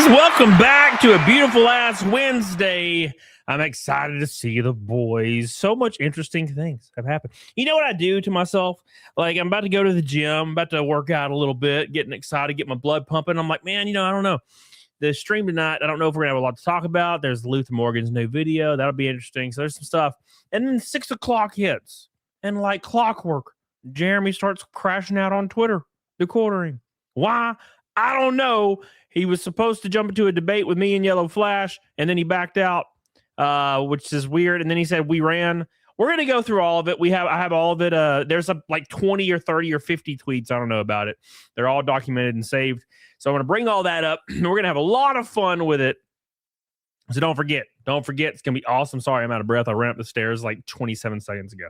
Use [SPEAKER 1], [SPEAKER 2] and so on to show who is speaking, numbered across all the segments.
[SPEAKER 1] Welcome back to a beautiful ass Wednesday. I'm excited to see the boys. So much interesting things have happened. You know what I do to myself? Like, I'm about to go to the gym, about to work out a little bit, getting excited, get my blood pumping. I'm like, man, I don't know. The stream tonight, I don't know if we're gonna have a lot to talk about. There's Luther Morgan's new video. That'll be interesting. So there's some stuff. And then 6 o'clock hits. And like clockwork, Jeremy starts crashing out on Twitter. TheQuartering. Why? I don't know. He was supposed to jump into a debate with me and Yellowflash, and then he backed out, which is weird. And then he said we ran. We're gonna go through all of it. I have all of it. There's like 20 or 30 or 50 tweets. I don't know about it. They're all documented and saved. So I'm gonna bring all that up. We're gonna have a lot of fun with it. So don't forget. It's gonna be awesome. Sorry, I'm out of breath. I ran up the stairs like 27 seconds ago,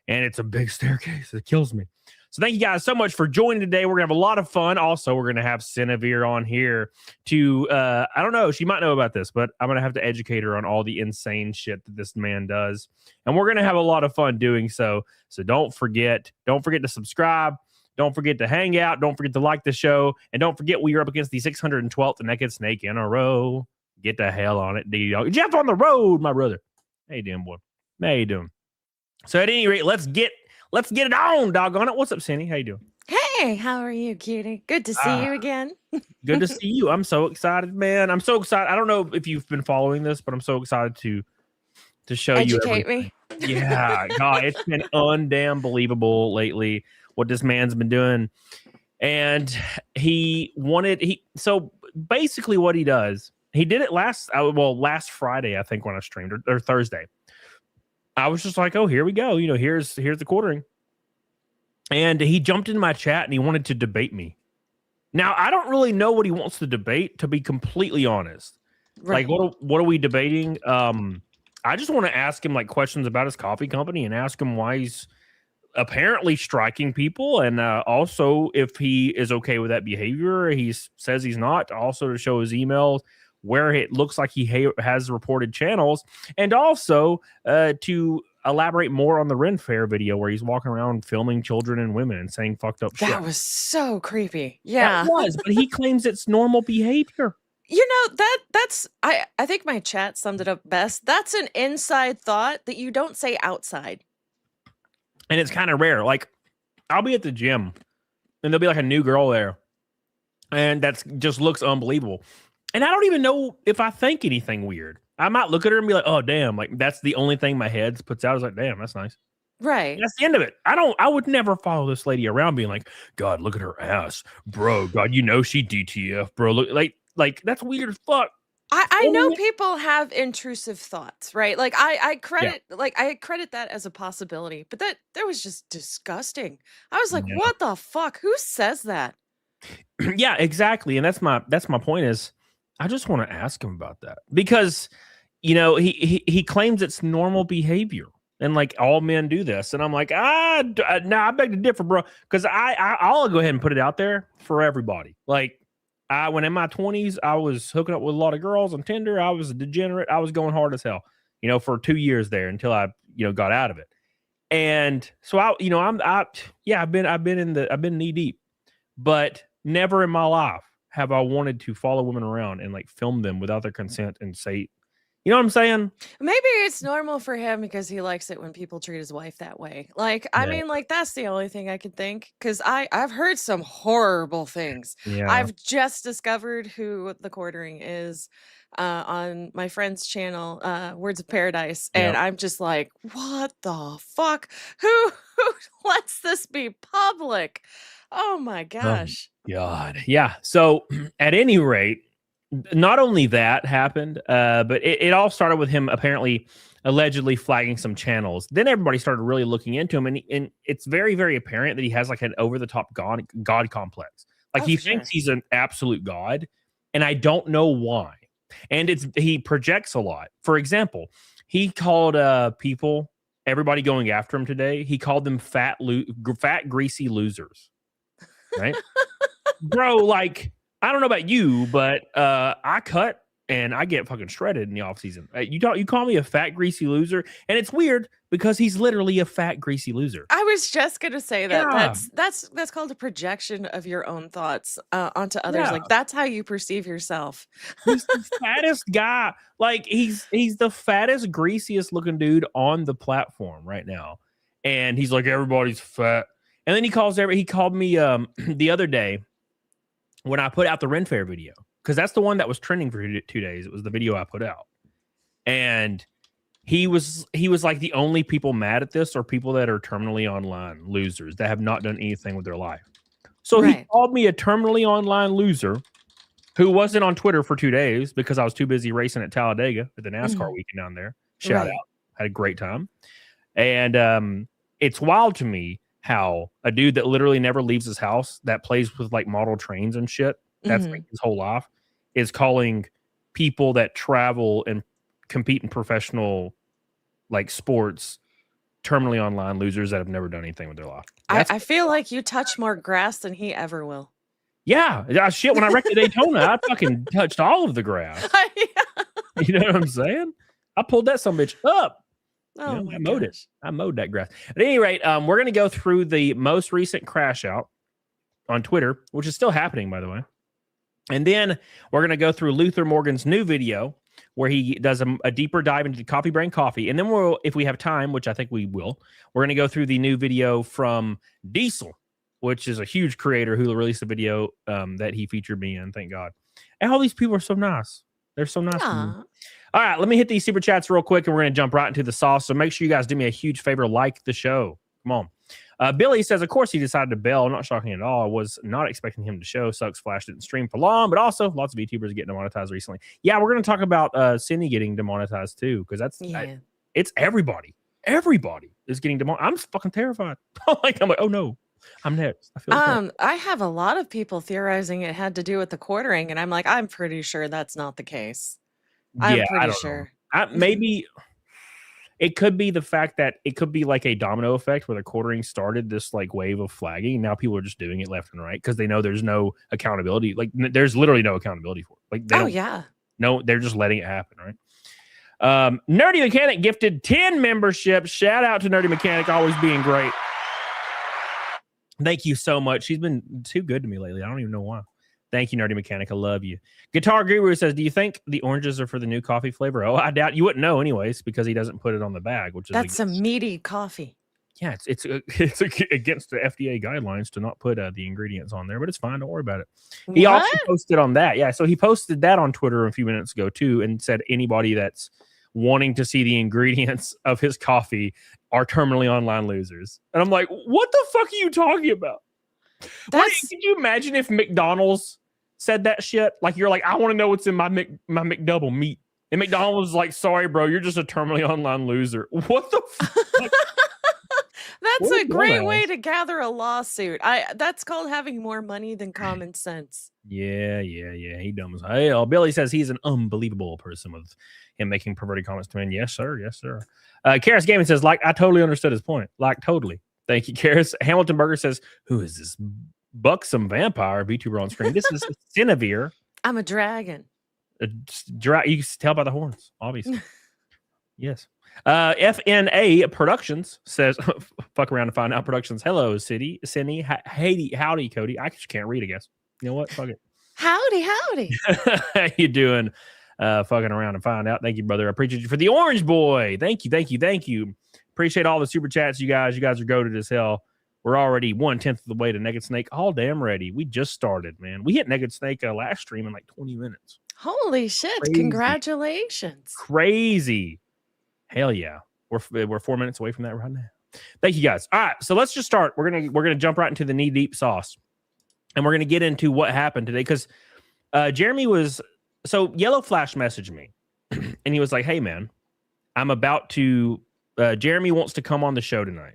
[SPEAKER 1] and it's a big staircase. It kills me. So thank you guys so much for joining today. We're going to have a lot of fun. Also, we're going to have Cinevere on here to, I don't know, she might know about this, but I'm going to have to educate her on all the insane shit that this man does. And we're going to have a lot of fun doing so. So don't forget to subscribe. Don't forget to hang out. Don't forget to like the show. And don't forget we are up against the 612th naked snake in a row. Get the hell on it, D-Dog. Jeff on the road, my brother. How you doing, boy? How you doing? So at any rate, let's get it on, doggone it. What's up, Cindy? How you doing?
[SPEAKER 2] Hey, how are you, cutie? Good to see you again.
[SPEAKER 1] Good to see you. I'm so excited, man. I'm so excited. I don't know if you've been following this, but I'm so excited to show you everything.
[SPEAKER 2] Educate me.
[SPEAKER 1] Yeah, God, it's been undamn-believable lately what this man's been doing. And so basically what he does, he did it last Friday, I think, when I streamed, or Thursday. I was just like, oh, here we go. Here's the quartering. And he jumped into my chat and he wanted to debate me. Now, I don't really know what he wants to debate, to be completely honest. Right. Like, what are we debating? I just want to ask him like questions about his coffee company and ask him why he's apparently striking people. And also if he is okay with that behavior. He says he's not. Also to show his emails where it looks like he has reported channels, and also to elaborate more on the Renfair video where he's walking around filming children and women and saying fucked up shit.
[SPEAKER 2] That was so creepy. Yeah.
[SPEAKER 1] That was, but he claims it's normal behavior.
[SPEAKER 2] That's I think my chat summed it up best. That's an inside thought that you don't say outside.
[SPEAKER 1] And it's kind of rare. Like, I'll be at the gym and there'll be like a new girl there, and that's just looks unbelievable. And I don't even know if I think anything weird. I might look at her and be like, oh, damn. Like, that's the only thing my head puts out is like, damn, that's nice.
[SPEAKER 2] Right.
[SPEAKER 1] And that's the end of it. I would never follow this lady around being like, God, look at her ass. Bro, God, she DTF, bro. Look, like that's weird as fuck.
[SPEAKER 2] I know people have intrusive thoughts, right? Like I credit that as a possibility, but that was just disgusting. I was like, what the fuck? Who says that?
[SPEAKER 1] Yeah, exactly. And that's my point is, I just want to ask him about that because, he claims it's normal behavior and like all men do this. And I'm like, I beg to differ, bro. Because I'll go ahead and put it out there for everybody. Like, when in my 20s, I was hooking up with a lot of girls on Tinder. I was a degenerate. I was going hard as hell, for 2 years there until I, got out of it. And so I've been knee deep, but never in my life have I wanted to follow women around and like film them without their consent and say, you know what I'm saying?
[SPEAKER 2] Maybe it's normal for him because he likes it when people treat his wife that way. Like, I mean, like that's the only thing I could think, because I've heard some horrible things.
[SPEAKER 1] Yeah.
[SPEAKER 2] I've just discovered who TheQuartering is on my friend's channel, Words of Paradise, and I'm just like, what the fuck? Who lets this be public? Oh my gosh.
[SPEAKER 1] Oh, God. Yeah. So at any rate, not only that happened, but it all started with him allegedly flagging some channels. Then everybody started really looking into him, and it's very, very apparent that he has like an over-the-top god complex. Like he thinks he's an absolute god, and I don't know why. And he projects a lot. For example, he called everybody going after him today, he called them fat, greasy losers. Right? Bro, like, I don't know about you, but I cut and I get fucking shredded in the off season. You call me a fat, greasy loser, and it's weird because he's literally a fat, greasy loser.
[SPEAKER 2] I was just gonna say that.
[SPEAKER 1] Yeah.
[SPEAKER 2] That's called a projection of your own thoughts onto others.
[SPEAKER 1] Yeah.
[SPEAKER 2] Like that's how you perceive yourself.
[SPEAKER 1] He's the fattest guy. Like he's the fattest, greasiest looking dude on the platform right now. And he's like, everybody's fat. And then he called me the other day when I put out the Renfair video, because that's the one that was trending for 2 days. It was the video I put out. And he was like, the only people mad at this are people that are terminally online losers that have not done anything with their life. So he called me a terminally online loser who wasn't on Twitter for 2 days because I was too busy racing at Talladega at the NASCAR weekend down there. Shout out. Had a great time. And it's wild to me how a dude that literally never leaves his house, that plays with like model trains and shit, that's like his whole life, is calling people that travel and compete in professional like sports terminally online losers that have never done anything with their life.
[SPEAKER 2] I feel like you touch more grass than he ever will.
[SPEAKER 1] Yeah, shit. When I wrecked at Daytona, I fucking touched all of the grass. You know what I'm saying? I pulled that some bitch up.
[SPEAKER 2] Oh,
[SPEAKER 1] I mowed it. I mowed that grass. At any rate, we're going to go through the most recent crash out on Twitter, which is still happening, by the way. And then we're going to go through Luther Morgan's new video where he does a deeper dive into Coffee Brain Coffee. And then we'll, if we have time, which I think we will, we're going to go through the new video from Diesel, which is a huge creator who released a video that he featured me in. Thank God. And all these people are so nice. They're so nice to me. All right, let me hit these super chats real quick, and we're going to jump right into the sauce. So make sure you guys do me a huge favor, like the show. Come on. Billy says, of course he decided to bail. Not shocking at all. I was not expecting him to show. Sucks Flash didn't stream for long, but also lots of YouTubers getting demonetized recently. Yeah, we're going to talk about Cindy getting demonetized too, because it's everybody. Everybody is getting demonetized. I'm fucking terrified. I'm like, oh no. I'm next.
[SPEAKER 2] I have a lot of people theorizing it had to do with the quartering, and I'm like, I'm pretty sure that's not the case. I'm pretty sure.
[SPEAKER 1] Maybe it could be the fact that it could be like a domino effect where the quartering started this like wave of flagging. Now people are just doing it left and right because they know there's no accountability. Like there's literally no accountability for it. Like no, they're just letting it happen, right? Nerdy Mechanic gifted 10 memberships. Shout out to Nerdy Mechanic, always being great. Thank you so much. She's been too good to me lately. I don't even know why. Thank you, Nerdy Mechanic. I love you. Guitar Guru says, do you think the oranges are for the new coffee flavor? Oh, I doubt. You wouldn't know anyways because he doesn't put it on the bag, which is
[SPEAKER 2] that's some meaty coffee.
[SPEAKER 1] Yeah, it's against the FDA guidelines to not put the ingredients on there, but it's fine. Don't worry about it. He also posted on that. Yeah, so he posted that on Twitter a few minutes ago too, and said anybody that's wanting to see the ingredients of his coffee are terminally online losers. And I'm like, what the fuck are you talking about? Could you imagine if McDonald's said that shit? Like, you're like, I want to know what's in my McDouble meat. And McDonald's is like, sorry, bro, you're just a terminally online loser. What the fuck?
[SPEAKER 2] That's a great way to gather a lawsuit. That's called having more money than common sense.
[SPEAKER 1] Yeah. He dumb as hell. Billy says he's an unbelievable person with him making perverted comments to me. Yes, sir. Karis Gaming says, like, I totally understood his point. Like, totally. Thank you, Karis. Hamilton Burger says, who is this buxom vampire VTuber on screen? This is Cinevere.
[SPEAKER 2] I'm a dragon.
[SPEAKER 1] You can tell by the horns, obviously. Yes. FNA Productions says, fuck around to find out Productions. Hello, Cindy. Howdy, Cody. I just can't read, I guess. You know what? Fuck it.
[SPEAKER 2] Howdy.
[SPEAKER 1] How you doing? Fucking around and find out. Thank you, brother. I appreciate you for the orange boy. Thank you. Appreciate all the super chats, you guys. You guys are goated as hell. We're already 1/10 of the way to Naked Snake. All damn ready. We just started, man. We hit Naked Snake last stream in like 20 minutes.
[SPEAKER 2] Holy shit. Crazy. Congratulations.
[SPEAKER 1] Crazy. Hell yeah. We're 4 minutes away from that right now. Thank you, guys. All right, so let's just start. We're gonna jump right into the knee deep sauce. And we're gonna get into what happened today. Because Jeremy was Yellowflash messaged me and he was like, hey man, I'm about to Jeremy wants to come on the show tonight.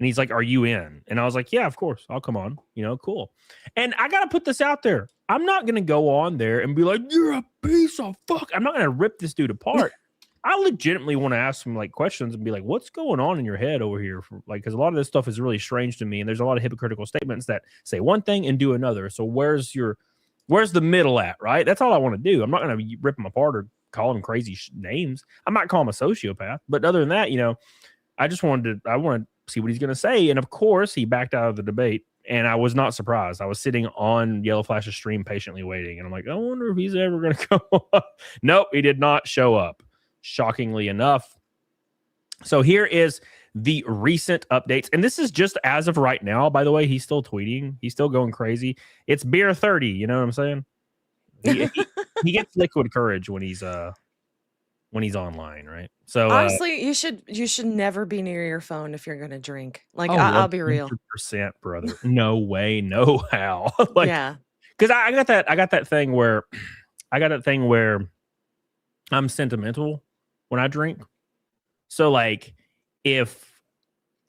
[SPEAKER 1] And he's like, are you in? And I was like, yeah, of course. I'll come on. Cool. And I got to put this out there. I'm not going to go on there and be like, you're a piece of fuck. I'm not going to rip this dude apart. I legitimately want to ask him like questions and be like, what's going on in your head over here? Because a lot of this stuff is really strange to me. And there's a lot of hypocritical statements that say one thing and do another. So where's the middle at, right? That's all I want to do. I'm not going to rip him apart or call him crazy names. I might call him a sociopath. But other than that, I want see what he's going to say. And of course, he backed out of the debate. And I was not surprised. I was sitting on Yellowflash's stream patiently waiting. And I'm like, I wonder if he's ever going to come up. Nope, he did not show up, shockingly enough. So here is the recent updates. And this is just as of right now, by the way. He's still tweeting. He's still going crazy. It's beer 30. You know what I'm saying? He gets liquid courage when he's online, right? So
[SPEAKER 2] honestly, you should never be near your phone if you're gonna drink. Like, I'll be real.
[SPEAKER 1] 100%, brother. No way, no how. Like,
[SPEAKER 2] yeah,
[SPEAKER 1] because I got that thing where I'm sentimental when I drink. So like, if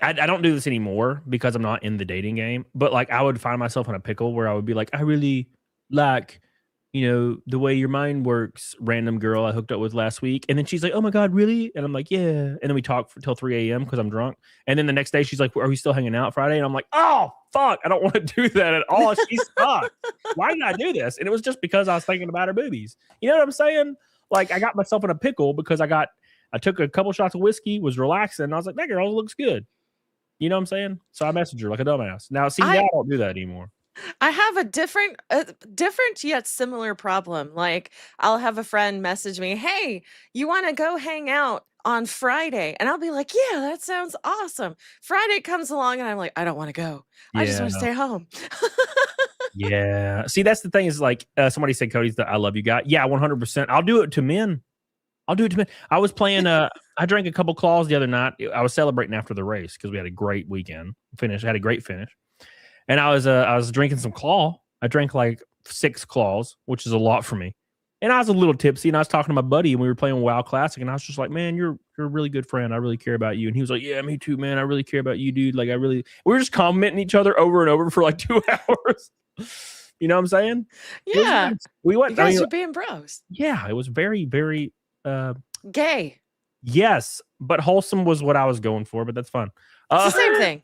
[SPEAKER 1] I don't do this anymore because I'm not in the dating game, but like I would find myself in a pickle where I would be like, I really like, you know, the way your mind works, random girl I hooked up with last week. And then she's like, oh my God, really? And I'm like, yeah. And then we talk till 3 a.m. because I'm drunk. And then the next day she's like, are we still hanging out Friday? And I'm like, oh, fuck. I don't want to do that at all. She's fucked. Why did I do this? And it was just because I was thinking about her boobies. You know what I'm saying? Like, I got myself in a pickle because I took a couple shots of whiskey, was relaxing. And I was like, that girl looks good. You know what I'm saying? So I messaged her like a dumbass. Now, see, now I don't do that anymore.
[SPEAKER 2] I have a different yet similar problem. Like, I'll have a friend message me, hey, you want to go hang out on Friday? And I'll be like, yeah, that sounds awesome. Friday comes along and I'm like, I don't want to go. I just want to stay home.
[SPEAKER 1] Yeah. See, that's the thing is like somebody said Cody's the I love you guy. Yeah, 100%. I'll do it to men. I was playing, I drank a couple claws the other night. I was celebrating after the race because we had a great weekend. Had a great finish. And I was drinking some claw. I drank like 6 claws, which is a lot for me. And I was a little tipsy, and I was talking to my buddy, and we were playing WoW Classic, and I was just like, man, you're a really good friend. I really care about you. And he was like, yeah, me too, man. I really care about you, dude. Like, we were just complimenting each other over and over for like 2 hours. You know what I'm saying?
[SPEAKER 2] Yeah.
[SPEAKER 1] We went.
[SPEAKER 2] You guys are being bros.
[SPEAKER 1] Yeah, it was very, very
[SPEAKER 2] gay.
[SPEAKER 1] Yes, but wholesome was what I was going for, but that's fun.
[SPEAKER 2] It's the same thing.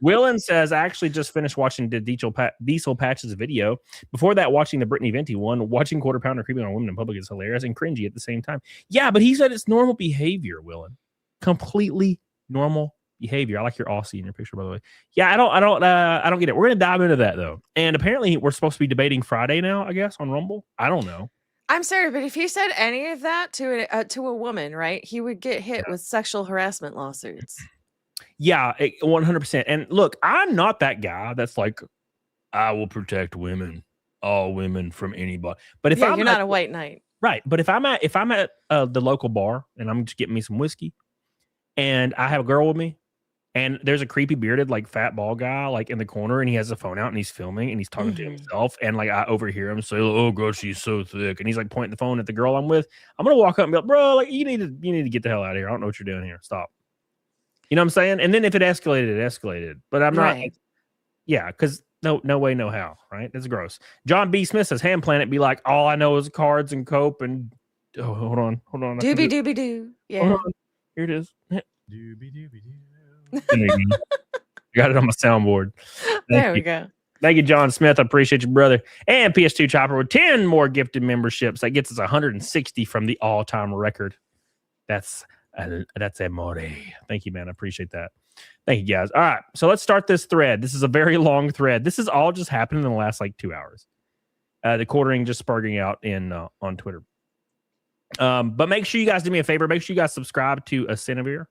[SPEAKER 1] Willen says, I actually just finished watching the Diesel Patch's video. Before that, watching the Brittany Venti one. Watching Quarter Pounder creeping on women in public is hilarious and cringy at the same time. Yeah, but he said it's normal behavior, Willen. Completely normal behavior. I like your Aussie in your picture, by the way. Yeah, I don't get it. We're gonna dive into that though. And apparently we're supposed to be debating Friday now, I guess, on Rumble. I don't know.
[SPEAKER 2] I'm sorry, but if he said any of that to a woman, right, he would get hit with sexual harassment lawsuits.
[SPEAKER 1] Yeah, 100%. And look, I'm not that guy that's like, I will protect women, all women from anybody. But if
[SPEAKER 2] you're not a white knight,
[SPEAKER 1] right? But if I'm at the local bar and I'm just getting me some whiskey, and I have a girl with me, and there's a creepy bearded like fat bald guy like in the corner, and he has the phone out and he's filming and he's talking to himself, and like I overhear him say, "Oh God, she's so thick," and he's like pointing the phone at the girl I'm with. I'm gonna walk up and be like, "Bro, like you need to get the hell out of here. I don't know what you're doing here. Stop." You know what I'm saying? And then if it escalated, it escalated. But I'm not.
[SPEAKER 2] Right.
[SPEAKER 1] Yeah, because no way, no how. Right? That's gross. John B. Smith says, "Ham Planet be like, all I know is cards and cope and hold on.
[SPEAKER 2] Doobie doobie doo. Yeah.
[SPEAKER 1] Here it is. Doobie doobie doo. Got it on my soundboard.
[SPEAKER 2] There we go.
[SPEAKER 1] Thank you, John Smith. I appreciate you, brother. And PS2 Chopper with 10 more gifted memberships. That gets us 160 from the all-time record. That's amore. Thank you, man. I appreciate that. Thank you, guys. All right, so let's start this thread. This is a very long thread. This is all just happened in the last like 2 hours. The quartering just sparking out in on Twitter. But make sure you guys do me a favor. Make sure you guys subscribe to Cinevere.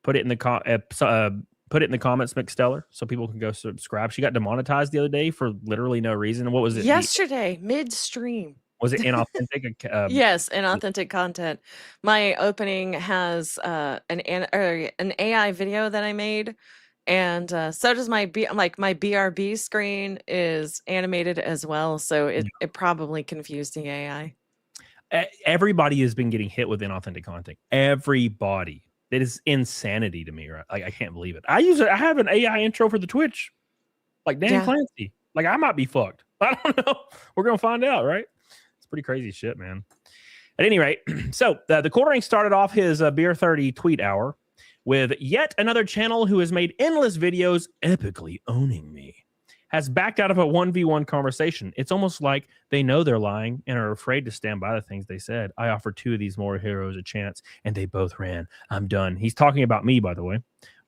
[SPEAKER 1] Put it in the comments, McSteller, so people can go subscribe. She got demonetized the other day for literally no reason. What was it?
[SPEAKER 2] Yesterday, midstream.
[SPEAKER 1] Was it inauthentic?
[SPEAKER 2] Yes, inauthentic content. My opening has an AI video that I made, and so does my BRB screen is animated as well. So it probably confused the AI.
[SPEAKER 1] Everybody has been getting hit with inauthentic content. Everybody. It is insanity to me, right? Like I can't believe it. I have an AI intro for the Twitch, like Dan Clancy. Like I might be fucked. I don't know. We're gonna find out, right? It's pretty crazy shit, man. At any rate, so the quartering started off his Beer 30 tweet hour with yet another channel who has made endless videos epically owning me. Has backed out of a 1v1 conversation. It's almost like they know they're lying and are afraid to stand by the things they said. I offered 2 of these more heroes a chance, and they both ran. I'm done. He's talking about me, by the way.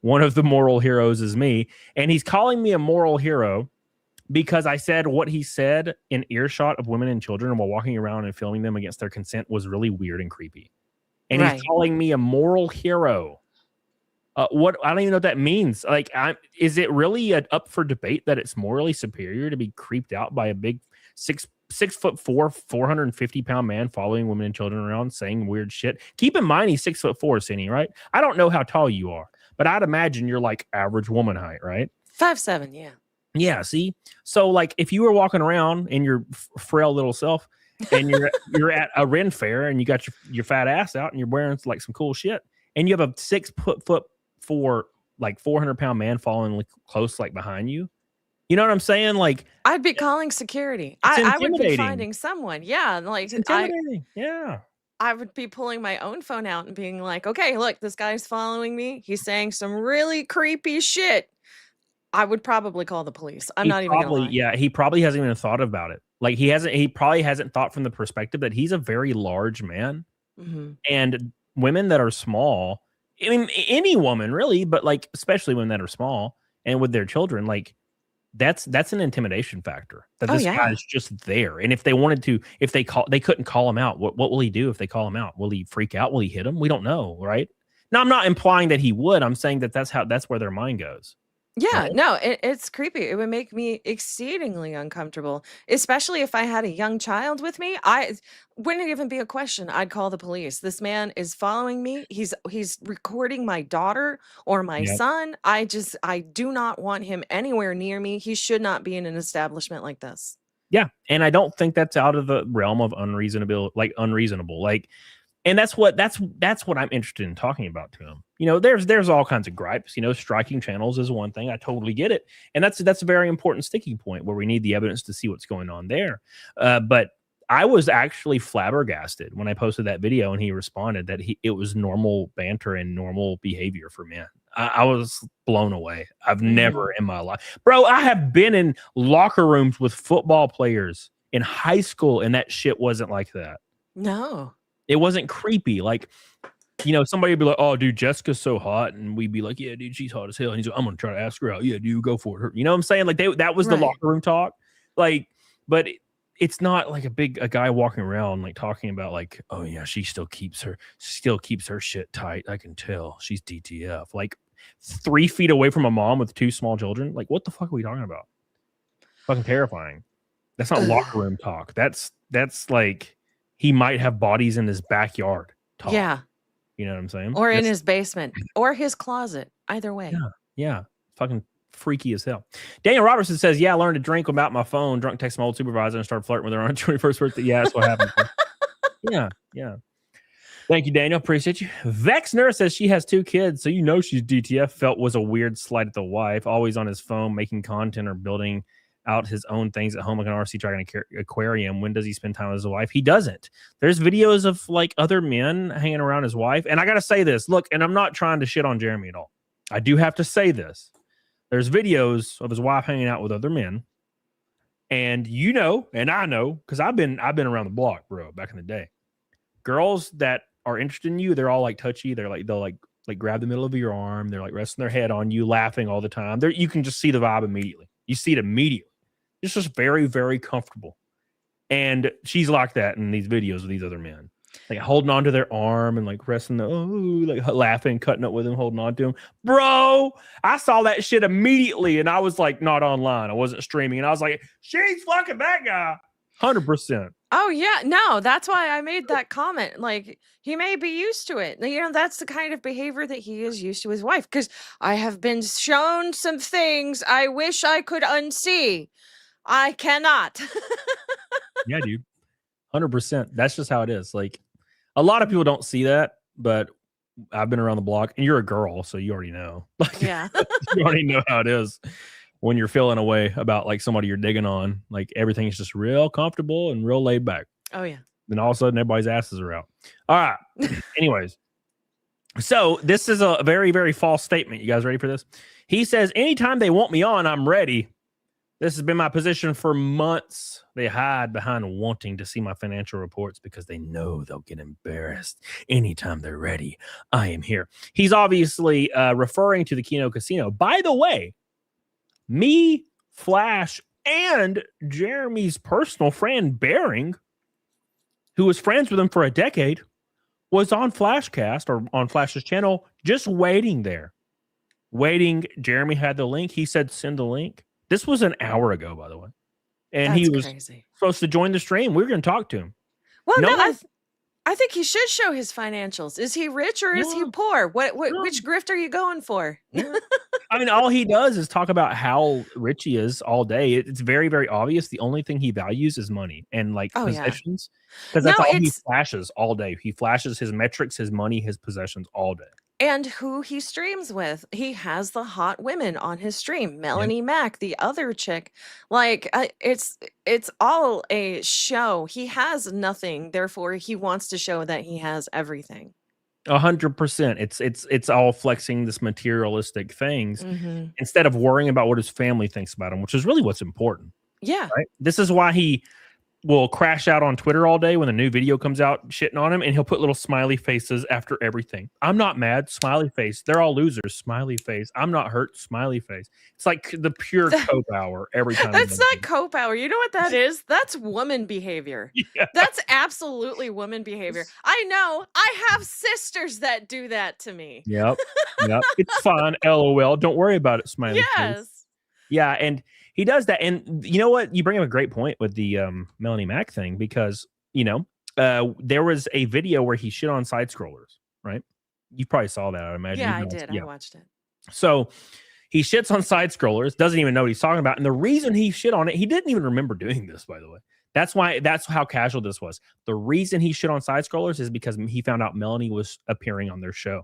[SPEAKER 1] One of the moral heroes is me. And he's calling me a moral hero because I said what he said in earshot of women and children while walking around and filming them against their consent was really weird and creepy. And he's calling me a moral hero. What I don't even know what that means. Like, is it really up for debate that it's morally superior to be creeped out by a big 6'4", 450-pound man following women and children around saying weird shit? Keep in mind he's 6'4", Cindy, right? I don't know how tall you are, but I'd imagine you're like average woman height, right?
[SPEAKER 2] 5'7", yeah.
[SPEAKER 1] Yeah, see? So like if you were walking around in your frail little self and you're at a Renfair and you got your fat ass out and you're wearing like some cool shit and you have a 6'4", like 400-pound man following close like behind you. You know what I'm saying? Like
[SPEAKER 2] I'd be calling security. I would be finding someone. Yeah, like I would be pulling my own phone out and being like, okay, look, this guy's following me. He's saying some really creepy shit. I would probably call the police. I'm not even gonna lie.
[SPEAKER 1] Yeah, he probably hasn't even thought about it. Like he probably hasn't thought from the perspective that he's a very large man. And women that are small, I mean, any woman really, but like especially women that are small and with their children, like that's an intimidation factor that this guy's just there. And if they wanted to, they couldn't call him out. What will he do if they call him out? Will he freak out? Will he hit him? We don't know, right? Now, I'm not implying that he would. I'm saying that's where their mind goes.
[SPEAKER 2] Yeah,
[SPEAKER 1] right?
[SPEAKER 2] no, it's creepy. It would make me exceedingly uncomfortable, especially if I had a young child with me. I wouldn't even be a question. I'd call the police. This man is following me. He's recording my daughter or my son. I do not want him anywhere near me. He should not be in an establishment like this.
[SPEAKER 1] Yeah, and I don't think that's out of the realm of unreasonable. And that's what I'm interested in talking about to him. You know, there's all kinds of gripes. You know, striking channels is one thing. I totally get it, and that's a very important sticking point where we need the evidence to see what's going on there. But I was actually flabbergasted when I posted that video, and he responded that it was normal banter and normal behavior for men. I was blown away. I've never in my life, bro. I have been in locker rooms with football players in high school, and that shit wasn't like that.
[SPEAKER 2] No.
[SPEAKER 1] It wasn't creepy. Like, you know, somebody would be like, oh, dude, Jessica's so hot. And we'd be like, yeah, dude, she's hot as hell. And he's like, I'm going to try to ask her out. Yeah, dude, go for it. You know what I'm saying? Like, that was the locker room talk. Like, but it's not like a guy walking around, like, talking about, like, oh, yeah, she still keeps her shit tight. I can tell. She's DTF. Like, 3 feet away from a mom with 2 small children. Like, what the fuck are we talking about? Fucking terrifying. That's not locker room talk. That's like, he might have bodies in his backyard. Talk.
[SPEAKER 2] Yeah.
[SPEAKER 1] You know what I'm saying?
[SPEAKER 2] Or in his basement or his closet. Either way.
[SPEAKER 1] Yeah. Fucking freaky as hell. Daniel Robertson says, yeah, I learned to drink without my phone, drunk text my old supervisor and started flirting with her on her 21st birthday. Yeah, that's what happened. Yeah. Thank you, Daniel. Appreciate you. Vexner says she has 2 kids, so you know she's DTF. Felt was a weird slight at the wife. Always on his phone, making content or building out his own things at home, like an RC truck and an aquarium. When does he spend time with his wife? He doesn't. There's videos of like other men hanging around his wife. And I got to say this, look, and I'm not trying to shit on Jeremy at all. I do have to say this. There's videos of his wife hanging out with other men. And you know, and I know, because I've been around the block, bro, back in the day. Girls that are interested in you, they're all like touchy. They'll grab the middle of your arm. They're like resting their head on you, laughing all the time. You can just see the vibe immediately. You see it immediately. It's just very, very comfortable. And she's like that in these videos with these other men. Like holding on to their arm and like resting, like laughing, cutting up with him, holding on to him. Bro, I saw that shit immediately and I was like not online. I wasn't streaming. And I was like, she's fucking that guy. 100%.
[SPEAKER 2] Oh, yeah. No, that's why I made that comment. Like, he may be used to it. You know, that's the kind of behavior that he is used to his wife. Because I have been shown some things I wish I could unsee. I cannot.
[SPEAKER 1] Yeah, dude. 100%. That's just how it is. Like, a lot of people don't see that, but I've been around the block, and you're a girl, so you already know. Like,
[SPEAKER 2] yeah.
[SPEAKER 1] You already know how it is when you're feeling a way about like somebody you're digging on. Like, everything is just real comfortable and real laid back.
[SPEAKER 2] Oh, yeah.
[SPEAKER 1] Then all of a sudden, everybody's asses are out. All right. Anyways. So this is a very, very false statement. You guys ready for this? He says, anytime they want me on, I'm ready. This has been my position for months. They hide behind wanting to see my financial reports because they know they'll get embarrassed anytime they're ready. I am here. He's obviously referring to the Keno Casino. By the way, me, Flash, and Jeremy's personal friend, Bering, who was friends with him for a decade, was on Flashcast or on Flash's channel, just waiting there. Waiting. Jeremy had the link. He said, send the link. This was an hour ago, by the way. And
[SPEAKER 2] That's
[SPEAKER 1] he was
[SPEAKER 2] crazy.
[SPEAKER 1] supposed to join the stream. We were going to talk to him.
[SPEAKER 2] Well, no, I think he should show his financials. Is he rich or is he poor? Which grift are you going for?
[SPEAKER 1] I mean, all he does is talk about how rich he is all day. It's very, very obvious. The only thing he values is money and like possessions. Because that's all he flashes all day. He flashes his metrics, his money, his possessions all day.
[SPEAKER 2] And who he streams with. He has the hot women on his stream. Melanie Mack, the other chick. Like, it's all a show. He has nothing. Therefore, he wants to show that he has everything.
[SPEAKER 1] 100%. It's all flexing this materialistic things instead of worrying about what his family thinks about him, which is really what's important.
[SPEAKER 2] Yeah.
[SPEAKER 1] Right? This is why he will crash out on Twitter all day when a new video comes out shitting on him, and he'll put little smiley faces after everything. I'm not mad, smiley face. They're all losers, smiley face. I'm not hurt, smiley face. It's like the pure cope hour every time.
[SPEAKER 2] That's not cope hour. You know what that is? That's woman behavior. Yeah. That's absolutely woman behavior. I know. I have sisters that do that to me.
[SPEAKER 1] Yep. It's fine. LOL. Don't worry about it, smiley face. Yeah, and he does that. And you know what? You bring up a great point with the Melanie Mack thing because, there was a video where he shit on side scrollers, right? You probably saw that, I imagine.
[SPEAKER 2] Yeah, I did. Yeah. I watched it.
[SPEAKER 1] So he shits on side scrollers, doesn't even know what he's talking about. And the reason he shit on it, he didn't even remember doing this, by the way. That's how casual this was. The reason he shit on side scrollers is because he found out Melanie was appearing on their show.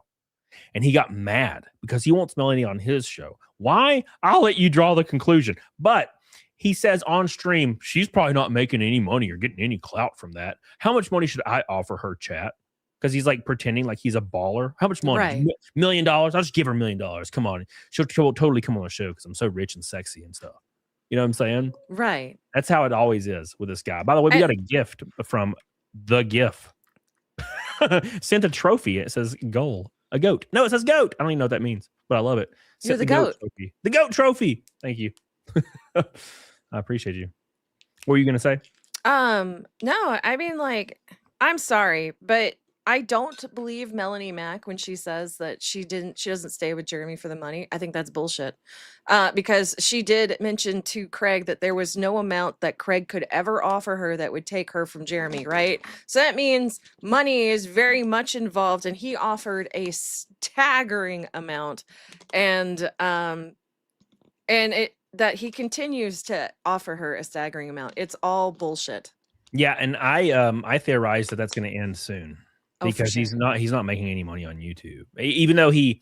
[SPEAKER 1] And he got mad because he wants Melanie on his show. Why? I'll let you draw the conclusion. But he says on stream, she's probably not making any money or getting any clout from that. How much money should I offer her, chat? Because he's like pretending like he's a baller. How much money?
[SPEAKER 2] Right.
[SPEAKER 1] $1 million? I'll just give her $1 million. Come on. She'll totally come on the show because I'm so rich and sexy and stuff. You know what I'm saying?
[SPEAKER 2] Right.
[SPEAKER 1] That's how it always is with this guy. By the way, we got a gift from The GIF. Sent a trophy. It says goal. A goat. No, it says goat. I don't even know what that means, but I love it.
[SPEAKER 2] You're the goat.
[SPEAKER 1] Trophy. The goat trophy. Thank you. I appreciate you. What were you going to say?
[SPEAKER 2] No, I mean, like, I'm sorry, but I don't believe Melanie Mack when she says that she doesn't stay with Jeremy for the money. I think that's bullshit. Because she did mention to Craig that there was no amount that Craig could ever offer her that would take her from Jeremy, right? So that means money is very much involved, and he offered a staggering amount, and that he continues to offer her a staggering amount. It's all bullshit.
[SPEAKER 1] Yeah, and I theorize that that's going to end soon. Because he's not making any money on YouTube, even though he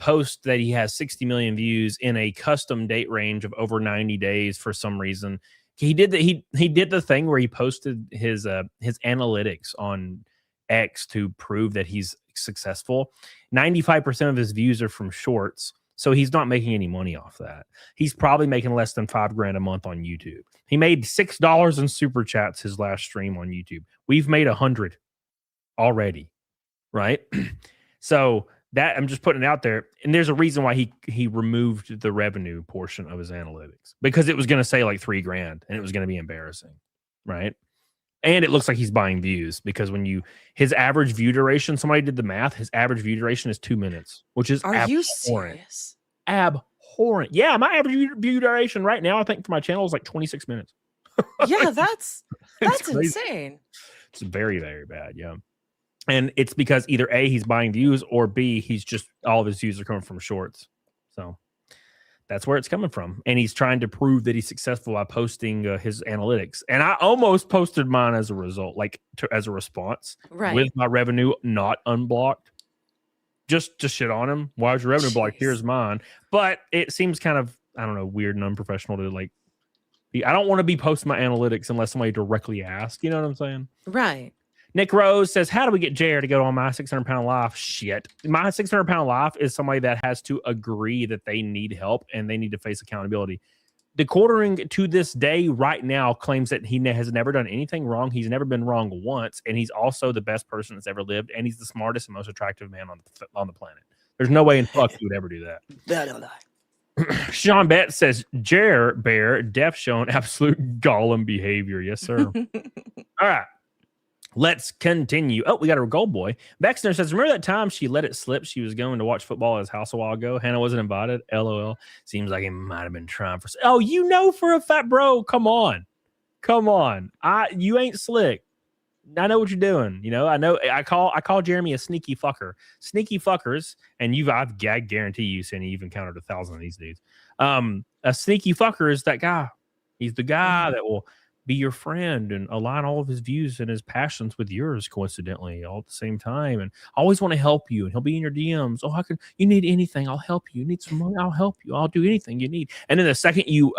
[SPEAKER 1] posts that he has 60 million views in a custom date range of over 90 days for some reason. He did the thing where he posted his analytics on X to prove that he's successful. 95% of his views are from shorts, so he's not making any money off that. He's probably making less than $5,000 a month on YouTube. He made $6 in super chats his last stream on YouTube. We've made 100. Already, right? So that I'm just putting it out there, and there's a reason why he removed the revenue portion of his analytics, because it was going to say like $3,000 and it was going to be embarrassing, right? And it looks like he's buying views because his average view duration, somebody did the math, his average view duration is 2 minutes, which is abhorrent.
[SPEAKER 2] You serious?
[SPEAKER 1] Abhorrent. Yeah, my average view duration right now, I think for my channel is like 26 minutes.
[SPEAKER 2] Yeah, that's insane.
[SPEAKER 1] It's very, very bad. Yeah. And it's because either A, he's buying views, or B, he's just all of his views are coming from shorts. So that's where it's coming from. And he's trying to prove that he's successful by posting his analytics. And I almost posted mine as a result, as a response,
[SPEAKER 2] right,
[SPEAKER 1] with my revenue not unblocked. Just to shit on him. Why is your revenue blocked? Here's mine. But it seems kind of, I don't know, weird and unprofessional to I don't want to be posting my analytics unless somebody directly asks. You know what I'm saying?
[SPEAKER 2] Right.
[SPEAKER 1] Nick Rose says, how do we get JR to go on my 600-pound life? Shit. My 600-pound life is somebody that has to agree that they need help and they need to face accountability. TheQuartering to this day, right now, claims that he has never done anything wrong. He's never been wrong once, and he's also the best person that's ever lived, and he's the smartest and most attractive man on the planet. There's no way in fuck he would ever do that. Sean Betts says, Jer Bear, Def shown absolute Gollum behavior. Yes, sir. All right. Let's continue. Oh, we got a gold boy. Bexner says, remember that time she let it slip? She was going to watch football at his house a while ago. Hannah wasn't invited. LOL. Seems like he might have been trying for. Oh, you know for a fact, bro. Come on. You ain't slick. I know what you're doing. You know, I know. I call Jeremy a sneaky fucker. Sneaky fuckers, and I guarantee you, Cindy, you've encountered 1,000 of these dudes. A sneaky fucker is that guy. He's the guy that will be your friend and align all of his views and his passions with yours, coincidentally, all at the same time, and always want to help you. And he'll be in your DMs. Oh, you need anything? I'll help you. You need some money? I'll help you. I'll do anything you need. And then the second you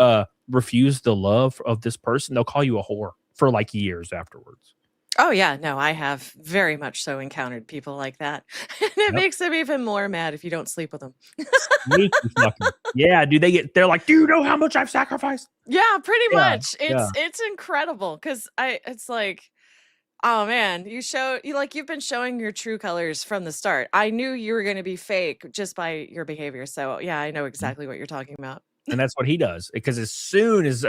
[SPEAKER 1] refuse the love of this person, they'll call you a whore for like years afterwards.
[SPEAKER 2] Oh, yeah. No, I have very much so encountered people like that. And it makes them even more mad if you don't sleep with them.
[SPEAKER 1] Yeah, they're like, do you know how much I've sacrificed?
[SPEAKER 2] Yeah, pretty much. It's incredible because it's like, oh man, you've been showing your true colors from the start. I knew you were going to be fake just by your behavior. So yeah, I know exactly what you're talking about.
[SPEAKER 1] And that's what he does, because as soon as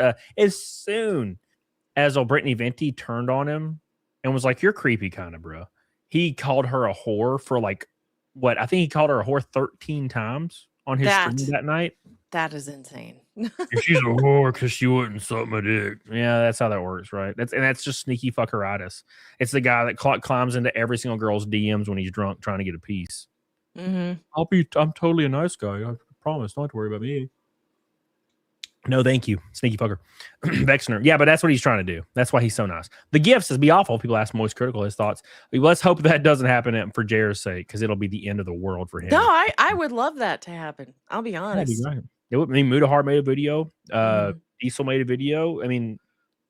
[SPEAKER 1] old Brittany Venti turned on him and was like, you're creepy kind of, bro. He called her a whore for like, what? I think he called her a whore 13 times on his stream that night.
[SPEAKER 2] That is insane.
[SPEAKER 1] She's a whore because she wouldn't suck my dick. Yeah, that's how that works, right? That's just sneaky fuckeritis. It's the guy that climbs into every single girl's DMs when he's drunk trying to get a piece.
[SPEAKER 2] Mm-hmm.
[SPEAKER 1] I'm totally a nice guy. I promise not to worry about me. No, thank you, sneaky fucker. Vexner. Yeah, but that's what he's trying to do. That's why he's so nice. The gift says, be awful. People ask Moist Critical his thoughts. Let's hope that doesn't happen for Jared's sake, because it'll be the end of the world for him.
[SPEAKER 2] No, I would love that to happen. I'll be honest.
[SPEAKER 1] That'd be great. Mudahar made a video. Diesel made a video. I mean,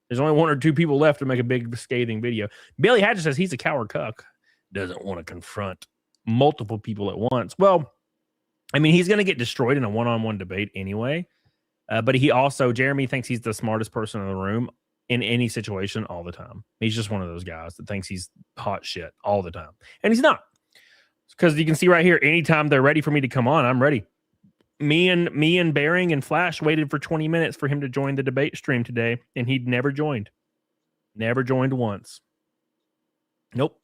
[SPEAKER 1] there's only one or two people left to make a big scathing video. Bailey Hatcher says he's a coward cuck. Doesn't want to confront multiple people at once. Well, I mean, he's going to get destroyed in a one-on-one debate anyway. But Jeremy thinks he's the smartest person in the room in any situation all the time. He's just one of those guys that thinks he's hot shit all the time. And he's not. Because you can see right here, anytime they're ready for me to come on, I'm ready. Me and Bearing and Flash waited for 20 minutes for him to join the debate stream today, and he'd never joined. Never joined once. Nope.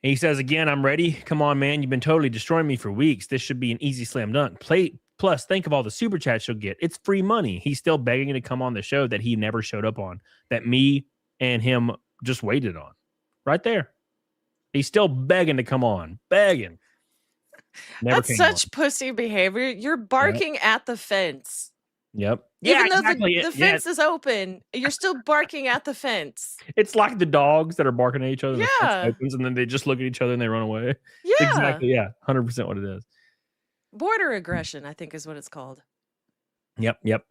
[SPEAKER 1] He says, again, I'm ready. Come on, man. You've been totally destroying me for weeks. This should be an easy slam dunk. Plus, think of all the super chats you'll get. It's free money. He's still begging to come on the show that he never showed up on, that me and him just waited on. Right there. He's still begging to come on. Begging.
[SPEAKER 2] That's such pussy behavior. You're barking at the fence.
[SPEAKER 1] Yep.
[SPEAKER 2] Even though the fence is open, you're still barking at the fence.
[SPEAKER 1] It's like the dogs that are barking at each other.
[SPEAKER 2] Yeah.
[SPEAKER 1] The fence opens and then they just look at each other and they run away.
[SPEAKER 2] Yeah.
[SPEAKER 1] Exactly. Yeah. 100% what it is.
[SPEAKER 2] Border aggression, I think, is what it's called.
[SPEAKER 1] Yep.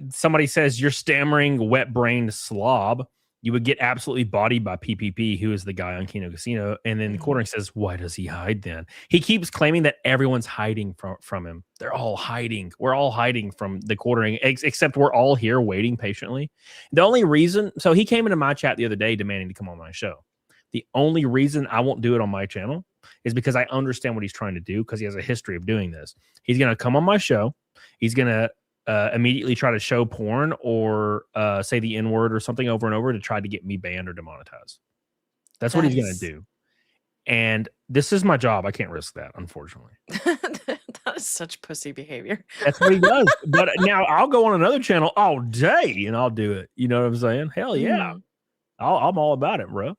[SPEAKER 1] Somebody says, you're stammering, wet-brained slob. You would get absolutely bodied by PPP, who is the guy on Kino Casino. And then TheQuartering says, why does he hide then? He keeps claiming that everyone's hiding from him. They're all hiding. We're all hiding from TheQuartering, except we're all here waiting patiently. The only reason... So he came into my chat the other day demanding to come on my show. The only reason I won't do it on my channel is because I understand what he's trying to do, because he has a history of doing this. He's going to come on my show. He's going to immediately try to show porn or say the N-word or something over and over to try to get me banned or demonetized. That's what he's going to do. And this is my job. I can't risk that, unfortunately.
[SPEAKER 2] That is such pussy behavior.
[SPEAKER 1] That's what he does. But now I'll go on another channel all day and I'll do it. You know what I'm saying? Hell yeah. I'm all about it, bro.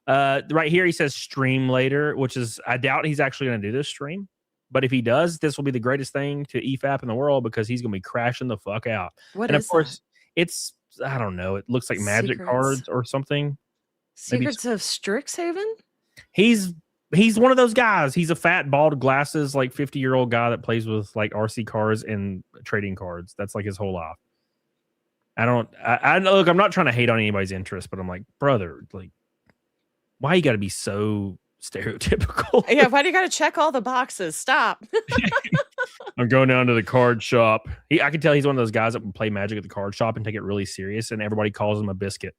[SPEAKER 1] Right here, he says stream later, which is, I doubt he's actually going to do this stream. But if he does, this will be the greatest thing to EFAP in the world, because he's going to be crashing the fuck out.
[SPEAKER 2] What
[SPEAKER 1] and
[SPEAKER 2] is
[SPEAKER 1] of course,
[SPEAKER 2] that?
[SPEAKER 1] It's, I don't know. It looks like magic cards or something.
[SPEAKER 2] Secrets of Strixhaven?
[SPEAKER 1] He's one of those guys. He's a fat, bald, glasses, like 50-year-old guy that plays with like RC cars and trading cards. That's like his whole life. I look, I'm not trying to hate on anybody's interest, but I'm like, brother, like, why you got to be so stereotypical?
[SPEAKER 2] Yeah, why do you got to check all the boxes? Stop.
[SPEAKER 1] I'm going down to the card shop. I can tell he's one of those guys that will play Magic at the card shop and take it really serious, and everybody calls him a biscuit.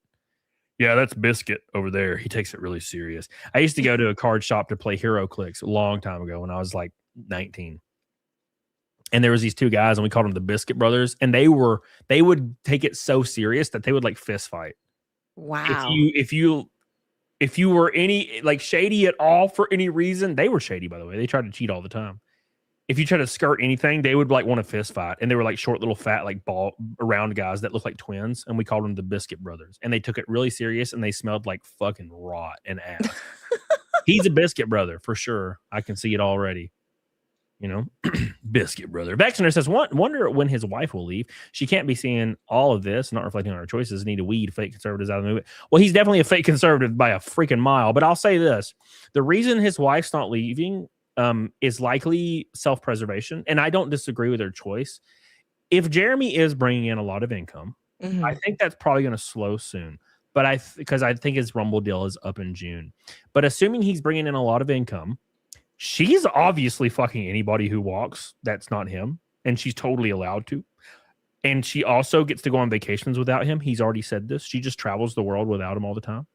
[SPEAKER 1] Yeah, that's Biscuit over there. He takes it really serious. I used to go to a card shop to play Hero Clicks a long time ago when I was like 19. And there was these two guys, and we called them the Biscuit Brothers, and they would take it so serious that they would like fist fight.
[SPEAKER 2] Wow.
[SPEAKER 1] If you were any like shady at all for any reason, they were shady, by the way. They tried to cheat all the time. If you try to skirt anything, they would like want to fist fight. And they were like short, little, fat, like ball round guys that looked like twins. And we called them the Biscuit Brothers. And they took it really serious, and they smelled like fucking rot and ass. He's a Biscuit Brother for sure. I can see it already. You know, Biscuit Brother. Vexner says, wonder when his wife will leave. She can't be seeing all of this, not reflecting on her choices. Need to weed fake conservatives out of the movement. Well, he's definitely a fake conservative by a freaking mile. But I'll say this. The reason his wife's not leaving is likely self-preservation, and I don't disagree with her choice. If Jeremy is bringing in a lot of income, I think that's probably going to slow soon. But because I think his Rumble deal is up in June. But assuming he's bringing in a lot of income, she's obviously fucking anybody who walks that's not him, and she's totally allowed to. And she also gets to go on vacations without him. He's already said this. She just travels the world without him all the time.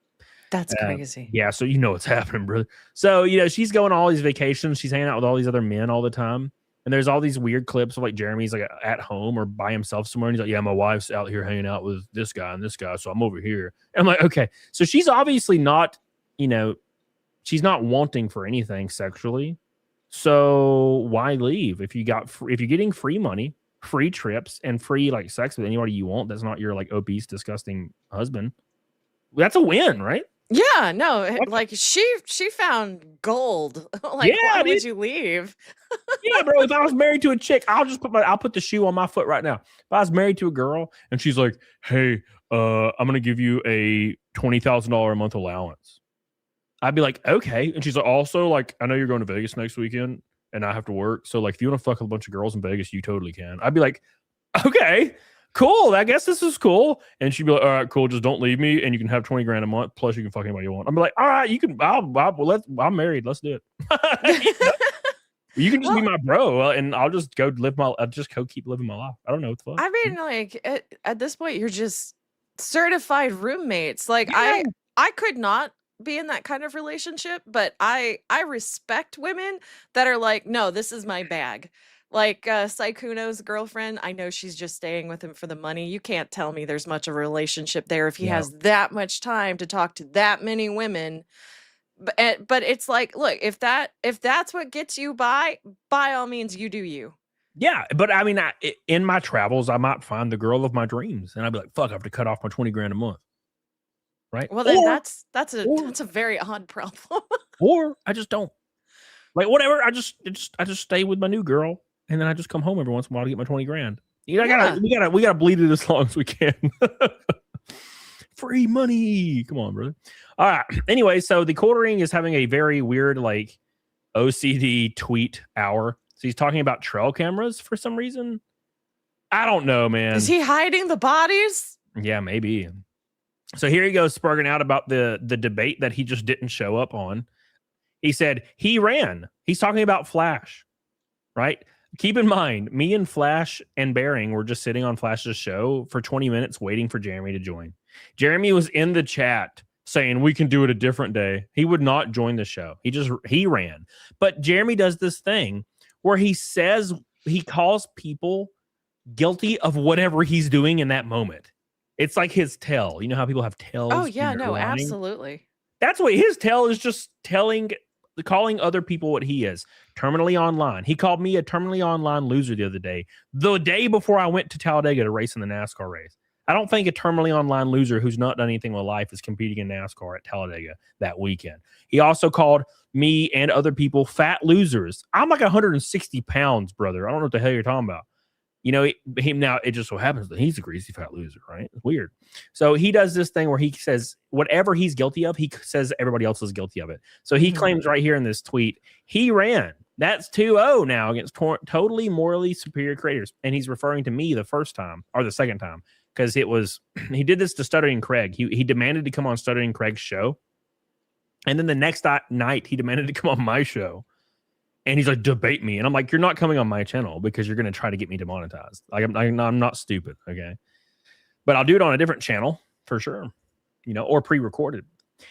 [SPEAKER 2] That's crazy.
[SPEAKER 1] Yeah, so you know what's happening, brother. So, you know, she's going on all these vacations. She's hanging out with all these other men all the time. And there's all these weird clips of like Jeremy's like at home or by himself somewhere. And he's like, yeah, my wife's out here hanging out with this guy and this guy. So I'm over here. And I'm like, okay. So she's obviously not, you know, she's not wanting for anything sexually. So why leave? If you're getting free money, free trips, and free like sex with anybody you want, that's not your like obese, disgusting husband. That's a win, right?
[SPEAKER 2] Yeah, no, like she found gold. Like,
[SPEAKER 1] yeah,
[SPEAKER 2] why would you leave?
[SPEAKER 1] Yeah, bro. If I was married to a chick, I'll put the shoe on my foot right now. If I was married to a girl and she's like, hey, I'm gonna give you a $20,000 a month allowance, I'd be like, okay. And she's like, also, like, I know you're going to Vegas next weekend and I have to work. So like if you want to fuck with a bunch of girls in Vegas, you totally can. I'd be like, okay. Cool. I guess this is cool. And she'd be like, all right, cool. Just don't leave me. And you can have 20 grand a month. Plus you can fuck anybody you want. I'm like, all right, you can, I'm married. Let's do it. You can just be my bro. And I'll just go keep living my life. I don't know what the fuck.
[SPEAKER 2] I mean, like at this point, you're just certified roommates. Like
[SPEAKER 1] yeah.
[SPEAKER 2] I could not be in that kind of relationship, but I respect women that are like, no, this is my bag. Like Saikuno's girlfriend, I know she's just staying with him for the money. You can't tell me there's much of a relationship there if he has that much time to talk to that many women. But it's like, look, if that's what gets you by all means, you do you.
[SPEAKER 1] Yeah, but I mean, in my travels, I might find the girl of my dreams, and I'd be like, fuck, I have to cut off my 20 grand a month. Right?
[SPEAKER 2] Well, then that's a very odd problem.
[SPEAKER 1] Or I just don't. Like, whatever, I just stay with my new girl. And then I just come home every once in a while to get my 20 grand. You know, we gotta bleed it as long as we can. Free money. Come on, brother. All right. Anyway, so the quartering is having a very weird, like, OCD tweet hour. So he's talking about trail cameras for some reason. I don't know, man.
[SPEAKER 2] Is he hiding the bodies?
[SPEAKER 1] Yeah, maybe. So here he goes, sparking out about the debate that he just didn't show up on. He said he ran. He's talking about Flash, right? Keep in mind, me and Flash and Bearing were just sitting on Flash's show for 20 minutes waiting for Jeremy to join. Jeremy was in the chat saying we can do it a different day. He would not join the show. He ran. But Jeremy does this thing where he calls people guilty of whatever he's doing in that moment. It's like his tell. You know how people have tells?
[SPEAKER 2] Oh, yeah, no, absolutely.
[SPEAKER 1] That's what his tell is, just calling other people what he is. Terminally online. He called me a terminally online loser the other day. The day before I went to Talladega to race in the NASCAR race. I don't think a terminally online loser who's not done anything with life is competing in NASCAR at Talladega that weekend. He also called me and other people fat losers. I'm like 160 pounds, brother. I don't know what the hell you're talking about. You know, now it just so happens that he's a greasy fat loser, right? It's weird. So he does this thing where he says whatever he's guilty of, he says everybody else is guilty of it. So he claims right here in this tweet, he ran. That's 2-0 now against totally morally superior creators. And he's referring to me the first time or the second time because he did this to Stuttering Craig. He demanded to come on Stuttering Craig's show. And then the next night he demanded to come on my show. And he's like, debate me. And I'm like, you're not coming on my channel because you're going to try to get me demonetized. Like, I'm not stupid. Okay. But I'll do it on a different channel for sure, or pre-recorded.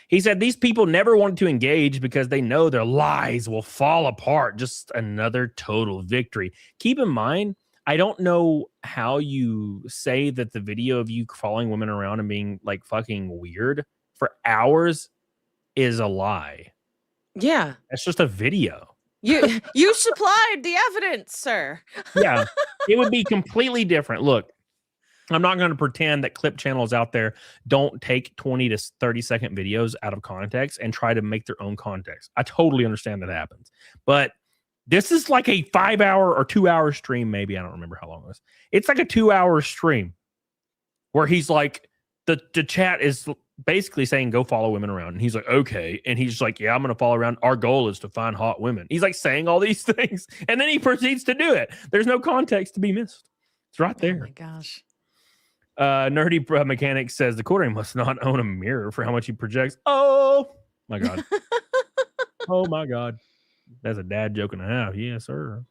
[SPEAKER 1] He said these people never wanted to engage because they know their lies will fall apart. Just another total victory. Keep in mind, I don't know how you say that the video of you following women around and being like fucking weird for hours is a lie.
[SPEAKER 2] Yeah.
[SPEAKER 1] That's just a video.
[SPEAKER 2] You supplied the evidence, sir.
[SPEAKER 1] Yeah, it would be completely different. Look, I'm not going to pretend that clip channels out there don't take 20 to 30-second videos out of context and try to make their own context. I totally understand that happens. But this is like a 5-hour or 2-hour stream, maybe. I don't remember how long it was. It's like a 2-hour stream where he's like, the chat is basically saying, go follow women around. And he's like, okay. And he's like, yeah, I'm going to follow around. Our goal is to find hot women. He's like saying all these things. And then he proceeds to do it. There's no context to be missed. It's right there.
[SPEAKER 2] Oh my gosh.
[SPEAKER 1] Nerdy Mechanic says the quartering must not own a mirror for how much he projects. Oh my God. Oh my God. That's a dad joke and a half. Yes, sir.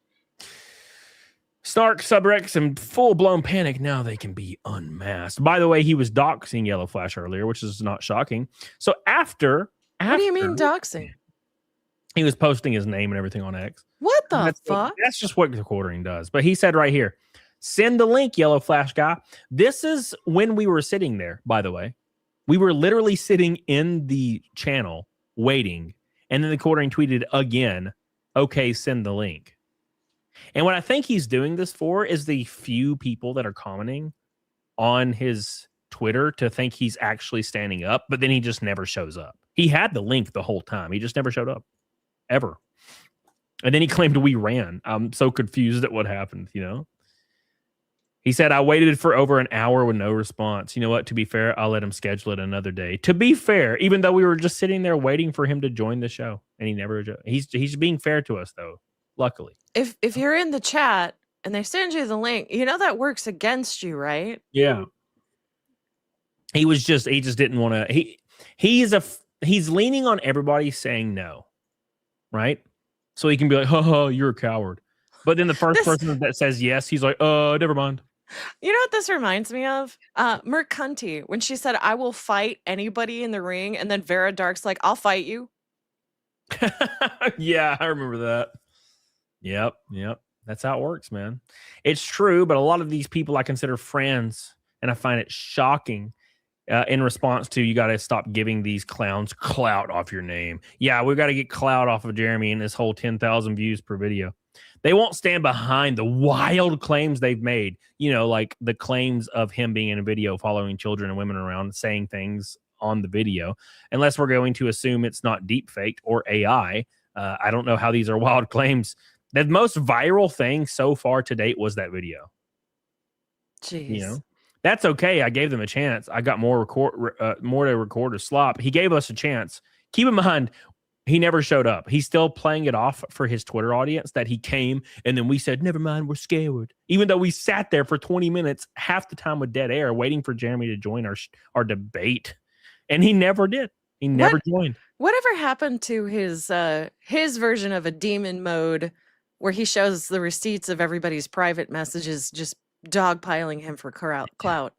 [SPEAKER 1] Stark, Subrex, and full-blown panic. Now they can be unmasked. By the way, he was doxing Yellowflash earlier, which is not shocking. So after
[SPEAKER 2] what do you mean doxing?
[SPEAKER 1] He was posting his name and everything on X.
[SPEAKER 2] What the fuck?
[SPEAKER 1] That's just what the quartering does. But he said right here, send the link, Yellowflash guy. This is when we were sitting there, by the way. We were literally sitting in the channel waiting. And then the quartering tweeted again, okay, send the link. And what I think he's doing this for is the few people that are commenting on his Twitter to think he's actually standing up, but then he just never shows up. He had the link the whole time. He just never showed up, ever. And then he claimed we ran. I'm so confused at what happened, He said, I waited for over an hour with no response. You know what? To be fair, I'll let him schedule it another day. To be fair, even though we were just sitting there waiting for him to join the show, and he never. He's being fair to us, though, luckily.
[SPEAKER 2] If you're in the chat and they send you the link, that works against you, right?
[SPEAKER 1] Yeah. He just didn't want to. He's leaning on everybody saying no, right? So he can be like, "Ha, you're a coward." But then the first person that says yes, he's like, never mind.
[SPEAKER 2] You know what this reminds me of? Mercunti, when she said, I will fight anybody in the ring, and then Vera Dark's like, I'll fight you.
[SPEAKER 1] Yeah, I remember that. Yep. That's how it works, man. It's true, but a lot of these people I consider friends, and I find it shocking in response to, you got to stop giving these clowns clout off your name. Yeah, we got to get clout off of Jeremy and this whole 10,000 views per video. They won't stand behind the wild claims they've made, like the claims of him being in a video following children and women around, saying things on the video, unless we're going to assume it's not deep faked or AI. I don't know how these are wild claims. The most viral thing so far to date was that video.
[SPEAKER 2] Jeez.
[SPEAKER 1] That's okay. I gave them a chance. I got more to record or slop. He gave us a chance. Keep in mind, he never showed up. He's still playing it off for his Twitter audience that he came, and then we said, never mind, we're scared. Even though we sat there for 20 minutes, half the time with dead air, waiting for Jeremy to join our debate. And he never did. He never joined.
[SPEAKER 2] Whatever happened to his version of a demon mode where he shows the receipts of everybody's private messages, just dogpiling him for clout?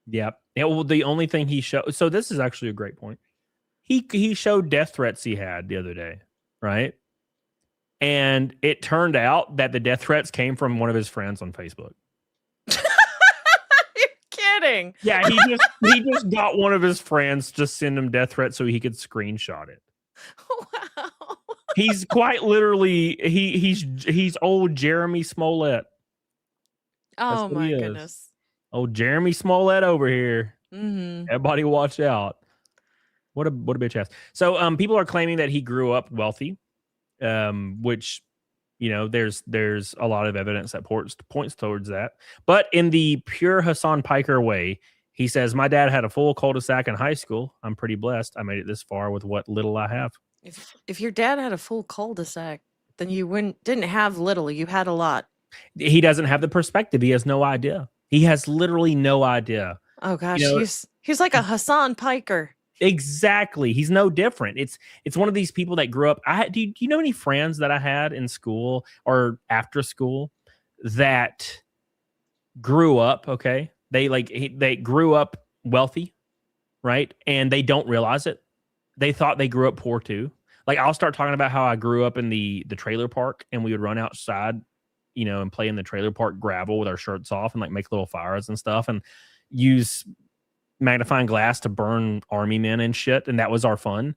[SPEAKER 1] Yep. Yeah, well, the only thing he showed... So this is actually a great point. He showed death threats he had the other day, right? And it turned out that the death threats came from one of his friends on Facebook.
[SPEAKER 2] You're kidding.
[SPEAKER 1] Yeah, he just got one of his friends to send him death threats so he could screenshot it.
[SPEAKER 2] Wow.
[SPEAKER 1] He's quite literally he's old Jeremy Smollett.
[SPEAKER 2] Oh my goodness.
[SPEAKER 1] Old Jeremy Smollett over here.
[SPEAKER 2] Mm-hmm.
[SPEAKER 1] Everybody watch out. What a bitch ass. So people are claiming that he grew up wealthy, which, there's a lot of evidence that points towards that. But in the pure Hassan Piker way, he says, my dad had a full cul-de-sac in high school. I'm pretty blessed. I made it this far with what little I have.
[SPEAKER 2] If your dad had a full cul-de-sac, then you didn't have little. You had a lot.
[SPEAKER 1] He doesn't have the perspective. He has no idea. He has literally no idea.
[SPEAKER 2] Oh gosh, he's like a Hassan Piker.
[SPEAKER 1] Exactly. He's no different. It's one of these people that grew up. Do you know any friends that I had in school or after school that grew up? Okay, they grew up wealthy, right? And they don't realize it. They thought they grew up poor too. Like I'll start talking about how I grew up in the trailer park, and we would run outside, and play in the trailer park gravel with our shirts off and like make little fires and stuff, and use magnifying glass to burn army men and shit, and that was our fun.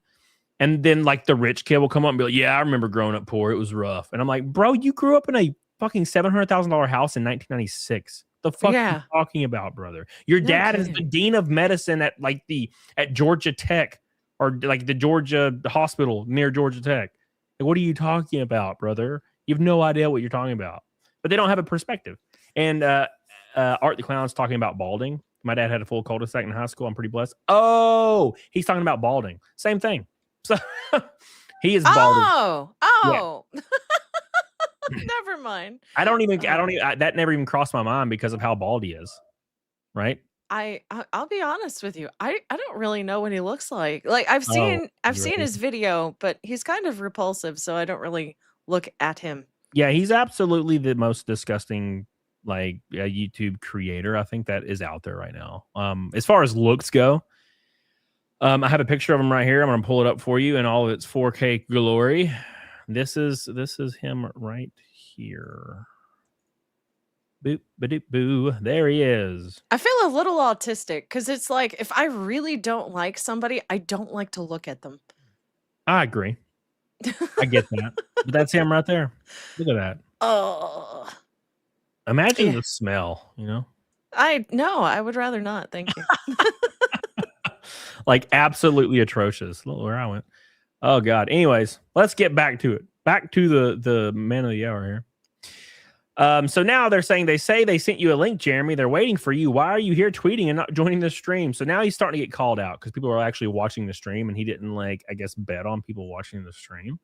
[SPEAKER 1] And then like the rich kid will come up and be like, yeah, I remember growing up poor, it was rough. And I'm like, bro, you grew up in a fucking $700,000 house in 1996. The fuck are you talking about, brother? Your dad is the dean of medicine at Georgia Tech, or like the Georgia hospital near Georgia Tech. Like, what are you talking about, brother? You have no idea what you're talking about. But they don't have a perspective. And Art the Clown's talking about balding. My dad had a full cul-de-sac in high school. I'm pretty blessed. Oh, he's talking about balding. Same thing. So he is balding.
[SPEAKER 2] Oh. Yeah. Never mind.
[SPEAKER 1] That never even crossed my mind because of how bald he is. Right?
[SPEAKER 2] I'll be honest with you. I don't really know what he looks like. Like I've seen his video, but he's kind of repulsive, so I don't really look at him.
[SPEAKER 1] Yeah, he's absolutely the most disgusting like a YouTube creator I think that is out there right now. As far as looks go, I have a picture of him right here. I'm gonna pull it up for you in all of its 4K glory. This is him right here. Boop, ba-doop, boo. There he is.
[SPEAKER 2] I feel a little autistic because it's like if I really don't like somebody, I don't like to look at them.
[SPEAKER 1] I agree. I get that. But that's him right there. Look at that.
[SPEAKER 2] Oh.
[SPEAKER 1] Imagine the smell,
[SPEAKER 2] I would rather not. Thank you.
[SPEAKER 1] Like absolutely atrocious. Look where I went. Oh God. Anyways, let's get back to it. Back to the man of the hour here. So now they say they sent you a link, Jeremy. They're waiting for you. Why are you here tweeting and not joining the stream? So now he's starting to get called out because people are actually watching the stream, and he didn't bet on people watching the stream.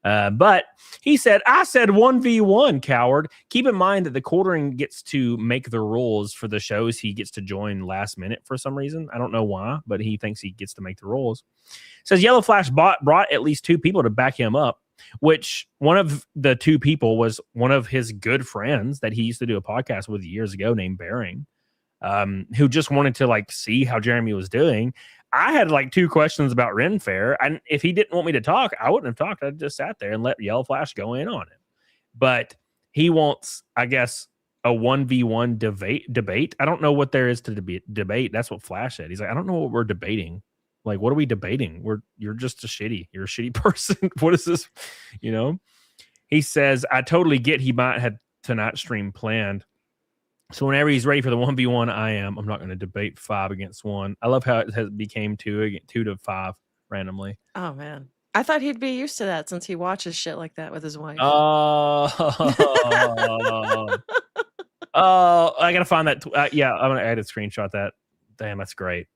[SPEAKER 1] But he said, I said 1v1, coward. Keep in mind that the quartering gets to make the rules for the shows he gets to join last minute for some reason. I don't know why, but he thinks he gets to make the rules. Says Yellowflash brought at least 2 people to back him up, which one of the 2 people was one of his good friends that he used to do a podcast with years ago named Bearing, who just wanted to see how Jeremy was doing. I had 2 questions about Renfair, and if he didn't want me to talk, I wouldn't have talked. I'd just sat there and let Yellowflash go in on it. But he wants, I guess, a 1v1 debate. I don't know what there is to debate. That's what Flash said. He's like, I don't know what we're debating. Like, what are we debating? You're just you're a shitty person. What is this? He says, I totally get he might have tonight's stream planned. So whenever he's ready for the 1v1, I'm not going to debate 5 against 1. I love how it has became 2 to 5 randomly.
[SPEAKER 2] Oh man, I thought he'd be used to that since he watches shit like that with his wife.
[SPEAKER 1] Oh, I gotta find that. Yeah, I'm gonna add a screenshot. That damn, that's great.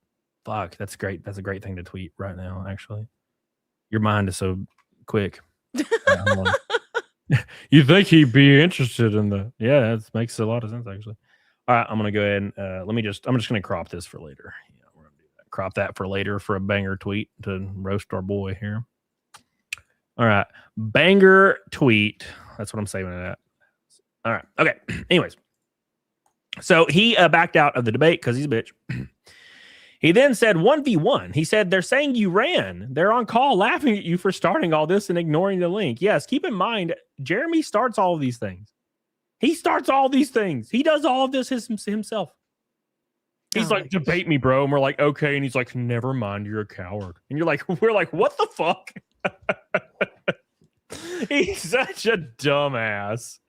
[SPEAKER 1] Fuck, that's great. That's a great thing to tweet right now. Actually, your mind is so quick. You think he'd be interested in the? Yeah, that makes a lot of sense actually. All right, I'm gonna go ahead and I'm just gonna crop this for later. Yeah, we're gonna do that. Crop that for later for a banger tweet to roast our boy here. All right, banger tweet. That's what I'm saving it at. All right, okay. Anyways, so he backed out of the debate because he's a bitch. He then said 1v1. He said, they're saying you ran. They're on call laughing at you for starting all this and ignoring the link. Yes, keep in mind, Jeremy starts all of these things. He starts all these things. He does all of this himself. He's like, debate me, bro. And we're like, okay. And he's like, never mind, you're a coward. And we're like, what the fuck? He's such a dumbass.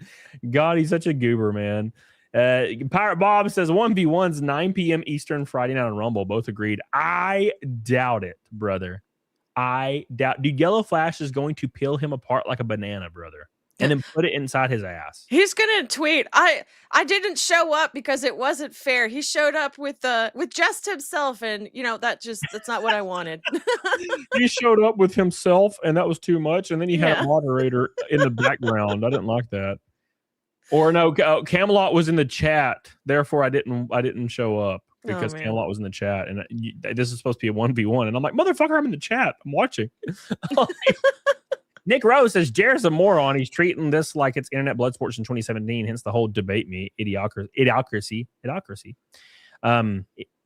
[SPEAKER 1] God, he's such a goober, man. Pirate Bob says 1v1's 9 p.m. Eastern Friday night on Rumble. Both agreed. I doubt it, brother. I doubt. Dude, Yellowflash is going to peel him apart like a banana, brother, and then put it inside his ass.
[SPEAKER 2] He's gonna tweet. I didn't show up because it wasn't fair. He showed up with just himself, and that's not what I wanted.
[SPEAKER 1] He showed up with himself, and that was too much. And then he had a moderator in the background. I didn't like that. Or no, Camelot was in the chat, therefore I didn't show up. because Camelot was in the chat, and this is supposed to be a 1v1, and I'm like, motherfucker, I'm in the chat, I'm watching. Nick Rose says Jared's a moron. He's treating this like it's internet blood sports in 2017, hence the whole debate me idiocracy.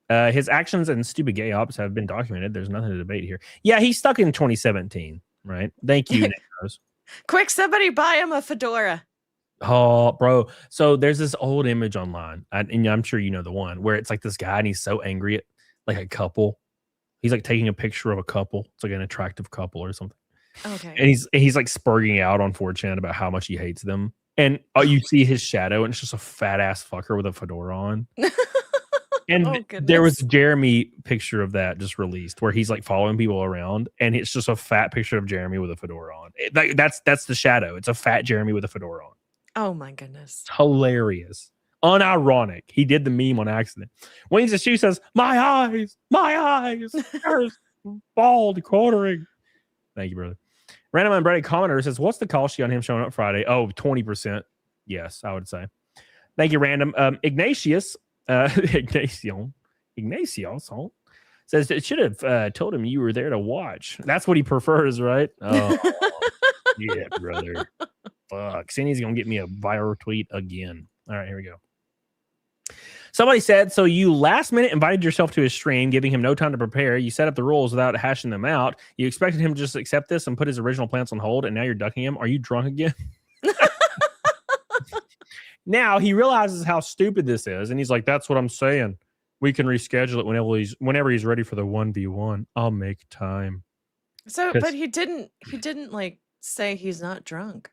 [SPEAKER 1] His actions and stupid gay ops have been documented. There's nothing to debate here. Yeah, he's stuck in 2017, right? Thank you, Nick Rose.
[SPEAKER 2] Quick, somebody buy him a fedora.
[SPEAKER 1] Oh, bro. So there's this old image online, and I'm sure you know the one where it's like this guy and he's so angry at like a couple. He's like taking a picture of a couple. It's like an attractive couple or something.
[SPEAKER 2] Okay.
[SPEAKER 1] And he's like spurging out on 4chan about how much he hates them. And you see his shadow, and it's just a fat ass fucker with a fedora on. And there was a Jeremy picture of that just released where he's like following people around, and it's just a fat picture of Jeremy with a fedora on. That's the shadow. It's a fat Jeremy with a fedora on.
[SPEAKER 2] Oh my goodness.
[SPEAKER 1] It's hilarious. Unironic. He did the meme on accident. Wings the Shoe says, my eyes, there's bald quartering. Thank you, brother. Random and Brady commenter says, what's the call sheet on him showing up Friday? Oh, 20%. Yes, I would say. Thank you, Random. Ignatius says it should have told him you were there to watch. That's what he prefers, right? Oh, yeah, brother. Fuck. Cindy's gonna get me a viral tweet again. All right, here we go. Somebody said, so you last minute invited yourself to his stream, giving him no time to prepare. You set up the rules without hashing them out. You expected him to just accept this and put his original plans on hold, and now you're ducking him. Are you drunk again? Now he realizes how stupid this is, and he's like, that's what I'm saying. We can reschedule it whenever he's ready for the 1v1. I'll make time.
[SPEAKER 2] So, but he didn't like say he's not drunk.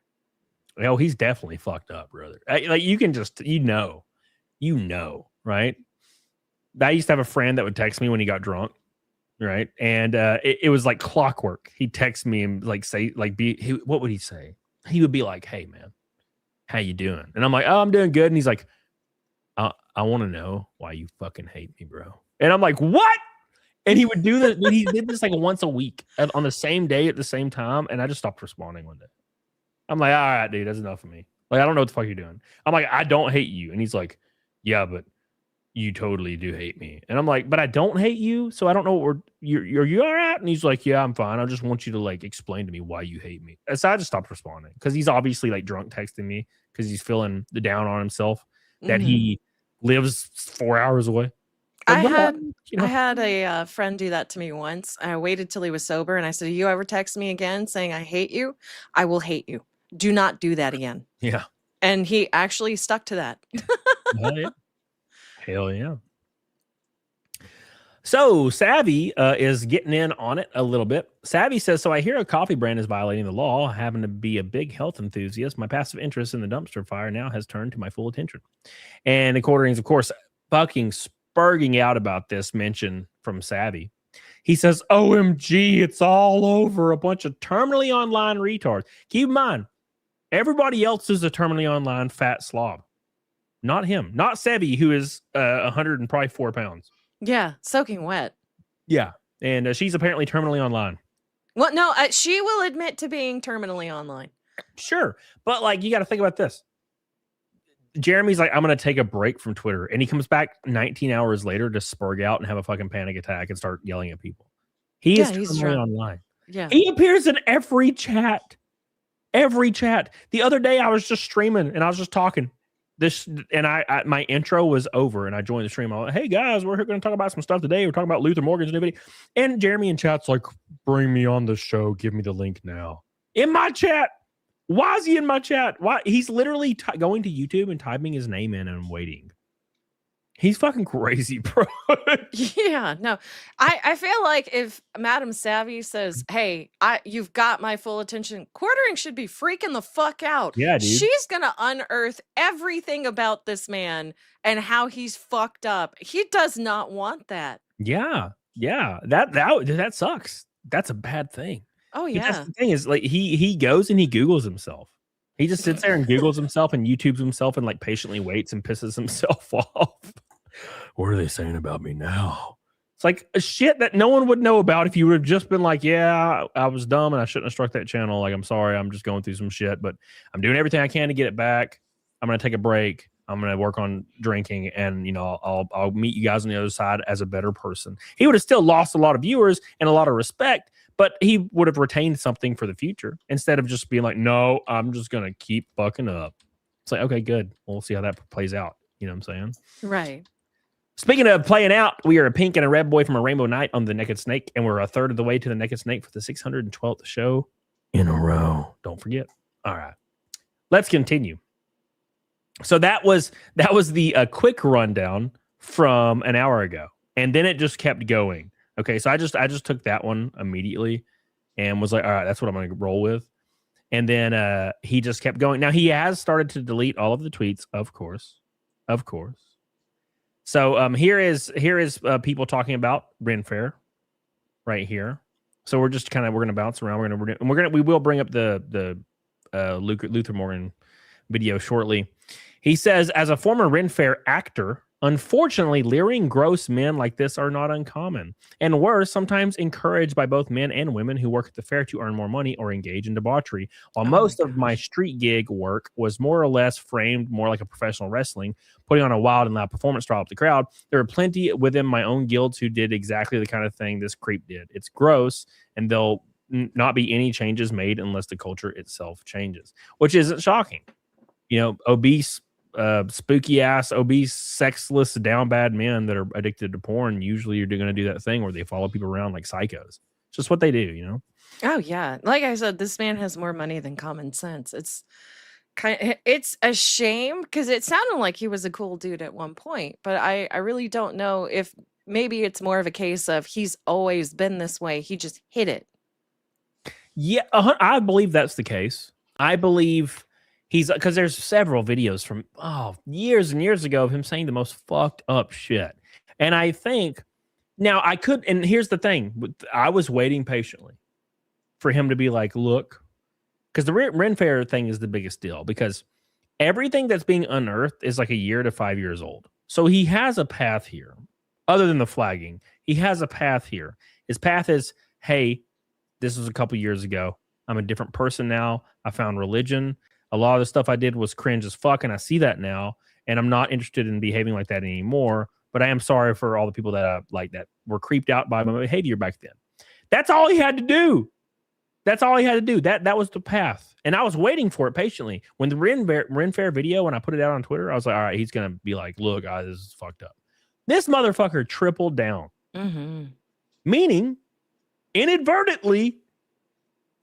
[SPEAKER 1] Oh, he's definitely fucked up, brother. Like you can just, you know, right? I used to have a friend that would text me when he got drunk, right? And it was like clockwork. He'd text me and like say, like, what would he say? He would be like, hey, man, how you doing? And I'm like, oh, I'm doing good. And he's like, I want to know why you fucking hate me, bro. And I'm like, what? And he would do that. He did this like once a week on the same day at the same time. And I just stopped responding one day. I'm like, all right, dude, that's enough of me. Like, I don't know what the fuck you're doing. I'm like, I don't hate you. And he's like, yeah, but you totally do hate me. And I'm like, but I don't hate you. So I don't know what you're all right? And he's like, yeah, I'm fine. I just want you to like explain to me why you hate me. And so I just stopped responding because he's obviously like drunk texting me because he's feeling the down on himself that he lives 4 hours away.
[SPEAKER 2] I had a friend do that to me once. I waited till he was sober and I said, you ever text me again saying I hate you? I will hate you. Do not do that again.
[SPEAKER 1] Yeah.
[SPEAKER 2] And he actually stuck to that.
[SPEAKER 1] Hell yeah. So Savvy is getting in on it a little bit. Savvy says, so I hear a coffee brand is violating the law. I happen to be a big health enthusiast. My passive interest in the dumpster fire now has turned to my full attention. And TheQuartering is, of course, fucking spurging out about this mention from Savvy. He says, OMG, it's all over. A bunch of terminally online retards. Keep in mind, everybody else is a terminally online fat slob. Not him. Not Sevi, who is 104 pounds.
[SPEAKER 2] Yeah, soaking wet.
[SPEAKER 1] Yeah, and she's apparently terminally online.
[SPEAKER 2] Well, no, she will admit to being terminally online.
[SPEAKER 1] Sure, but like you got to think about this. Jeremy's like, I'm going to take a break from Twitter, and he comes back 19 hours later to spurg out and have a fucking panic attack and start yelling at people. He's terminally online.
[SPEAKER 2] Yeah,
[SPEAKER 1] he appears in every chat. Every chat. The other day, I was just streaming and I was just talking. And I my intro was over and I joined the stream. I was like, hey guys, we're going to talk about some stuff today. We're talking about Luther Morgan's new video. And Jeremy in chat's like, bring me on the show. Give me the link now. In my chat. Why is he in my chat? Why? He's literally going to YouTube and typing his name in and waiting. He's fucking crazy, bro.
[SPEAKER 2] Yeah, no. I feel like if Madam Savvy says, hey, you've got my full attention, Quartering should be freaking the fuck out.
[SPEAKER 1] Yeah, dude.
[SPEAKER 2] She's going to unearth everything about this man and how he's fucked up. He does not want that.
[SPEAKER 1] Yeah. That sucks. That's a bad thing.
[SPEAKER 2] Oh, yeah.
[SPEAKER 1] But that's the thing is, like, he goes and he Googles himself. He just sits there and Googles himself and YouTubes himself and like patiently waits and pisses himself off. What are they saying about me now? It's like a shit that no one would know about if you would have just been like, yeah, I was dumb and I shouldn't have struck that channel. Like, I'm sorry. I'm just going through some shit, but I'm doing everything I can to get it back. I'm going to take a break. I'm going to work on drinking, and I'll meet you guys on the other side as a better person. He would have still lost a lot of viewers and a lot of respect, but he would have retained something for the future instead of just being like, no, I'm just going to keep fucking up. It's like, okay, good. We'll see how that plays out. You know what I'm saying?
[SPEAKER 2] Right.
[SPEAKER 1] Speaking of playing out, we are a pink and a red boy from a rainbow night on the Naked Snake, and we're a third of the way to the Naked Snake for the 612th show in a row. Don't forget. All right, let's continue. So that was the quick rundown from an hour ago, and then it just kept going. Okay, so I just took that one immediately and was like, all right, that's what I'm going to roll with. And then he just kept going. Now he has started to delete all of the tweets, of course. So here is people talking about Renfair right here. So we're going to bounce around. We will bring up the Luther Morgan video shortly. He says, as a former Renfair actor, unfortunately, leering gross men like this are not uncommon, and worse, sometimes encouraged by both men and women who work at the fair to earn more money or engage in debauchery. While most of my street gig work was more or less framed more like a professional wrestling, putting on a wild and loud performance to draw up the crowd, there are plenty within my own guilds who did exactly the kind of thing this creep did. It's gross, and there'll not be any changes made unless the culture itself changes, which isn't shocking. Obese, spooky ass, obese, sexless, down bad men that are addicted to porn usually are going to do that thing where they follow people around like psychos. It's just what they do,
[SPEAKER 2] Oh yeah, like I said, this man has more money than common sense. It's a shame because it sounded like he was a cool dude at one point, but I really don't know if maybe it's more of a case of he's always been this way. He just hid it.
[SPEAKER 1] Yeah, I believe that's the case. I believe because there's several videos from years and years ago of him saying the most fucked up shit. And I think now and here's the thing, I was waiting patiently for him to be like, look, because the Renfair thing is the biggest deal because everything that's being unearthed is like a year to 5 years old. So he has a path here. Other than the flagging, he has a path here. His path is, hey, this was a couple years ago. I'm a different person now. I found religion. A lot of the stuff I did was cringe as fuck, and I see that now, and I'm not interested in behaving like that anymore. But I am sorry for all the people that that were creeped out by my behavior back then. That's all he had to do. That was the path, and I was waiting for it patiently. When the Renfair video, when I put it out on Twitter, I was like, all right, he's gonna be like, look, guys, this is fucked up. This motherfucker tripled down, meaning inadvertently.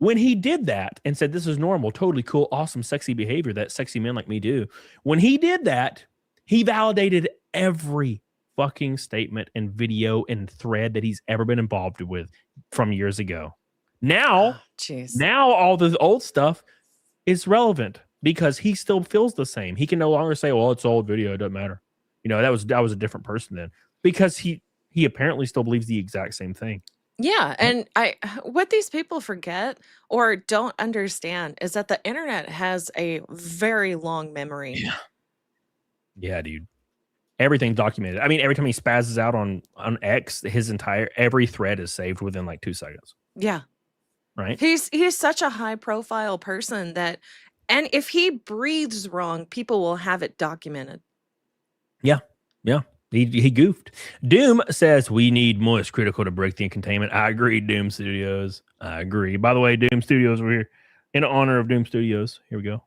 [SPEAKER 1] When he did that and said, this is normal, totally cool, awesome, sexy behavior that sexy men like me do. When he did that, he validated every fucking statement and video and thread that he's ever been involved with from years ago. Now all the old stuff is relevant because he still feels the same. He can no longer say, well, it's old video, it doesn't matter. That was a different person then because he apparently still believes the exact same thing.
[SPEAKER 2] Yeah, and what these people forget or don't understand is that the internet has a very long memory.
[SPEAKER 1] Yeah, dude. Everything's documented. I mean, every time he spazzes out on X, every thread is saved within like 2 seconds.
[SPEAKER 2] Yeah.
[SPEAKER 1] Right?
[SPEAKER 2] He's such a high profile person that, and if he breathes wrong, people will have it documented. Yeah.
[SPEAKER 1] He goofed. Doom says we need Moist Critical to break the containment. I agree, Doom Studios. I agree. By the way, Doom Studios, we're here in honor of Doom Studios. Here we go.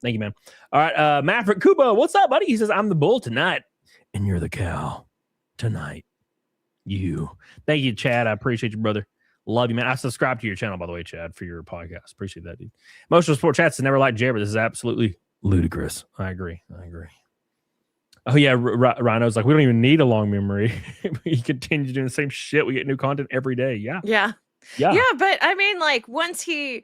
[SPEAKER 1] Thank you, man. All right, Maverick Kubo, what's up, buddy? He says, I'm the bull tonight, and you're the cow tonight. You. Thank you, Chad. I appreciate you, brother. Love you, man. I subscribe to your channel, by the way, Chad, for your podcast. Appreciate that, dude. Emotional Sport Chats never liked Jabber. This is absolutely ludicrous. I agree. Oh, yeah, Rhino's like, we don't even need a long memory. He continues doing the same shit. We get new content every day. Yeah.
[SPEAKER 2] But I mean, like, once he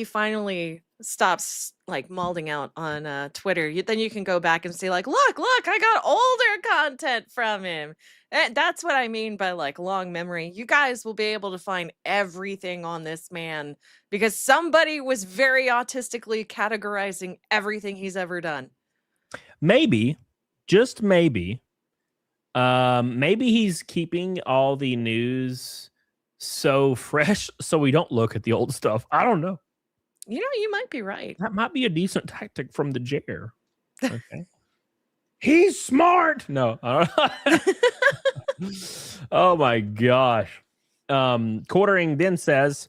[SPEAKER 2] finally stops like malding out on Twitter, then you can go back and see like, look, I got older content from him. That's what I mean by like long memory. You guys will be able to find everything on this man because somebody was very autistically categorizing everything he's ever done.
[SPEAKER 1] Maybe, just maybe, maybe he's keeping all the news so fresh so we don't look at the old stuff. I don't know.
[SPEAKER 2] You know, you might be right.
[SPEAKER 1] That might be a decent tactic from the Jer. Okay. He's smart. No. Oh my gosh. Quartering then says,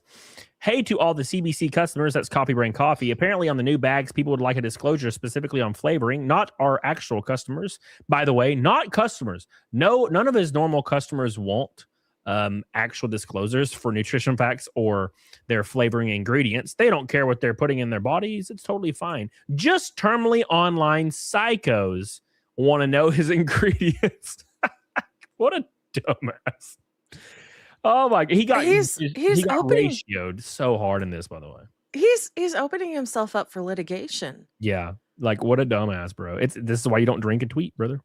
[SPEAKER 1] hey to all the CBC customers, that's Coffee Brain Coffee. Apparently on the new bags, people would like a disclosure specifically on flavoring, not our actual customers. By the way, not customers. No, none of his normal customers want actual disclosures for nutrition facts or their flavoring ingredients. They don't care what they're putting in their bodies. It's totally fine. Just terminally online psychos want to know his ingredients. What a dumbass. Oh my! He got ratioed so hard in this. By the way,
[SPEAKER 2] he's opening himself up for litigation.
[SPEAKER 1] Yeah, like what a dumbass, bro. This is why you don't drink and tweet, brother.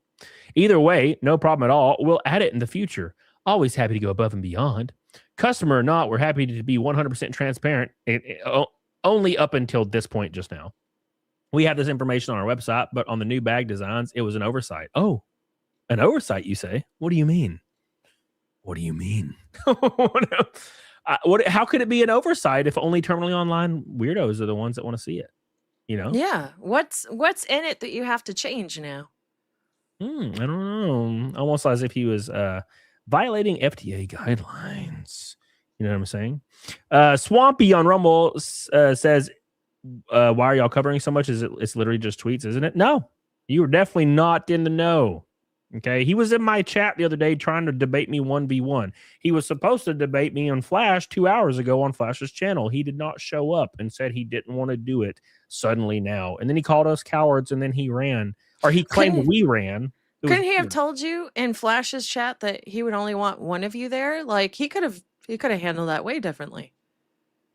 [SPEAKER 1] Either way, no problem at all. We'll add it in the future. Always happy to go above and beyond. Customer or not, we're happy to be 100% transparent. Only up until this point just now. We have this information on our website, but on the new bag designs, it was an oversight. Oh, an oversight, you say? What do you mean? What do you mean? How could it be an oversight if only terminally online weirdos are the ones that want to see it? You know?
[SPEAKER 2] Yeah. What's in it that you have to change now?
[SPEAKER 1] I don't know. Almost as if he was violating FDA guidelines. You know what I'm saying? Swampy on Rumble says, why are y'all covering so much? It's literally just tweets, isn't it? No, you were definitely not in the know. Okay, he was in my chat the other day trying to debate me 1v1. He was supposed to debate me on Flash 2 hours ago on Flash's channel. He did not show up and said he didn't want to do it suddenly now. And then he called us cowards and then he ran. Or he claimed we ran.
[SPEAKER 2] Couldn't he have told you in Flash's chat that he would only want one of you there? Like he could have handled that way differently.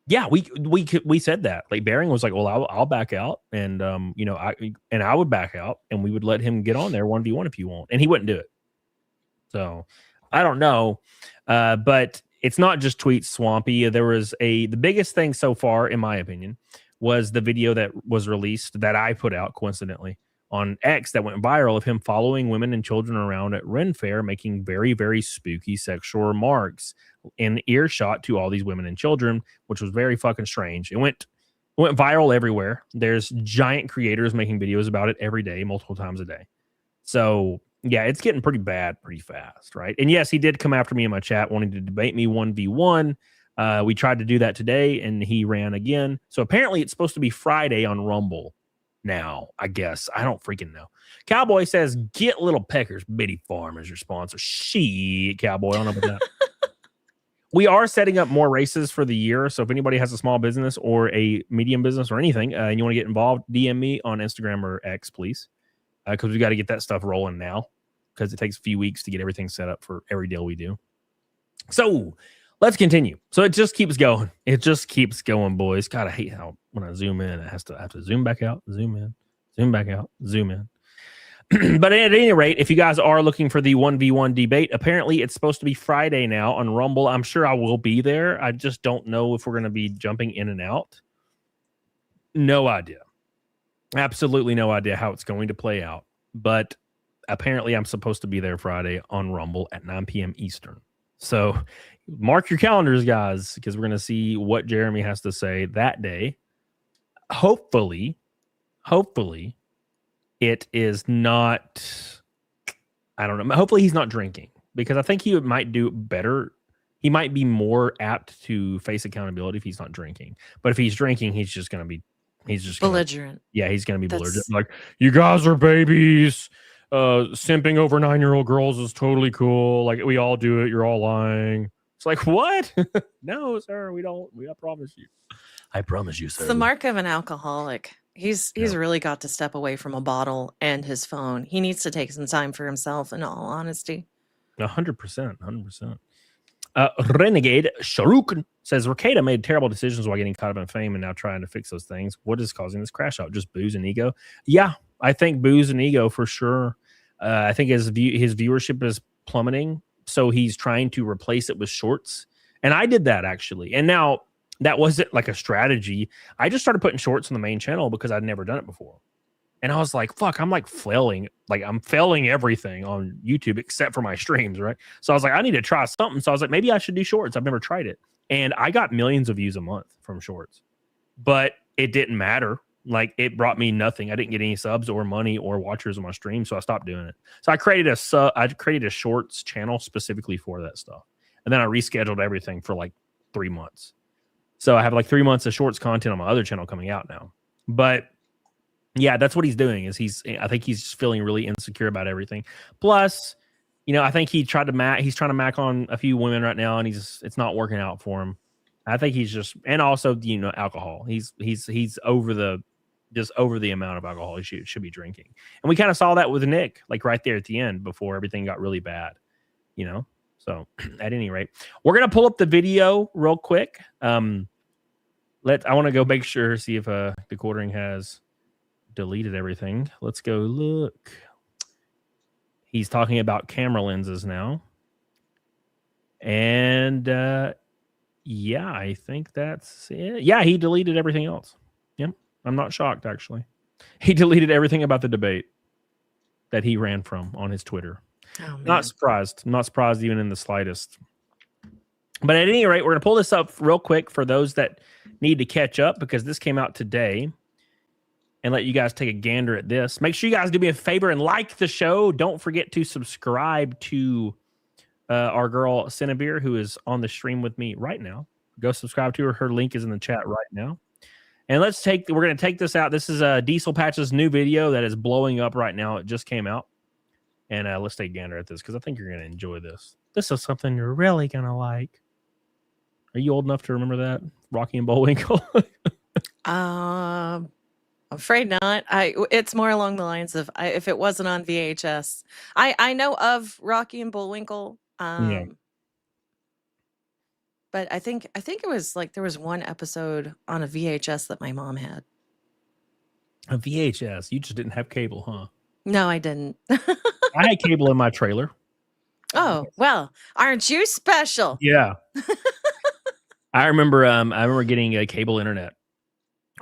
[SPEAKER 1] Yeah, we said that. Like Bering was like, well, I'll back out, and I would back out, and we would let him get on there 1v1 if you want, and he wouldn't do it. So I don't know, but it's not just tweets, Swampy. There was the biggest thing so far, in my opinion, was the video that was released that I put out coincidentally on X that went viral of him following women and children around at Renfair, making very, very spooky sexual remarks in earshot to all these women and children, which was very fucking strange. It went viral everywhere. There's giant creators making videos about it every day, multiple times a day. So yeah, it's getting pretty bad pretty fast, right? And yes, he did come after me in my chat wanting to debate me 1v1. We tried to do that today and he ran again. So apparently it's supposed to be Friday on Rumble now, I guess. I don't freaking know. Cowboy says, get Little Pecker's Bitty Farm as your sponsor. Shit, Cowboy. I don't know about that. We are setting up more races for the year. So if anybody has a small business or a medium business or anything, and you want to get involved, DM me on Instagram or X, please. Because we got to get that stuff rolling now. Because it takes a few weeks to get everything set up for every deal we do. So let's continue. So it just keeps going. It just keeps going, boys. God, I hate how when I zoom in, I have to zoom back out, zoom in, zoom back out, zoom in. But at any rate, if you guys are looking for the 1v1 debate, apparently it's supposed to be Friday now on Rumble. I'm sure I will be there. I just don't know if we're going to be jumping in and out. No idea. Absolutely no idea how it's going to play out. But apparently I'm supposed to be there Friday on Rumble at 9 p.m. Eastern. So mark your calendars, guys, because we're going to see what Jeremy has to say that day. Hopefully, it is not, I don't know. Hopefully he's not drinking because I think he might do better. He might be more apt to face accountability if he's not drinking. But if he's drinking, he's just
[SPEAKER 2] belligerent.
[SPEAKER 1] Yeah, he's going to be belligerent. Like, you guys are babies. Simping over 9-year-old girls is totally cool. Like, we all do it. You're all lying. It's like, what? No, sir, we don't. I promise you. I promise you, sir.
[SPEAKER 2] It's the mark of an alcoholic. He's really got to step away from a bottle and his phone. He needs to take some time for himself, in all honesty.
[SPEAKER 1] 100%. Renegade Sharukan says, Ricada made terrible decisions while getting caught up in fame and now trying to fix those things. What is causing this crash out? Just booze and ego? Yeah, I think booze and ego for sure. I think his viewership is plummeting, so he's trying to replace it with shorts. And I did that, actually. And now, that wasn't like a strategy. I just started putting shorts on the main channel because I'd never done it before. And I was like, fuck, I'm like flailing. Like, I'm failing everything on YouTube except for my streams, right? So I was like, I need to try something. So I was like, maybe I should do shorts. I've never tried it. And I got millions of views a month from shorts. But it didn't matter. Like, it brought me nothing. I didn't get any subs or money or watchers on my stream, so I stopped doing it. So I created a shorts channel specifically for that stuff, and then I rescheduled everything for like 3 months. So I have like 3 months of shorts content on my other channel coming out now. But yeah, that's what he's doing. I think he's feeling really insecure about everything. Plus, I think he's trying to mac on a few women right now, and it's not working out for him. I think he's just, and also alcohol. He's over the amount of alcohol he should be drinking. And we kind of saw that with Nick, like right there at the end before everything got really bad, So at any rate, we're going to pull up the video real quick. I want to go make sure, see if TheQuartering has deleted everything. Let's go look. He's talking about camera lenses now. And yeah, I think that's it. Yeah, he deleted everything else. Yep. I'm not shocked, actually. He deleted everything about the debate that he ran from on his Twitter.
[SPEAKER 2] Oh, man.
[SPEAKER 1] Not surprised. Not surprised even in the slightest. But at any rate, we're going to pull this up real quick for those that need to catch up, because this came out today, and let you guys take a gander at this. Make sure you guys do me a favor and like the show. Don't forget to subscribe to our girl Cinnabir, who is on the stream with me right now. Go subscribe to her. Her link is in the chat right now. And we're going to take this out. This is Diesel Patch's new video that is blowing up right now. It just came out. And let's take a gander at this, because I think you're going to enjoy this. This is something you're really going to like. Are you old enough to remember that? Rocky and Bullwinkle?
[SPEAKER 2] I'm afraid not. It's more along the lines of if it wasn't on VHS. I know of Rocky and Bullwinkle.
[SPEAKER 1] Yeah.
[SPEAKER 2] But I think it was like there was one episode on a VHS that my mom had.
[SPEAKER 1] A VHS? You just didn't have cable, huh?
[SPEAKER 2] No, I didn't.
[SPEAKER 1] I had cable in my trailer.
[SPEAKER 2] Oh, well, aren't you special?
[SPEAKER 1] Yeah. I remember getting a cable internet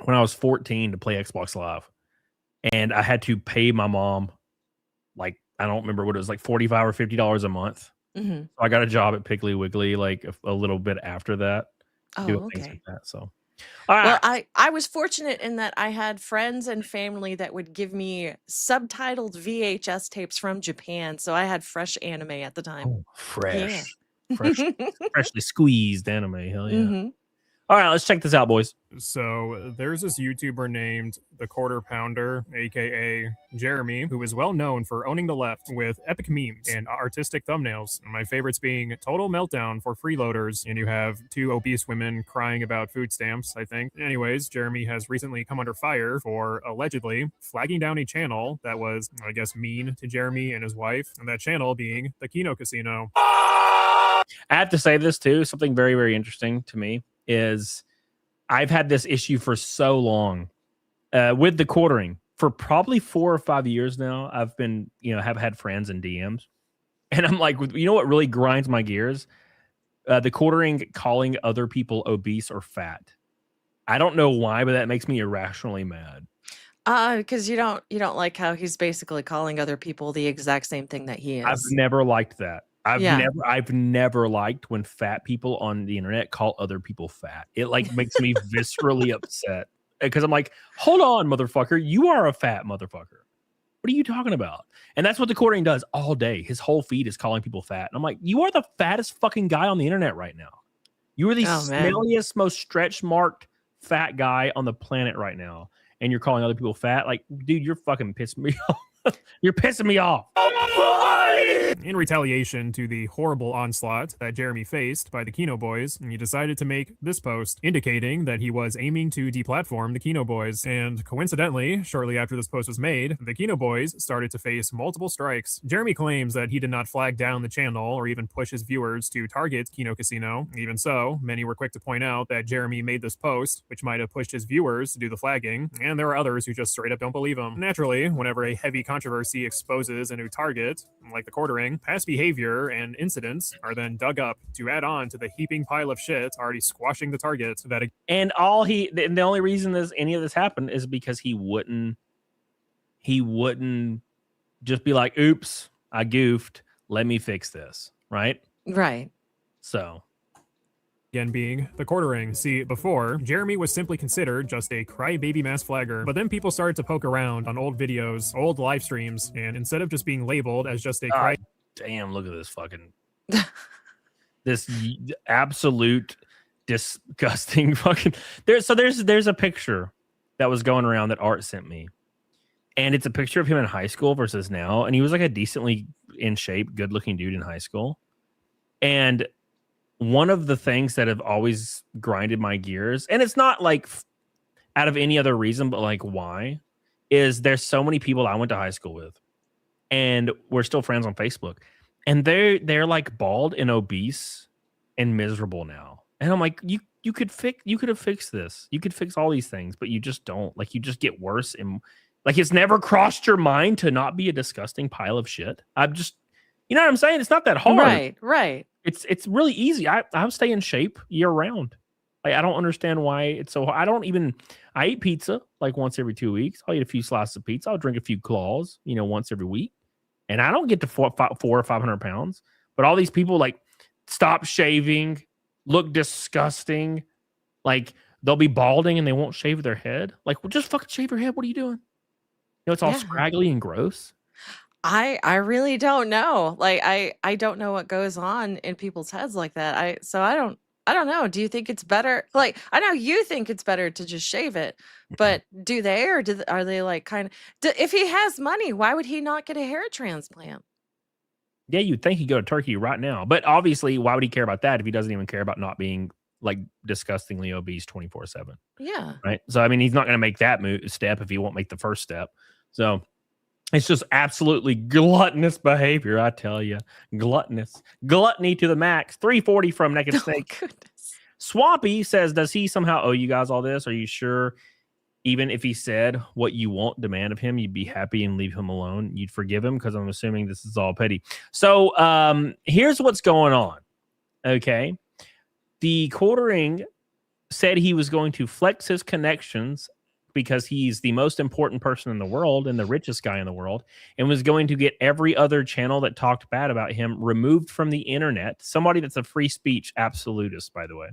[SPEAKER 1] when I was 14 to play Xbox Live. And I had to pay my mom, like, I don't remember what it was, like $45 or $50 a month.
[SPEAKER 2] Mm-hmm.
[SPEAKER 1] So I got a job at Piggly Wiggly like a little bit after that.
[SPEAKER 2] Oh,
[SPEAKER 1] doing
[SPEAKER 2] okay.
[SPEAKER 1] things like that. So, all right.
[SPEAKER 2] Well, I was fortunate in that I had friends and family that would give me subtitled VHS tapes from Japan. So I had fresh anime at the time.
[SPEAKER 1] Oh, fresh. Yeah. Freshly squeezed anime. Hell yeah.
[SPEAKER 2] Mm-hmm.
[SPEAKER 1] All right, let's check this out, boys.
[SPEAKER 3] So there's this YouTuber named The Quarter Pounder, aka Jeremy, who is well known for owning the left with epic memes and artistic thumbnails. My favorites being Total Meltdown for freeloaders, and you have two obese women crying about food stamps, I think. Anyways, Jeremy has recently come under fire for allegedly flagging down a channel that was, I guess, mean to Jeremy and his wife, and that channel being the Kino Casino.
[SPEAKER 1] I have to say this too, something very, very interesting to me is I've had this issue for so long with TheQuartering for probably 4 or 5 years now. I've been, have had friends in DMs, and I'm like, you know what really grinds my gears? TheQuartering calling other people obese or fat. I don't know why, but that makes me irrationally mad.
[SPEAKER 2] Because you don't like how he's basically calling other people the exact same thing that he is.
[SPEAKER 1] I've never liked that. I've never liked when fat people on the internet call other people fat. It like makes me viscerally upset, because I'm like, hold on, motherfucker, you are a fat motherfucker. What are you talking about? And that's what TheQuartering does all day. His whole feed is calling people fat. And I'm like, you are the fattest fucking guy on the internet right now. You are the smelliest, most stretch marked fat guy on the planet right now. And you're calling other people fat. Like, dude, you're fucking pissing me off. You're pissing me off.
[SPEAKER 3] In retaliation to the horrible onslaught that Jeremy faced by the Kino Boys, he decided to make this post indicating that he was aiming to deplatform the Kino Boys. And coincidentally, shortly after this post was made, the Kino Boys started to face multiple strikes. Jeremy claims that he did not flag down the channel or even push his viewers to target Kino Casino. Even so, many were quick to point out that Jeremy made this post, which might have pushed his viewers to do the flagging, and there are others who just straight up don't believe him. Naturally, whenever a heavy controversy exposes a new target, like TheQuartering, past behavior and incidents are then dug up to add on to the heaping pile of shit already squashing the target.
[SPEAKER 1] And the only reason any of this happened is because he wouldn't just be like, oops, I goofed, let me fix this, right?
[SPEAKER 2] Right.
[SPEAKER 1] So
[SPEAKER 3] again being TheQuartering. See, before, Jeremy was simply considered just a crybaby mass flagger, but then people started to poke around on old videos, old live streams, and instead of just being labeled as just a cry...
[SPEAKER 1] Damn, look at this fucking... this absolute disgusting fucking... There's a picture that was going around that Art sent me. And it's a picture of him in high school versus now. And he was like a decently in shape, good looking dude in high school. And one of the things that have always grinded my gears, and it's not like out of any other reason, but like why, is there's so many people I went to high school with and we're still friends on Facebook. And they're like bald and obese and miserable now. And I'm like, you could have fixed this. You could fix all these things, but you just don't. Like, you just get worse. And like, it's never crossed your mind to not be a disgusting pile of shit. I'm just, you know what I'm saying? It's not that hard.
[SPEAKER 2] Right.
[SPEAKER 1] It's really easy. I'll stay in shape year round. Like, I don't understand why it's so hard. I eat pizza like once every 2 weeks. I'll eat a few slices of pizza. I'll drink a few claws, once every week. And I don't get to 400 or 500 pounds. But all these people like stop shaving, look disgusting. Like, they'll be balding and they won't shave their head. Like, well, just fucking shave your head. What are you doing? It's all scraggly and gross.
[SPEAKER 2] I really don't know. Like, I don't know what goes on in people's heads like that. I don't know. Do you think it's better? Like, I know you think it's better to just shave it, but do they, or are they like kind of, if he has money, why would he not get a hair transplant?
[SPEAKER 1] Yeah, you'd think he'd go to Turkey right now. But obviously, why would he care about that if he doesn't even care about not being like disgustingly obese 24/7?
[SPEAKER 2] Yeah.
[SPEAKER 1] Right. So, I mean, he's not going to make that step if he won't make the first step. So it's just absolutely gluttonous behavior, I tell you. Gluttony to the max. 340 from Naked Snake.
[SPEAKER 2] Goodness.
[SPEAKER 1] Swampy says, does he somehow owe you guys all this? Are you sure even if he said what you won't demand of him, you'd be happy and leave him alone? You'd forgive him? Because I'm assuming this is all petty. So here's what's going on. Okay. TheQuartering said he was going to flex his connections because he's the most important person in the world and the richest guy in the world, and was going to get every other channel that talked bad about him removed from the internet. Somebody that's a free speech absolutist, by the way,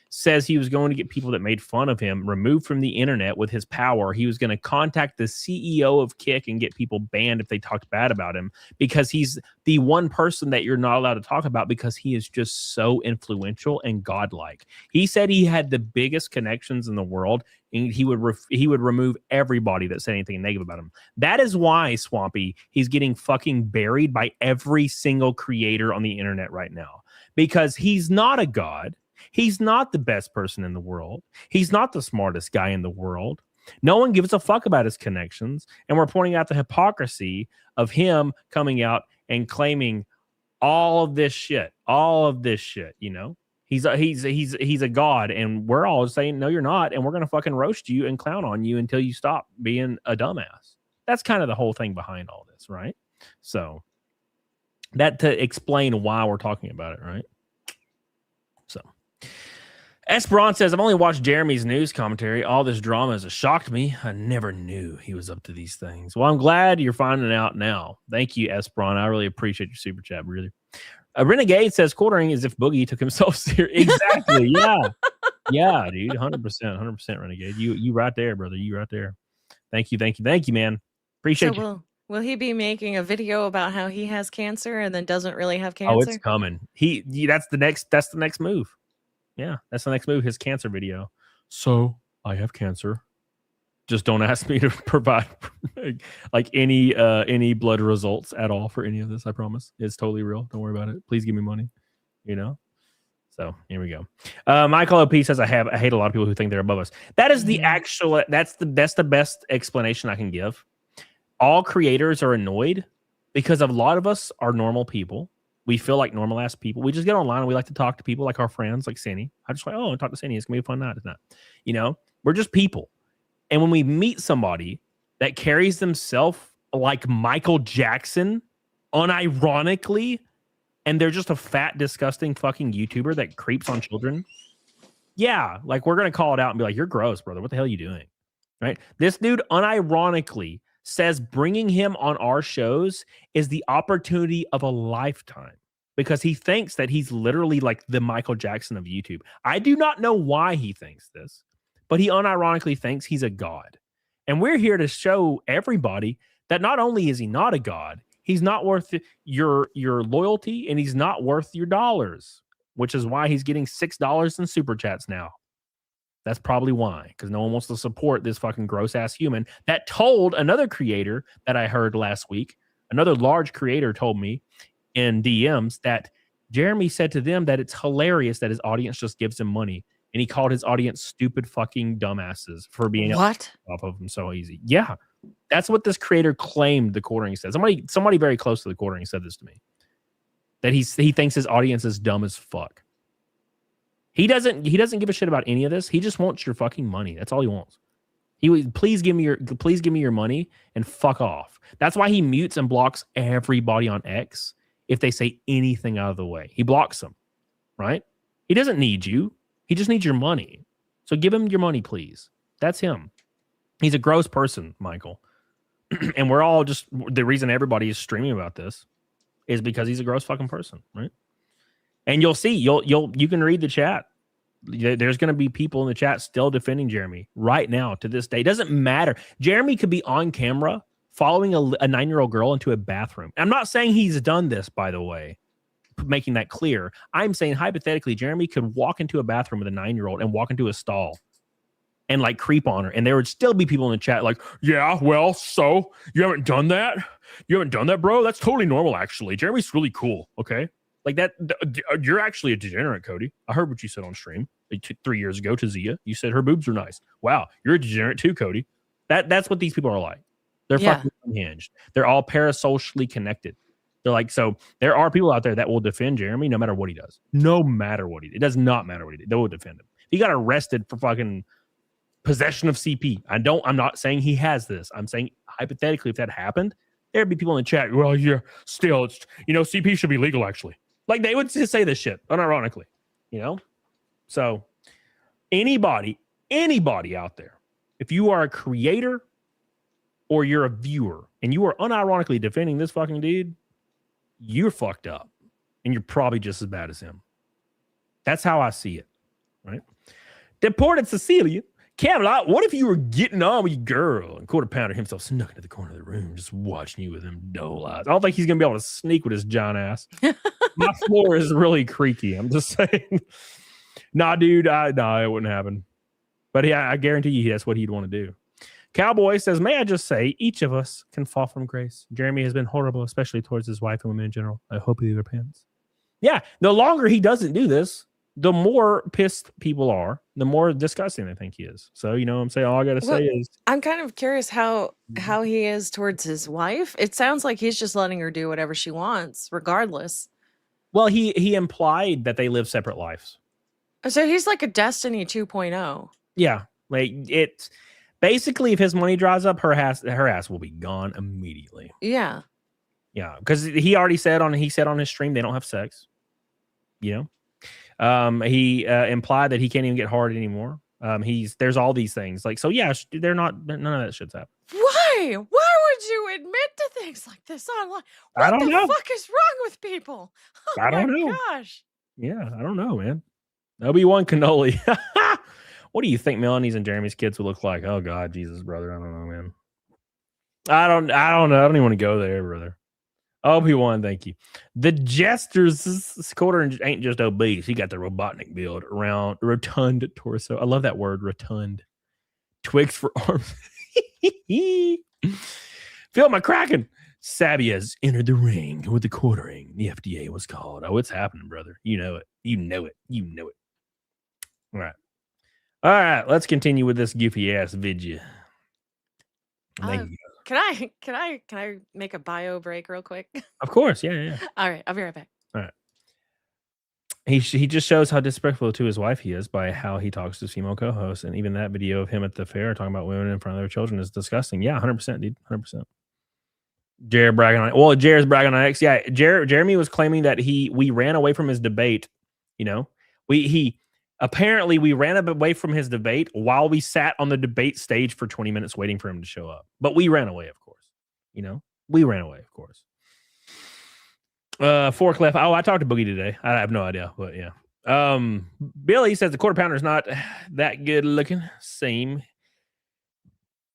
[SPEAKER 1] says he was going to get people that made fun of him removed from the internet with his power. He was going to contact the CEO of Kick and get people banned if they talked bad about him, because he's the one person that you're not allowed to talk about because he is just so influential and godlike. He said he had the biggest connections in the world, and he would remove everybody that said anything negative about him. That is why, Swampy, he's getting fucking buried by every single creator on the internet right now, because he's not a god. He's not the best person in the world. He's not the smartest guy in the world. No one gives a fuck about his connections. And we're pointing out the hypocrisy of him coming out and claiming all of this shit. He's a god, and we're all saying, no, you're not. And we're going to fucking roast you and clown on you until you stop being a dumbass. That's kind of the whole thing behind all this, right? So that to explain why we're talking about it, right? So Esperon says, I've only watched Jeremy's news commentary. All this drama has shocked me. I never knew he was up to these things. Well, I'm glad you're finding out now. Thank you, Esperon. I really appreciate your super chat, really. Renegade says, quartering as if Boogie took himself serious. Exactly. Yeah, dude. 100%, Renegade. You right there, brother. You right there. Thank you, man. Appreciate you.
[SPEAKER 2] Will he be making a video about how he has cancer and then doesn't really have cancer?
[SPEAKER 1] Oh, it's coming. That's the next move. Yeah, that's the next move. His cancer video. So I have cancer. Just don't ask me to provide like any blood results at all for any of this. I promise. It's totally real. Don't worry about it. Please give me money. So here we go. Michael OP says, I hate a lot of people who think they're above us. That is the actual. That's the best explanation I can give. All creators are annoyed because a lot of us are normal people. We feel like normal ass people. We just get online and we like to talk to people like our friends, like Cindy. I just like, oh, talk to Cindy. It's gonna be a fun night. It's not. We're just people. And when we meet somebody that carries themselves like Michael Jackson, unironically, and they're just a fat, disgusting fucking YouTuber that creeps on children, yeah, like we're gonna call it out and be like, you're gross, brother. What the hell are you doing? Right? This dude unironically says bringing him on our shows is the opportunity of a lifetime. because he thinks that he's literally like the Michael Jackson of YouTube. I do not know why he thinks this, but he unironically thinks he's a god. And we're here to show everybody that not only is he not a god, he's not worth your loyalty, and he's not worth your dollars, which is why he's getting $6 in super chats now. That's probably why, because no one wants to support this fucking gross ass human that told another creator that I heard last week, another large creator told me in DMs that Jeremy said to them that it's hilarious that his audience just gives him money. And he called his audience stupid fucking dumbasses for being
[SPEAKER 2] what
[SPEAKER 1] off of him so easy. Yeah, that's what this creator claimed TheQuartering said. Somebody very close to TheQuartering said this to me, that he thinks his audience is dumb as fuck. He doesn't give a shit about any of this. He just wants your fucking money. That's all he wants. Please give me your money and fuck off. That's why he mutes and blocks everybody on X if they say anything out of the way. He blocks them, right? He doesn't need you. He just needs your money. So give him your money, please. That's him. He's a gross person, Michael. And we're all just, the reason everybody is streaming about this is because he's a gross fucking person, right? And you'll see, you can read the chat. There's going to be people in the chat still defending Jeremy right now to this day. It doesn't matter. Jeremy could be on camera following a 9-year-old girl into a bathroom. I'm not saying he's done this, by the way, making that clear. I'm saying hypothetically, Jeremy could walk into a bathroom with a 9-year-old and walk into a stall and like creep on her, and there would still be people in the chat like, yeah, well, so you haven't done that? You haven't done that, bro? That's totally normal, actually. Jeremy's really cool, okay? Like that, you're actually a degenerate, Cody. I heard what you said on stream 3 years ago to Zia. You said her boobs are nice. Wow, you're a degenerate too, Cody. That's what these people are like. They're fucking unhinged. They're all parasocially connected. They're like, so there are people out there that will defend Jeremy no matter what he does. No matter what he did. It does not matter what he did. They will defend him. He got arrested for fucking possession of CP. I'm not saying he has this. I'm saying hypothetically, if that happened, there'd be people in the chat. Well, yeah, still, it's, CP should be legal, actually. Like, they would just say this shit, unironically, So anybody out there, if you are a creator or you're a viewer and you are unironically defending this fucking dude, you're fucked up. And you're probably just as bad as him. That's how I see it, right? Deported Cecilia. Camelot, what if you were getting on with your girl and Quarter Pounder himself snuck into the corner of the room just watching you with them dull eyes? I don't think he's going to be able to sneak with his John ass. My floor is really creaky. I'm just saying. Nah, dude. No, it wouldn't happen. But yeah, I guarantee you that's what he'd want to do. Cowboy says, may I just say, each of us can fall from grace. Jeremy has been horrible, especially towards his wife and women in general. I hope he repents. Yeah, the longer he doesn't do this, the more pissed people are, the more disgusting they think he is. So, what I'm saying? All I got to say is...
[SPEAKER 2] I'm kind of curious how he is towards his wife. It sounds like he's just letting her do whatever she wants, regardless.
[SPEAKER 1] Well, he implied that they live separate lives.
[SPEAKER 2] So he's like a Destiny 2.0.
[SPEAKER 1] Yeah. Like, it's... Basically, if his money dries up, her ass will be gone immediately.
[SPEAKER 2] Yeah.
[SPEAKER 1] Yeah, because he already said on his stream they don't have sex. He implied that he can't even get hard anymore. There's all these things like, so yeah, none of that shit's happening.
[SPEAKER 2] Why would you admit to things like this online?
[SPEAKER 1] I don't know.
[SPEAKER 2] What the fuck is wrong with people? Oh,
[SPEAKER 1] I don't know.
[SPEAKER 2] Gosh.
[SPEAKER 1] Yeah, I don't know, man. Obi-Wan Cannoli. What do you think Melanie's and Jeremy's kids would look like? Oh God, Jesus, brother. I don't know, man. I don't know. I don't even want to go there, brother. Obi-Wan, thank you. The Jester's quarter ain't just obese. He got the Robotnik build around rotund torso. I love that word, rotund. Twigs for arms. Feel my cracking. Sabia's entered the ring with the quartering. The FDA was called. Oh, it's happening, brother. You know it. You know it. You know it. All right. All right. Let's continue with this goofy ass video. Thank you.
[SPEAKER 2] Can I make a bio break real quick?
[SPEAKER 1] Of course. Yeah.
[SPEAKER 2] All right. I'll be right back.
[SPEAKER 1] All right. He just shows how disrespectful to his wife he is by how he talks to his female co-hosts. And even that video of him at the fair talking about women in front of their children is disgusting. Yeah, 100%, dude. 100%. Jared bragging on it. Well, Jared's bragging on X. Yeah, Jeremy was claiming that we ran away from his debate. We ran away from his debate while we sat on the debate stage for 20 minutes waiting for him to show up. But we ran away, of course. We ran away, of course. Forklift. Oh, I talked to Boogie today. I have no idea, but yeah. Billy says the quarter pounder is not that good looking. Same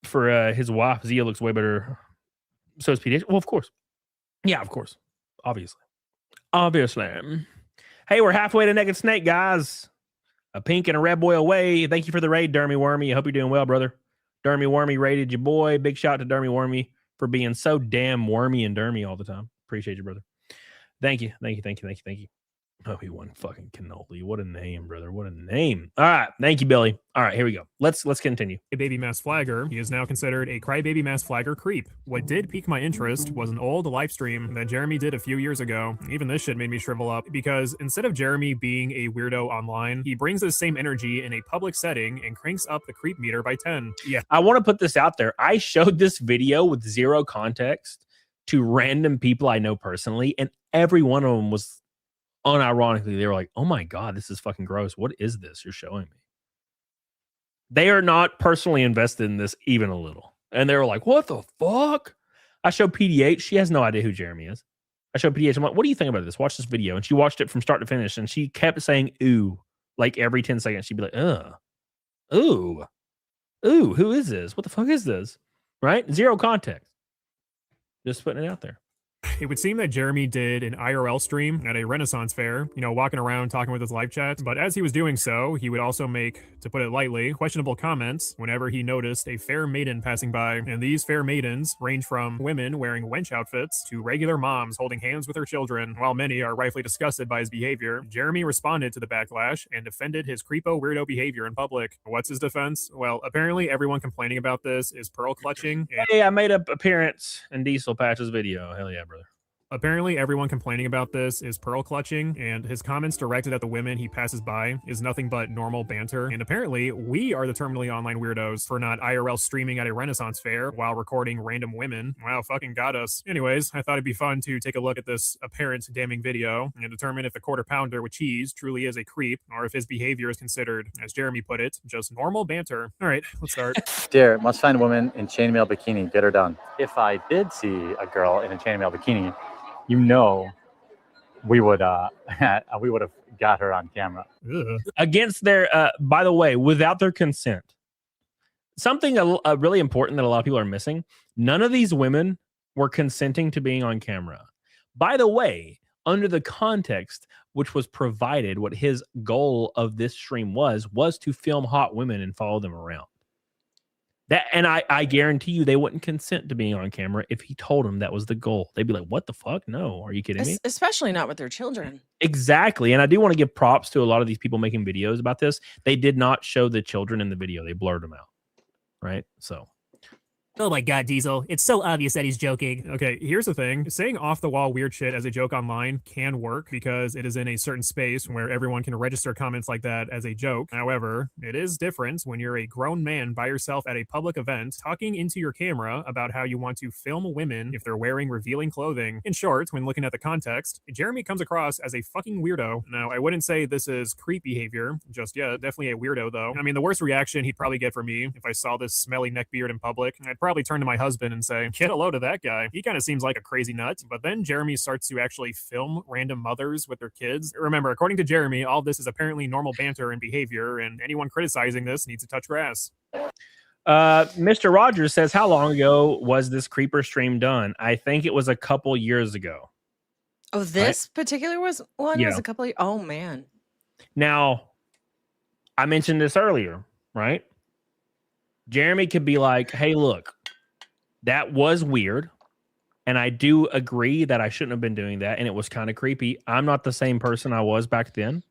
[SPEAKER 1] for his wife. Zia looks way better. So is PDH. Well, of course. Yeah, of course. Obviously. Hey, we're halfway to Naked Snake, guys. A pink and a red boy away. Thank you for the raid, Dermy Wormy. I hope you're doing well, brother. Dermy Wormy raided your boy. Big shout to Dermy Wormy for being so damn wormy and dermy all the time. Appreciate you, brother. Thank you. Oh, he won fucking cannoli. What a name, brother. What a name. All right. Thank you, Billy. All right, here we go. Let's continue.
[SPEAKER 3] A baby mass flagger, he is now considered a crybaby mass flagger creep. What did pique my interest was an old live stream that Jeremy did a few years ago. Even this shit made me shrivel up because instead of Jeremy being a weirdo online, he brings the same energy in a public setting and cranks up the creep meter by 10. Yeah.
[SPEAKER 1] I want to put this out there. I showed this video with zero context to random people I know personally, and every one of them was unironically, they were like, oh my God, this is fucking gross. What is this you're showing me? They are not personally invested in this even a little. And they were like, what the fuck? I showed PDH. She has no idea who Jeremy is. I showed PDH. I'm like, what do you think about this? Watch this video. And she watched it from start to finish. And she kept saying, ooh, like every 10 seconds. She'd be like, ooh, who is this? What the fuck is this? Right? Zero context. Just putting it out there.
[SPEAKER 3] It would seem that Jeremy did an IRL stream at a Renaissance fair, you know, walking around talking with his live chat. But as he was doing so, he would also make, to put it lightly, questionable comments whenever he noticed a fair maiden passing by. And these fair maidens range from women wearing wench outfits to regular moms holding hands with their children. While many are rightfully disgusted by his behavior, Jeremy responded to the backlash and defended his creepo weirdo behavior in public. What's his defense? Well, apparently everyone complaining about this is pearl clutching.
[SPEAKER 1] Hey, I made an appearance in Diesel Patch's video. Hell yeah, brother.
[SPEAKER 3] Apparently, everyone complaining about this is pearl clutching, and his comments directed at the women he passes by is nothing but normal banter. And apparently, we are the terminally online weirdos for not IRL streaming at a Renaissance fair while recording random women. Wow, fucking got us. Anyways, I thought it'd be fun to take a look at this apparent damning video and determine if the quarter pounder with cheese truly is a creep, or if his behavior is considered, as Jeremy put it, just normal banter. All right, let's start.
[SPEAKER 4] Dear, must find a woman in chainmail bikini, get her done. If I did see a girl in a chainmail bikini, you know, we would have got her on camera.
[SPEAKER 3] Ugh.
[SPEAKER 1] Against their, by the way, without their consent. Something really important that a lot of people are missing. None of these women were consenting to being on camera. By the way, under the context which was provided, what his goal of this stream was to film hot women and follow them around. That, and I guarantee you they wouldn't consent to being on camera if he told them that was the goal. They'd be like, what the fuck? No, are you kidding me?
[SPEAKER 2] Especially not with their children.
[SPEAKER 1] Exactly. And I do want to give props to a lot of these people making videos about this. They did not show the children in the video. They blurred them out. Right? So.
[SPEAKER 5] Oh my God, Diesel. It's so obvious that he's joking.
[SPEAKER 3] Okay, here's the thing. Saying off-the-wall weird shit as a joke online can work because it is in a certain space where everyone can register comments like that as a joke. However, it is different when you're a grown man by yourself at a public event talking into your camera about how you want to film women if they're wearing revealing clothing. In short, when looking at the context, Jeremy comes across as a fucking weirdo. Now, I wouldn't say this is creep behavior just yet. Definitely a weirdo, though. I mean, the worst reaction he'd probably get from me if I saw this smelly neckbeard in public, I'd probably turn to my husband and say, get a load of that guy. He kind of seems like a crazy nut. But then Jeremy starts to actually film random mothers with their kids. Remember, according to Jeremy, all this is apparently normal banter and behavior, and anyone criticizing this needs to touch grass.
[SPEAKER 1] Mr. Rogers says, how long ago was this creeper stream done? I think it was a couple years ago.
[SPEAKER 2] Oh, this particular one
[SPEAKER 1] Yeah.
[SPEAKER 2] was a couple of, oh man.
[SPEAKER 1] Now, I mentioned this earlier, right? Jeremy could be like, hey, look, that was weird. And I do agree that I shouldn't have been doing that. And it was kind of creepy. I'm not the same person I was back then.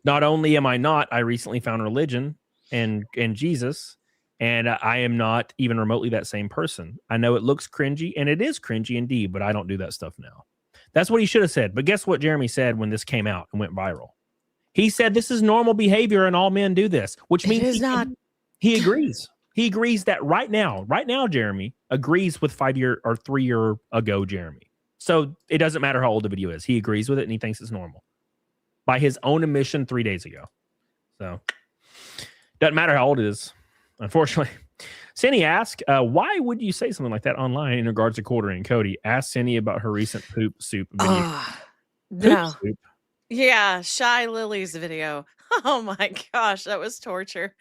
[SPEAKER 1] Not only am I not, I recently found religion and Jesus. And I am not even remotely that same person. I know it looks cringy, and it is cringy indeed, but I don't do that stuff now. That's what he should have said. But guess what Jeremy said when this came out and went viral? He said this is normal behavior and all men do this, which means
[SPEAKER 2] it is not.
[SPEAKER 1] He agrees. He agrees that right now, Jeremy agrees with 5 year or 3 year ago Jeremy. So it doesn't matter how old the video is. He agrees with it and he thinks it's normal by his own admission 3 days ago. So doesn't matter how old it is, unfortunately. Cindy asked, why would you say something like that online in regards to quartering? Cody, ask Cindy about her recent poop soup video.
[SPEAKER 2] No.
[SPEAKER 1] Soup?
[SPEAKER 2] Yeah, Shy Lily's video. Oh my gosh, that was torture.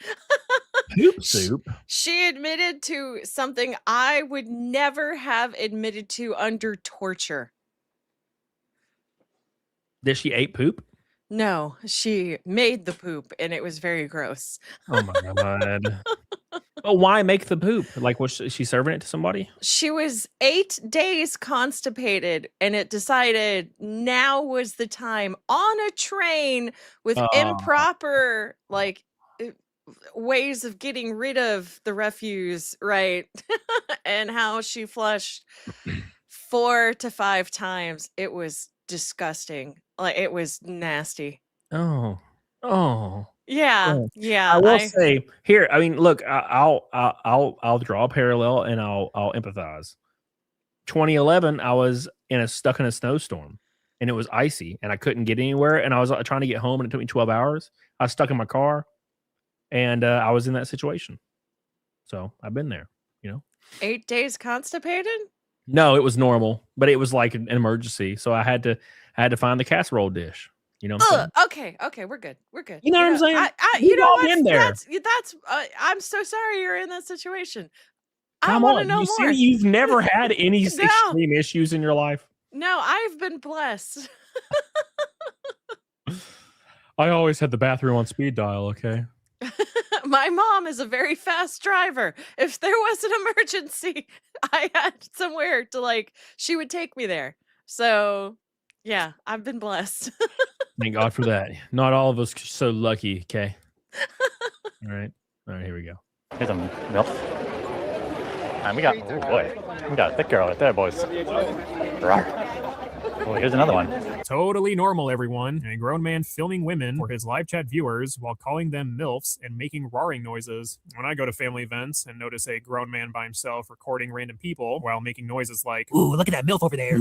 [SPEAKER 1] Poop soup?
[SPEAKER 2] She admitted to something I would never have admitted to under torture.
[SPEAKER 1] Did she ate poop?
[SPEAKER 2] No, she made the poop and it was very gross.
[SPEAKER 1] Oh my God. But why make the poop? Like, was she serving it to somebody?
[SPEAKER 2] She was 8 days constipated and it decided now was the time on a train with improper, like, ways of getting rid of the refuse, right? And how she flushed 4 to 5 times. It was disgusting. Like, it was nasty.
[SPEAKER 1] Oh.
[SPEAKER 2] Yeah,
[SPEAKER 1] Oh.
[SPEAKER 2] yeah.
[SPEAKER 1] I will say here. I mean, look, I'll draw a parallel and I'll empathize. 2011, I was stuck in a snowstorm, and it was icy, and I couldn't get anywhere, and I was trying to get home, and it took me 12 hours. I was stuck in my car, and I was in that situation. So I've been there.
[SPEAKER 2] 8 days constipated?
[SPEAKER 1] No, it was normal, but it was like an emergency, so I had to find the casserole dish. You know what I'm saying?
[SPEAKER 2] Okay, we're good.
[SPEAKER 1] You know what I'm saying?
[SPEAKER 2] You know
[SPEAKER 1] all
[SPEAKER 2] what?
[SPEAKER 1] been there.
[SPEAKER 2] That's I'm so sorry you're in that situation. I
[SPEAKER 1] Come
[SPEAKER 2] want to
[SPEAKER 1] on,
[SPEAKER 2] know
[SPEAKER 1] you
[SPEAKER 2] more.
[SPEAKER 1] see, you've never had any
[SPEAKER 2] No.
[SPEAKER 1] extreme issues in your life.
[SPEAKER 2] No, I've been blessed.
[SPEAKER 1] I always had the bathroom on speed dial. Okay.
[SPEAKER 2] My mom is a very fast driver. If there was an emergency, I had somewhere to she would take me there. So, yeah, I've been blessed.
[SPEAKER 1] Thank God for that. Not all of us are so lucky. Okay. All right, here we go.
[SPEAKER 4] Here's a milk. And we got, oh boy, we got a thick girl right there, boys. Oh, here's another one.
[SPEAKER 3] Totally normal, everyone. A grown man filming women for his live chat viewers while calling them MILFs and making roaring noises. When I go to family events and notice a grown man by himself recording random people while making noises like,
[SPEAKER 5] "Ooh, look at that MILF over there."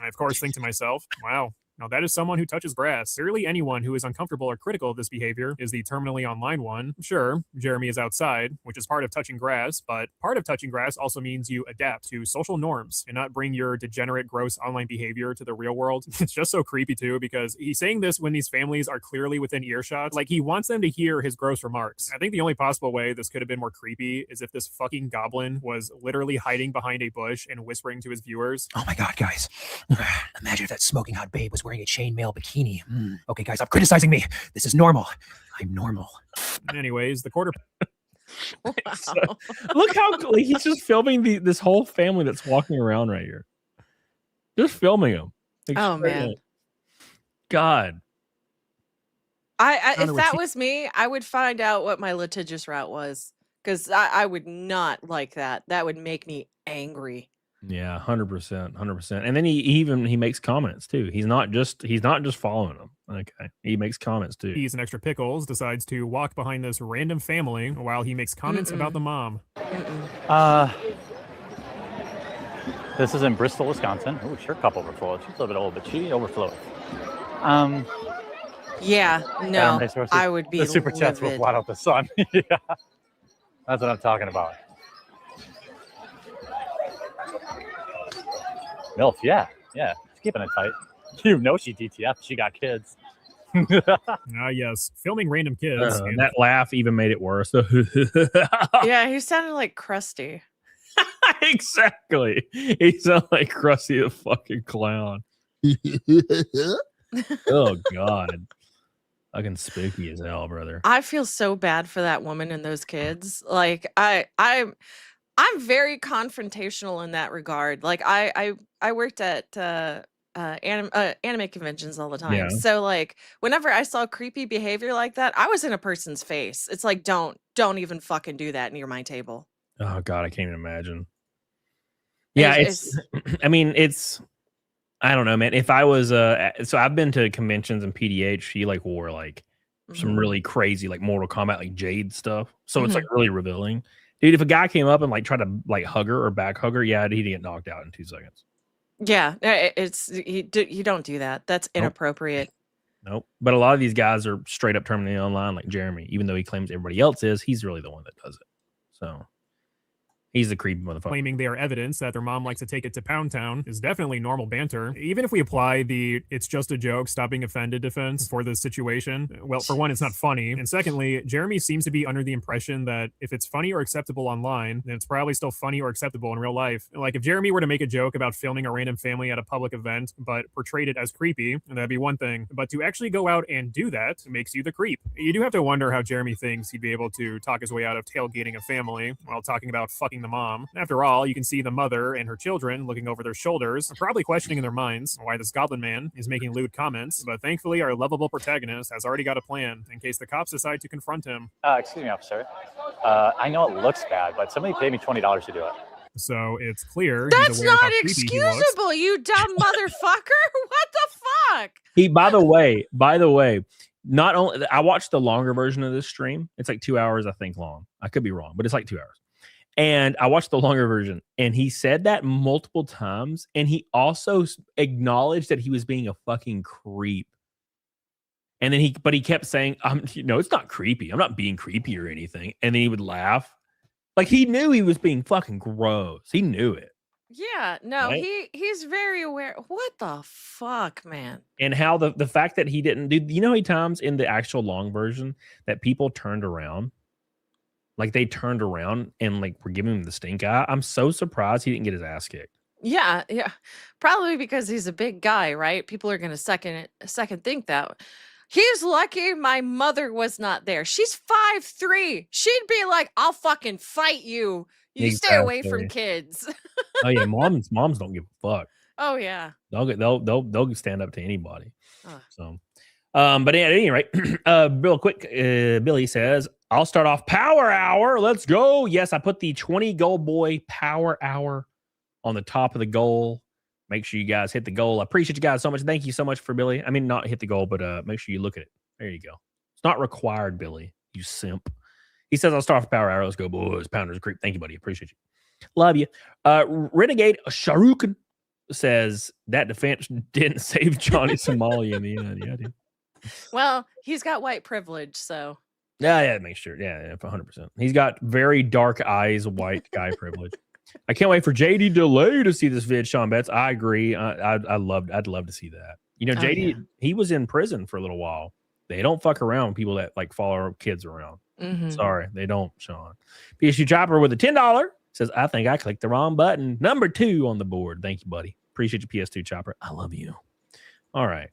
[SPEAKER 3] I of course think to myself, wow, now that is someone who touches grass. Clearly anyone who is uncomfortable or critical of this behavior is the terminally online one. Sure, Jeremy is outside, which is part of touching grass, but part of touching grass also means you adapt to social norms and not bring your degenerate, gross online behavior to the real world. It's just so creepy too, because he's saying this when these families are clearly within earshot. Like, he wants them to hear his gross remarks. I think the only possible way this could have been more creepy is if this fucking goblin was literally hiding behind a bush and whispering to his viewers.
[SPEAKER 5] Oh my God, guys. Imagine if that smoking hot babe was wearing a chainmail bikini. Okay, guys, stop criticizing me. This is normal. I'm normal.
[SPEAKER 3] Anyways, the quarter...
[SPEAKER 2] Wow.
[SPEAKER 1] So, look how he's just filming this whole family that's walking around right here. Just filming them.
[SPEAKER 2] Oh, man.
[SPEAKER 1] God.
[SPEAKER 2] If that was me, I would find out what my litigious route was, because I would not like that. That would make me angry.
[SPEAKER 1] Yeah, 100%. And then he makes comments too. He's not just following them. Okay, he makes comments too.
[SPEAKER 3] He's an extra pickles decides to walk behind this random family while he makes comments about the mom.
[SPEAKER 4] This is in Bristol, Wisconsin. Oh, her cup overflowed. She's a little bit old, but she overflowed.
[SPEAKER 2] Yeah, no, I would be
[SPEAKER 4] the super chats will blot out the sun. Yeah, that's what I'm talking about. MILF, yeah, she's keeping it tight. You know she DTF. She got kids.
[SPEAKER 3] Yes, filming random kids.
[SPEAKER 1] And that laugh even made it worse.
[SPEAKER 2] Yeah, he sounded like Krusty.
[SPEAKER 1] Exactly. He sounded like Krusty the fucking clown. Oh God. Fucking spooky as hell, brother.
[SPEAKER 2] I feel so bad for that woman and those kids. Like I'm very confrontational in that regard. Like I worked at anime conventions all the time.
[SPEAKER 1] Yeah.
[SPEAKER 2] So like whenever I saw creepy behavior like that, I was in a person's face. It's like don't even fucking do that near my table.
[SPEAKER 1] Oh God, I can't even imagine. Yeah, it's I mean, I don't know, man. If I was so I've been to conventions and PDH, she like wore like some really crazy like Mortal Kombat like Jade stuff. So it's like really revealing. Dude, if a guy came up and like tried to like hug her or back hug her, yeah, he'd get knocked out in 2 seconds.
[SPEAKER 2] Yeah, you don't do that. That's inappropriate.
[SPEAKER 1] Nope. But a lot of these guys are straight up terminally online, like Jeremy. Even though he claims everybody else is, he's really the one that does it. So He's a creepy motherfucker.
[SPEAKER 3] Claiming they are evidence that their mom likes to take it to Pound Town is definitely normal banter. Even if we apply the "it's just a joke, stop being offended" defense for this situation, well, for one, it's not funny. And secondly, Jeremy seems to be under the impression that if it's funny or acceptable online, then it's probably still funny or acceptable in real life. Like if Jeremy were to make a joke about filming a random family at a public event, but portrayed it as creepy, that'd be one thing. But to actually go out and do that makes you the creep. You do have to wonder how Jeremy thinks he'd be able to talk his way out of tailgating a family while talking about fucking the mom. After all, you can see the mother and her children looking over their shoulders, probably questioning in their minds why this goblin man is making lewd comments, but thankfully our lovable protagonist has already got a plan in case the cops decide to confront him.
[SPEAKER 4] Excuse me, officer. I know it looks bad, but somebody paid me $20 to do it.
[SPEAKER 3] So it's clear
[SPEAKER 2] That's
[SPEAKER 3] he's aware of how
[SPEAKER 2] not
[SPEAKER 3] creepy he looks.
[SPEAKER 2] excusable, you dumb motherfucker. What the fuck?
[SPEAKER 1] By the way, not only I watched the longer version of this stream. It's like 2 hours, I think, long. I could be wrong, but it's like 2 hours. And I watched the longer version, and he said that multiple times, and he also acknowledged that he was being a fucking creep. And then he kept saying, it's not creepy. I'm not being creepy or anything. And then he would laugh. Like he knew he was being fucking gross. He knew it.
[SPEAKER 2] Yeah, no,
[SPEAKER 1] Right?
[SPEAKER 2] he's very aware. What the fuck, man?
[SPEAKER 1] And how the fact that he didn't do, you know how many times in the actual long version that people turned around? Like they turned around and like were giving him the stink eye. I'm so surprised he didn't get his ass kicked.
[SPEAKER 2] Yeah. Probably because he's a big guy, right? People are gonna second think that. He's lucky my mother was not there. She's 5'3". She'd be like, I'll fucking fight you. You stay away from kids.
[SPEAKER 1] Oh yeah, moms don't give a fuck.
[SPEAKER 2] Oh yeah.
[SPEAKER 1] They'll stand up to anybody.
[SPEAKER 2] Ugh.
[SPEAKER 1] So but at any rate, real quick, Billy says, I'll start off Power Hour. Let's go. Yes, I put the 20 goal boy Power Hour on the top of the goal. Make sure you guys hit the goal. I appreciate you guys so much. Thank you so much for Billy. I mean, not hit the goal, but make sure you look at it. There you go. It's not required, Billy. You simp. He says, I'll start off Power Hour. Let's go, boys. Pounders creep. Thank you, buddy. Appreciate you. Love you. Renegade Sharukan says that defense didn't save Johnny Somalia in the end. Yeah, dude.
[SPEAKER 2] Well, he's got white privilege, so.
[SPEAKER 1] Yeah, make sure. Yeah, 100%. He's got very dark eyes, white guy privilege. I can't wait for JD Delay to see this vid, Sean Betts. I agree. I'd love to see that. You know, JD, he was in prison for a little while. They don't fuck around with people that like follow kids around.
[SPEAKER 2] Mm-hmm.
[SPEAKER 1] Sorry, they don't, Sean. PSU Chopper with a $10 says, I think I clicked the wrong button. Number 2 on the board. Thank you, buddy. Appreciate you, PS2 Chopper. I love you. All right.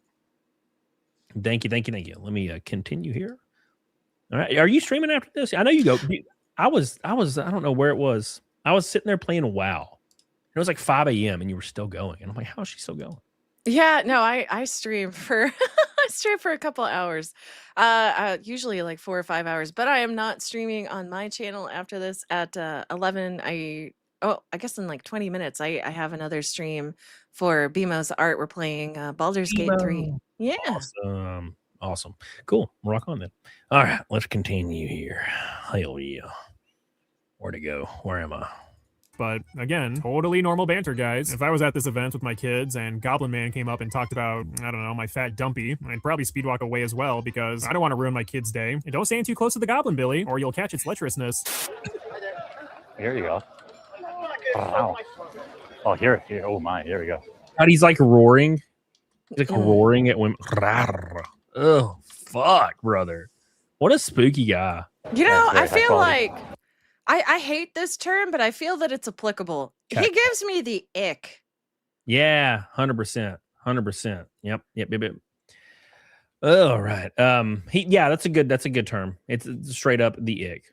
[SPEAKER 1] Thank you. Let me continue here. All right. Are you streaming after this? I know you go. I don't know where it was. I was sitting there playing WoW. It was like 5 a.m. and you were still going. And I'm like, how is she still going?
[SPEAKER 2] Yeah, no, I stream for I stream for a couple hours. Usually like 4 or 5 hours, but I am not streaming on my channel after this at 11. I guess in like 20 minutes I have another stream for BMO's art. We're playing Baldur's Gate 3. Yeah.
[SPEAKER 1] Awesome. Cool. Rock on then. All right, let's continue here. Hell yeah. Where to go? Where am I?
[SPEAKER 3] But again, totally normal banter, guys. If I was at this event with my kids and Goblin Man came up and talked about, I don't know, my fat dumpy, I'd probably speedwalk away as well because I don't want to ruin my kid's day. And don't stand too close to the Goblin, Billy, or you'll catch its lecherousness.
[SPEAKER 4] Here you go. Wow. Oh, here. Oh my, here we go.
[SPEAKER 1] God, he's like roaring. He's like roaring at women. Oh, fuck, brother. What a spooky guy.
[SPEAKER 2] You know, I feel like I hate this term, but I feel that it's applicable.
[SPEAKER 1] Okay.
[SPEAKER 2] He gives me the ick.
[SPEAKER 1] Yeah, 100%. 100%. Yep. All right. That's a good term. It's straight up the ick.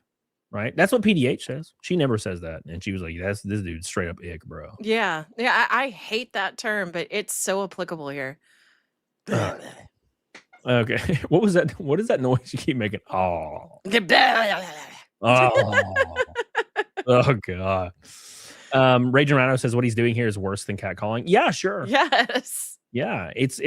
[SPEAKER 1] Right? That's what PDH says. She never says that. And she was like, this dude straight up ick, bro.
[SPEAKER 2] Yeah. I hate that term, but it's so applicable here.
[SPEAKER 1] Okay. What was that? What is that noise you keep making? Oh. Oh God. Raging Rhino says what he's doing here is worse than catcalling. Yeah, sure.
[SPEAKER 2] Yes.
[SPEAKER 1] Yeah, it's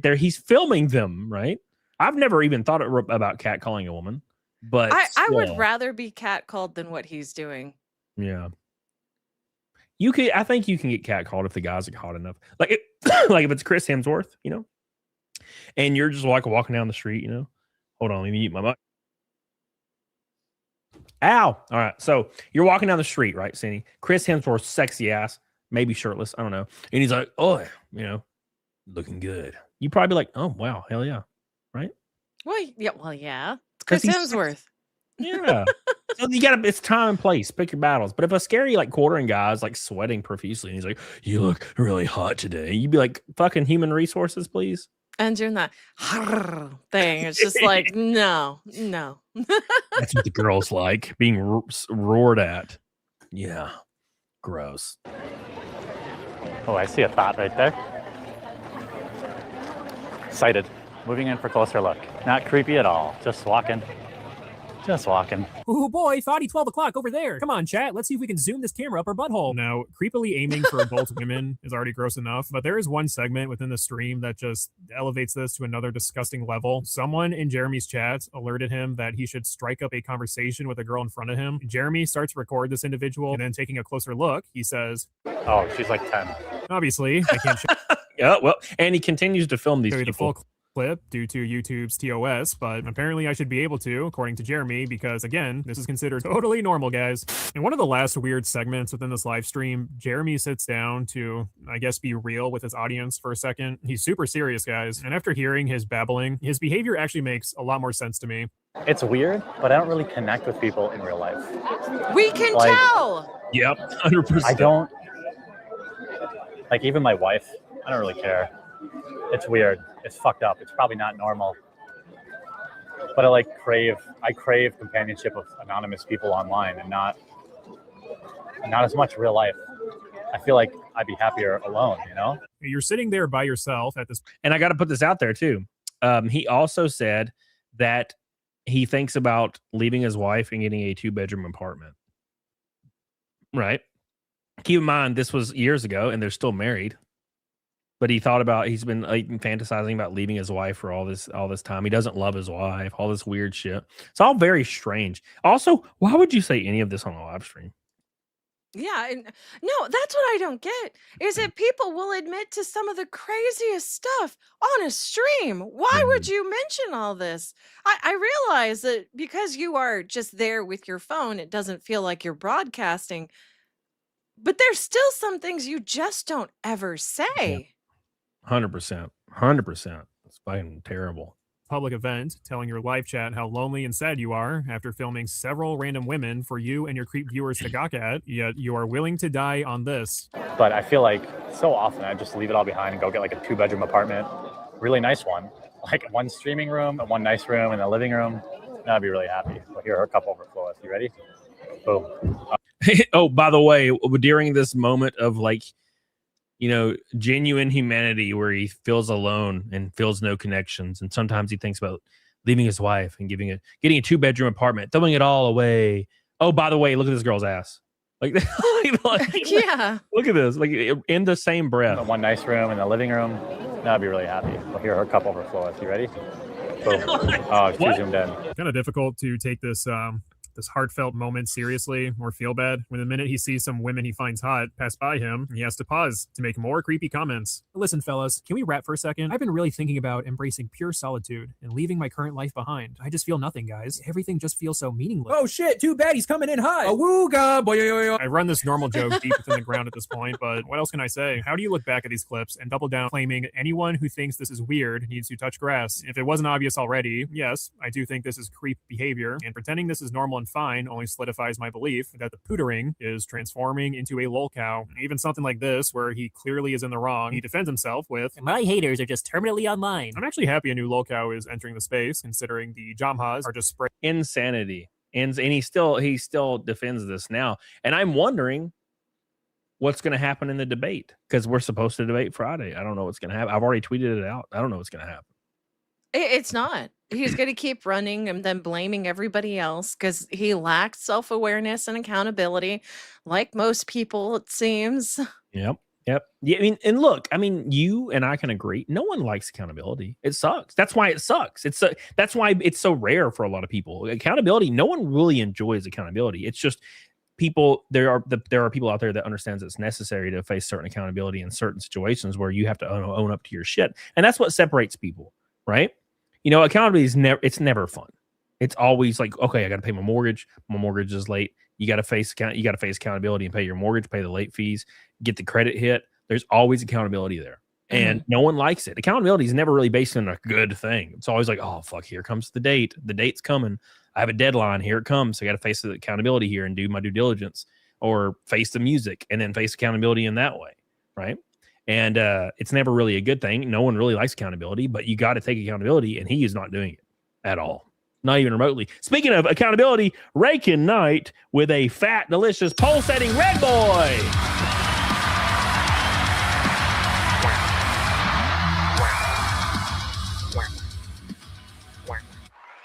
[SPEAKER 1] there. He's filming them, right? I've never even thought about catcalling a woman, but
[SPEAKER 2] I would rather be catcalled than what he's doing.
[SPEAKER 1] Yeah. I think you can get catcalled if the guys are hot enough. Like if it's Chris Hemsworth, you know, and you're just like walking down the street, you know. Hold on, let me mute my mic. Ow. All right. So you're walking down the street, right, Cindy? Chris Hemsworth's sexy ass, maybe shirtless. I don't know. And he's like, oh, looking good. You probably be like, oh, wow. Hell yeah. Right?
[SPEAKER 2] Well, yeah. It's Chris Hemsworth.
[SPEAKER 1] Yeah. So it's time and place. Pick your battles. But if a scary quartering guy is sweating profusely and he's like, you look really hot today, you'd be like, fucking human resources, please.
[SPEAKER 2] And doing that thing. It's just like, no.
[SPEAKER 1] That's what the girls like, being roared at. Yeah. Gross.
[SPEAKER 4] Oh, I see a thought right there. Sighted. Moving in for a closer look. Not creepy at all. Just walking.
[SPEAKER 5] Oh boy, thoughty 12 o'clock over there. Come on, chat. Let's see if we can zoom this camera up our butthole.
[SPEAKER 3] Now, creepily aiming for adult women is already gross enough, but there is one segment within the stream that just elevates this to another disgusting level. Someone in Jeremy's chat alerted him that he should strike up a conversation with a girl in front of him. Jeremy starts to record this individual, and then taking a closer look, he says,
[SPEAKER 4] oh, she's like 10.
[SPEAKER 3] Obviously, I can't show
[SPEAKER 1] Yeah, well, and he continues to film these
[SPEAKER 3] you the
[SPEAKER 1] people.
[SPEAKER 3] full clip due to YouTube's TOS, but apparently I should be able to, according to Jeremy, because again, this is considered totally normal, guys. In one of the last weird segments within this live stream, Jeremy sits down to, I guess, be real with his audience for a second. He's super serious, guys, and after hearing his babbling, his behavior actually makes a lot more sense to me.
[SPEAKER 4] It's weird, but I don't really connect with people in real life.
[SPEAKER 2] We can tell.
[SPEAKER 1] Yep, 100%.
[SPEAKER 4] I don't, even my wife, I don't really care. It's weird. It's fucked up. It's probably not normal. But I crave companionship of anonymous people online and not as much real life. I feel like I'd be happier alone,
[SPEAKER 3] You're sitting there by yourself at this.
[SPEAKER 1] And I got to put this out there too. He also said that he thinks about leaving his wife and getting a 2-bedroom apartment. Right. Keep in mind, this was years ago and they're still married. But he's been fantasizing about leaving his wife for all this time. He doesn't love his wife, all this weird shit. It's all very strange. Also, why would you say any of this on a live stream?
[SPEAKER 2] Yeah, and no, that's what I don't get, is that people will admit to some of the craziest stuff on a stream. Why would you mention all this? I realize that because you are just there with your phone, it doesn't feel like you're broadcasting. But there's still some things you just don't ever say.
[SPEAKER 1] Yeah. 100%. 100%. It's fucking terrible.
[SPEAKER 3] Public event telling your live chat how lonely and sad you are after filming several random women for you and your creep viewers to gawk at, yet you are willing to die on this.
[SPEAKER 4] But I feel like so often I just leave it all behind and go get a 2-bedroom apartment, really nice one, one streaming room and one nice room and a living room. And I'd be really happy. Well, here are a cup overflow. You ready? Boom.
[SPEAKER 1] Oh, by the way, during this moment of genuine humanity where he feels alone and feels no connections. And sometimes he thinks about leaving his wife and getting a 2-bedroom apartment, throwing it all away. Oh, by the way, look at this girl's ass.
[SPEAKER 2] Yeah.
[SPEAKER 1] Look at this. In the same breath.
[SPEAKER 4] One nice room and a living room. I'd be really happy. Well, here are a cup overflow. You ready? Boom. Oh, it's too zoomed in.
[SPEAKER 3] Kind of difficult to take this heartfelt moment seriously or feel bad when the minute he sees some women he finds hot pass by him, he has to pause to make more creepy comments.
[SPEAKER 5] Listen, fellas, can we wrap for a second? I've been really thinking about embracing pure solitude and leaving my current life behind. I just feel nothing, guys. Everything just feels so meaningless. Oh shit, too bad he's coming in hot. Awooga, boy.
[SPEAKER 3] I run this normal joke deep within the ground at this point, but what else can I say? How do you look back at these clips and double down claiming anyone who thinks this is weird needs to touch grass? If it wasn't obvious already, yes, I do think this is creep behavior, and pretending this is normal and fine only solidifies my belief that the pootering is transforming into a lol cow. Even something like this, where he clearly is in the wrong, he defends himself with,
[SPEAKER 5] my haters are just terminally online.
[SPEAKER 3] I'm actually happy a new lol cow is entering the space, considering the Jamhas are just spraying
[SPEAKER 1] insanity. And he still defends this now. And I'm wondering what's going to happen in the debate, because we're supposed to debate Friday. I don't know what's going to happen. I've already tweeted it out. I don't know what's going to happen.
[SPEAKER 2] It's not. He's going to keep running and then blaming everybody else because he lacks self-awareness and accountability, like most people, it seems.
[SPEAKER 1] Yep. Yeah, I mean, you and I can agree. No one likes accountability. It sucks. That's why it sucks. That's why it's so rare for a lot of people. Accountability, no one really enjoys accountability. It's just people. There are people out there that understands it's necessary to face certain accountability in certain situations where you have to own up to your shit, and that's what separates people, right? Accountability is never fun. It's always like, okay, I got to pay my mortgage. My mortgage is late. You got to face accountability and pay your mortgage, pay the late fees, get the credit hit. There's always accountability there. And no one likes it. Accountability is never really based on a good thing. It's always like, oh, fuck, here comes the date. The date's coming. I have a deadline. Here it comes. I got to face the accountability here and do my due diligence, or face the music and then face accountability in that way, right? And it's never really a good thing. No one really likes accountability, but you got to take accountability, and he is not doing it at all. Not even remotely. Speaking of accountability, Rakin Knight with a fat, delicious, pulsating red boy.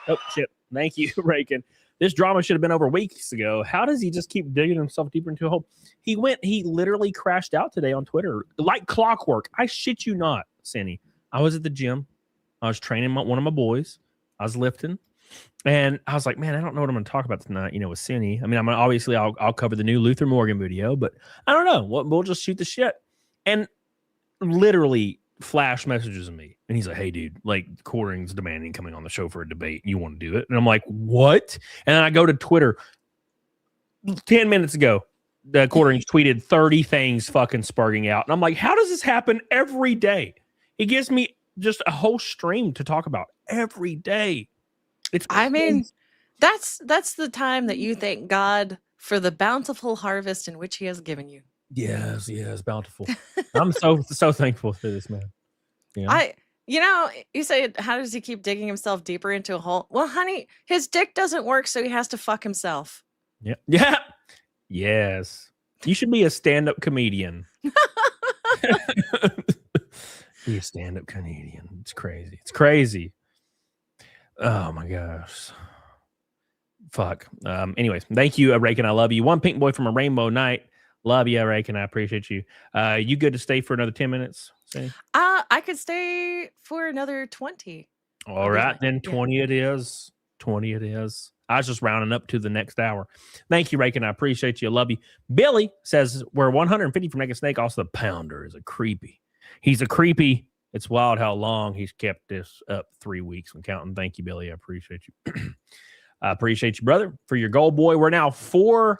[SPEAKER 1] Oh, shit. Thank you, Rakin. This drama should have been over weeks ago. How does he just keep digging himself deeper into a hole? He literally crashed out today on Twitter like clockwork. I shit you not, Cindy. I was at the gym. I was training one of my boys. I was lifting. And I was like, man, I don't know what I'm going to talk about tonight, with Cindy. I mean, I'll cover the new Luther Morgan video, but I don't know. We'll just shoot the shit. And literally Flash messages me, and he's like, hey, dude, like, Quartering's demanding coming on the show for a debate. You want to do it? And I'm like, what? And then I go to Twitter 10 minutes ago. The Quartering tweeted 30 things fucking sparking out. And I'm like, how does this happen every day? It gives me just a whole stream to talk about every day.
[SPEAKER 2] I mean, that's the time that you thank God for the bountiful harvest in which he has given you.
[SPEAKER 1] Yes, bountiful. I'm so thankful for this, man.
[SPEAKER 2] You say, how does he keep digging himself deeper into a hole? Well, honey, his dick doesn't work, so he has to fuck himself.
[SPEAKER 1] Yeah. Yes. You should be a stand-up comedian. Be a stand-up comedian. It's crazy. Oh my gosh. Fuck. Anyways, thank you, Rakin. I love you. One pink boy from a rainbow night. Love you, Rakin. I appreciate you. You good to stay for another 10 minutes? Say?
[SPEAKER 2] I could stay for another 20.
[SPEAKER 1] All right, then 20 it is. 20 it is. I was just rounding up to the next hour. Thank you, Rakin. I appreciate you. I love you. Billy says we're 150 from Naked Snake. Also, the Pounder is a creepy. He's a creepy. It's wild how long he's kept this up 3 weeks and counting. Thank you, Billy. I appreciate you. I appreciate you, brother, for your gold boy. We're now 4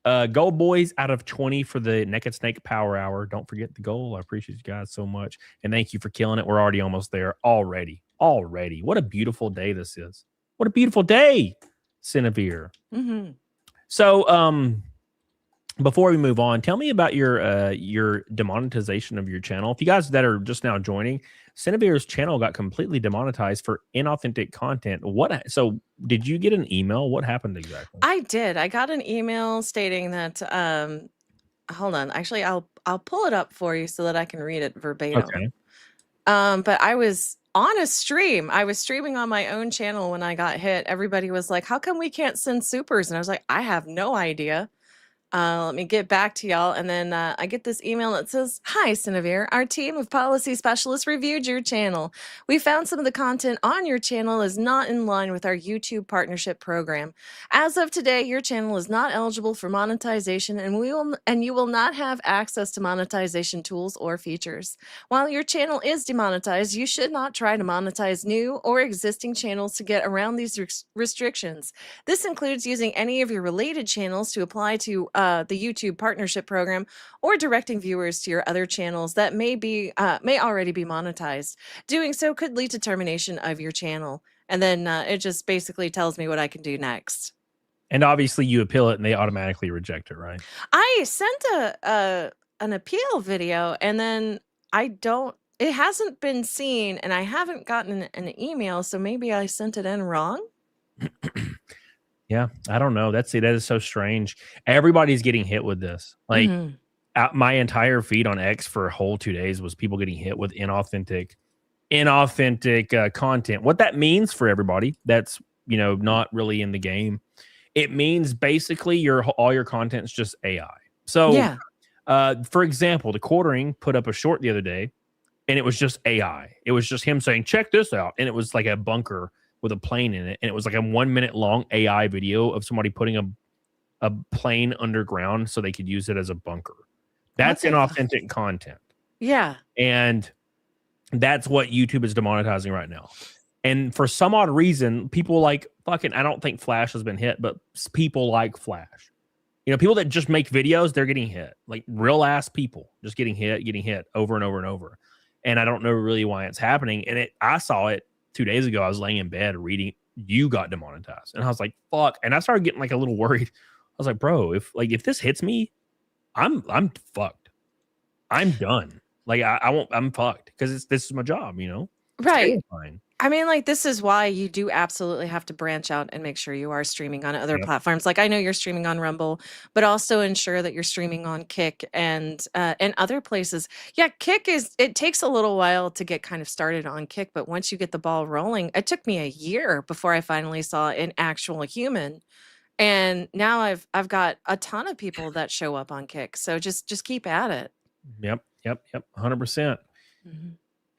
[SPEAKER 1] gold boys out of 20 for the Naked Snake Power Hour. Don't forget the goal. I appreciate you guys so much. And thank you for killing it. We're already almost there. Already. What a beautiful day this is. What a beautiful day, Cinevere.
[SPEAKER 2] Mm-hmm.
[SPEAKER 1] So, before we move on, tell me about your demonetization of your channel. If you guys that are just now joining, Cinevere's channel got completely demonetized for inauthentic content. So did you get an email? What happened exactly?
[SPEAKER 2] I did. I got an email stating that hold on. Actually, I'll pull it up for you so that I can read it verbatim.
[SPEAKER 1] Okay.
[SPEAKER 2] But I was on a stream. I was streaming on my own channel when I got hit. Everybody was like, how come we can't send supers? And I was like, I have no idea. Let me get back to y'all. And then I get this email that says, hi, Cinevere. Our team of policy specialists reviewed your channel. We found some of the content on your channel is not in line with our YouTube partnership program. As of today, your channel is not eligible for monetization, and you will not have access to monetization tools or features. While your channel is demonetized, you should not try to monetize new or existing channels to get around these restrictions. This includes using any of your related channels to apply to the YouTube partnership program, or directing viewers to your other channels that may already be monetized. Doing so could lead to termination of your channel. And then it just basically tells me what I can do next.
[SPEAKER 1] And obviously you appeal it and they automatically reject it, right?
[SPEAKER 2] I sent an appeal video, and then it hasn't been seen, and I haven't gotten an email, so maybe I sent it in wrong.
[SPEAKER 1] Yeah, I don't know. That is so strange. Everybody's getting hit with this. Like my entire feed on X for a whole 2 days was people getting hit with inauthentic content. What that means for everybody that's not really in the game, it means basically all your content is just AI. So for example, TheQuartering put up a short the other day, and it was just AI. It was just him saying, check this out, and it was like a bunker with a plane in it, and it was like a 1 minute long AI video of somebody putting a plane underground so they could use it as a bunker. That's inauthentic content.
[SPEAKER 2] Yeah.
[SPEAKER 1] And that's what YouTube is demonetizing right now. And for some odd reason, people like fucking, I don't think Flash has been hit, but people like Flash. People that just make videos, they're getting hit. Like real ass people just getting hit over and over and over. And I don't know really why it's happening. And I saw it 2 days ago. I was laying in bed reading, you got demonetized. And I was like, fuck. And I started getting like a little worried. I was like, bro, if this hits me, I'm fucked. I'm done. Like I'm fucked because this is my job,
[SPEAKER 2] Right.
[SPEAKER 1] Fine.
[SPEAKER 2] I mean, like, this is why you do absolutely have to branch out and make sure you are streaming on other platforms. Like, I know you're streaming on Rumble, but also ensure that you're streaming on Kick and other places. Yeah, Kick it takes a little while to get kind of started on Kick, but once you get the ball rolling, it took me a year before I finally saw an actual human. And now I've got a ton of people that show up on Kick. So just keep at it.
[SPEAKER 1] Yep. 100%.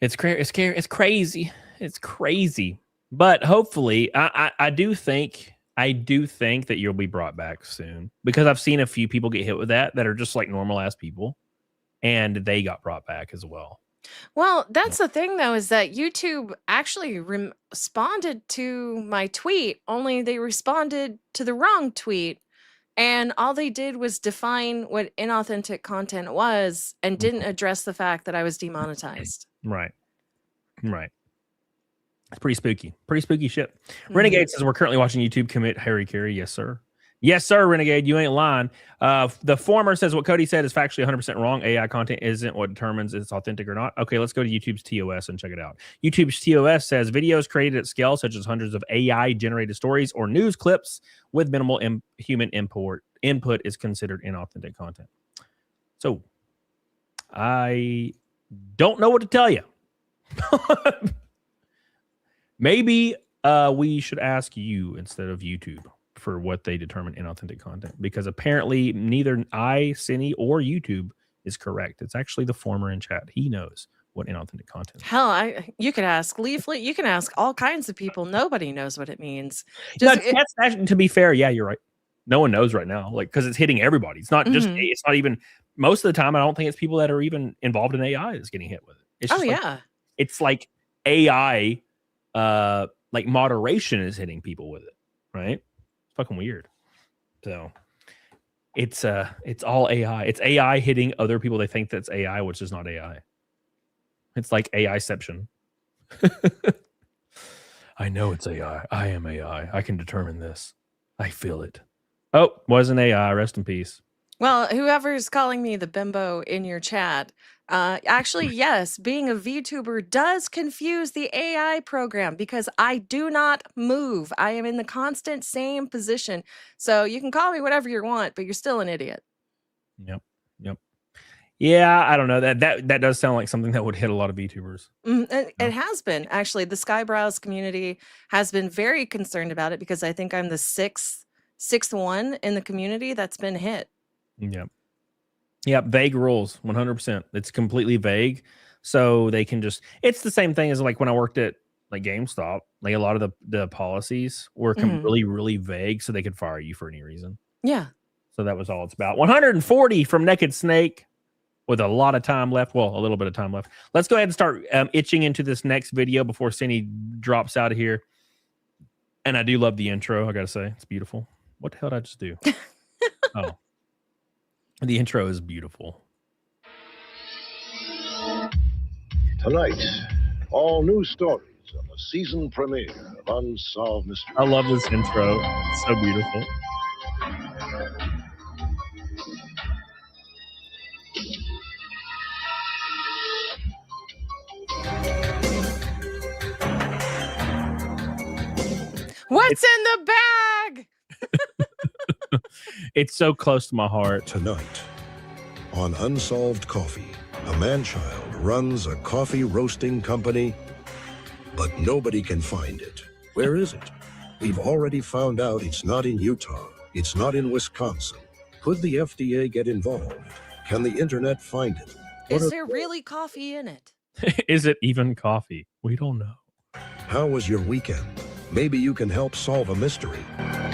[SPEAKER 1] It's crazy. It's crazy. But hopefully, I do think that you'll be brought back soon, because I've seen a few people get hit with that are just like normal ass people, and they got brought back as well.
[SPEAKER 2] Well, that's the thing, though, is that YouTube actually responded to my tweet, only they responded to the wrong tweet. And all they did was define what inauthentic content was and didn't address the fact that I was demonetized.
[SPEAKER 1] Right. It's pretty spooky shit. Renegade says, we're currently watching YouTube commit Harry Carey. Yes, sir. Yes, sir, Renegade. You ain't lying. The former says what Cody said is factually 100% wrong. AI content isn't what determines if it's authentic or not. Okay, let's go to YouTube's TOS and check it out. YouTube's TOS says videos created at scale, such as hundreds of AI-generated stories or news clips with minimal human input is considered inauthentic content. So, I don't know what to tell you. Maybe we should ask you instead of YouTube for what they determine inauthentic content, because apparently neither I, Cine, or YouTube is correct. It's actually the former in chat. He knows what inauthentic content is.
[SPEAKER 2] Hell, you could ask Leaflet. You can ask all kinds of people. Nobody knows what it means.
[SPEAKER 1] That's actually, to be fair, yeah, you're right. No one knows right now, like, because it's hitting everybody. It's not just, it's not even, most of the time, I don't think it's people that are even involved in AI that's getting hit with it. It's just it's like AI, like moderation is hitting people with it, right? It's fucking weird. So it's all AI. It's AI hitting other people. They think that's AI, which is not AI. It's like AI-ception. I know it's AI. I am AI. I can determine this. I feel it. Oh, wasn't AI. Rest in peace.
[SPEAKER 2] Well, whoever's calling me the bimbo in your chat, actually, yes, being a VTuber does confuse the AI program because I do not move. I am in the constant same position. So you can call me whatever you want, but you're still an idiot.
[SPEAKER 1] Yep. Yeah, I don't know. That does sound like something that would hit a lot of VTubers.
[SPEAKER 2] It has been. Actually, the Skybrows community has been very concerned about it because I think I'm the sixth one in the community that's been hit. Yep. Vague rules, 100%. It's completely vague. So they can just, it's the same thing as like when I worked at like GameStop, like a lot of the policies were really, really vague so they could fire you for any reason. Yeah. So that was all it's about. 140 from Naked Snake with a lot of time left. Well, a little bit of time left. Let's go ahead and start itching into this next video before Cindy drops out of here. And I do love the intro, I got to say. It's beautiful. What the hell did I just do? Oh. The intro is beautiful.
[SPEAKER 6] Tonight, all new stories on the season premiere of Unsolved Mysteries.
[SPEAKER 1] I love this intro. It's so beautiful.
[SPEAKER 2] What's in the bag?
[SPEAKER 1] It's so close to my heart.
[SPEAKER 6] Tonight, on Unsolved Coffee, a man-child runs a coffee roasting company, but nobody can find it. Where is it? We've already found out it's not in Utah. It's not in Wisconsin. Could the FDA get involved? Can the internet find it?
[SPEAKER 2] Is there really coffee in it?
[SPEAKER 1] Is it even coffee? We don't know.
[SPEAKER 6] How was your weekend? Maybe you can help solve a mystery.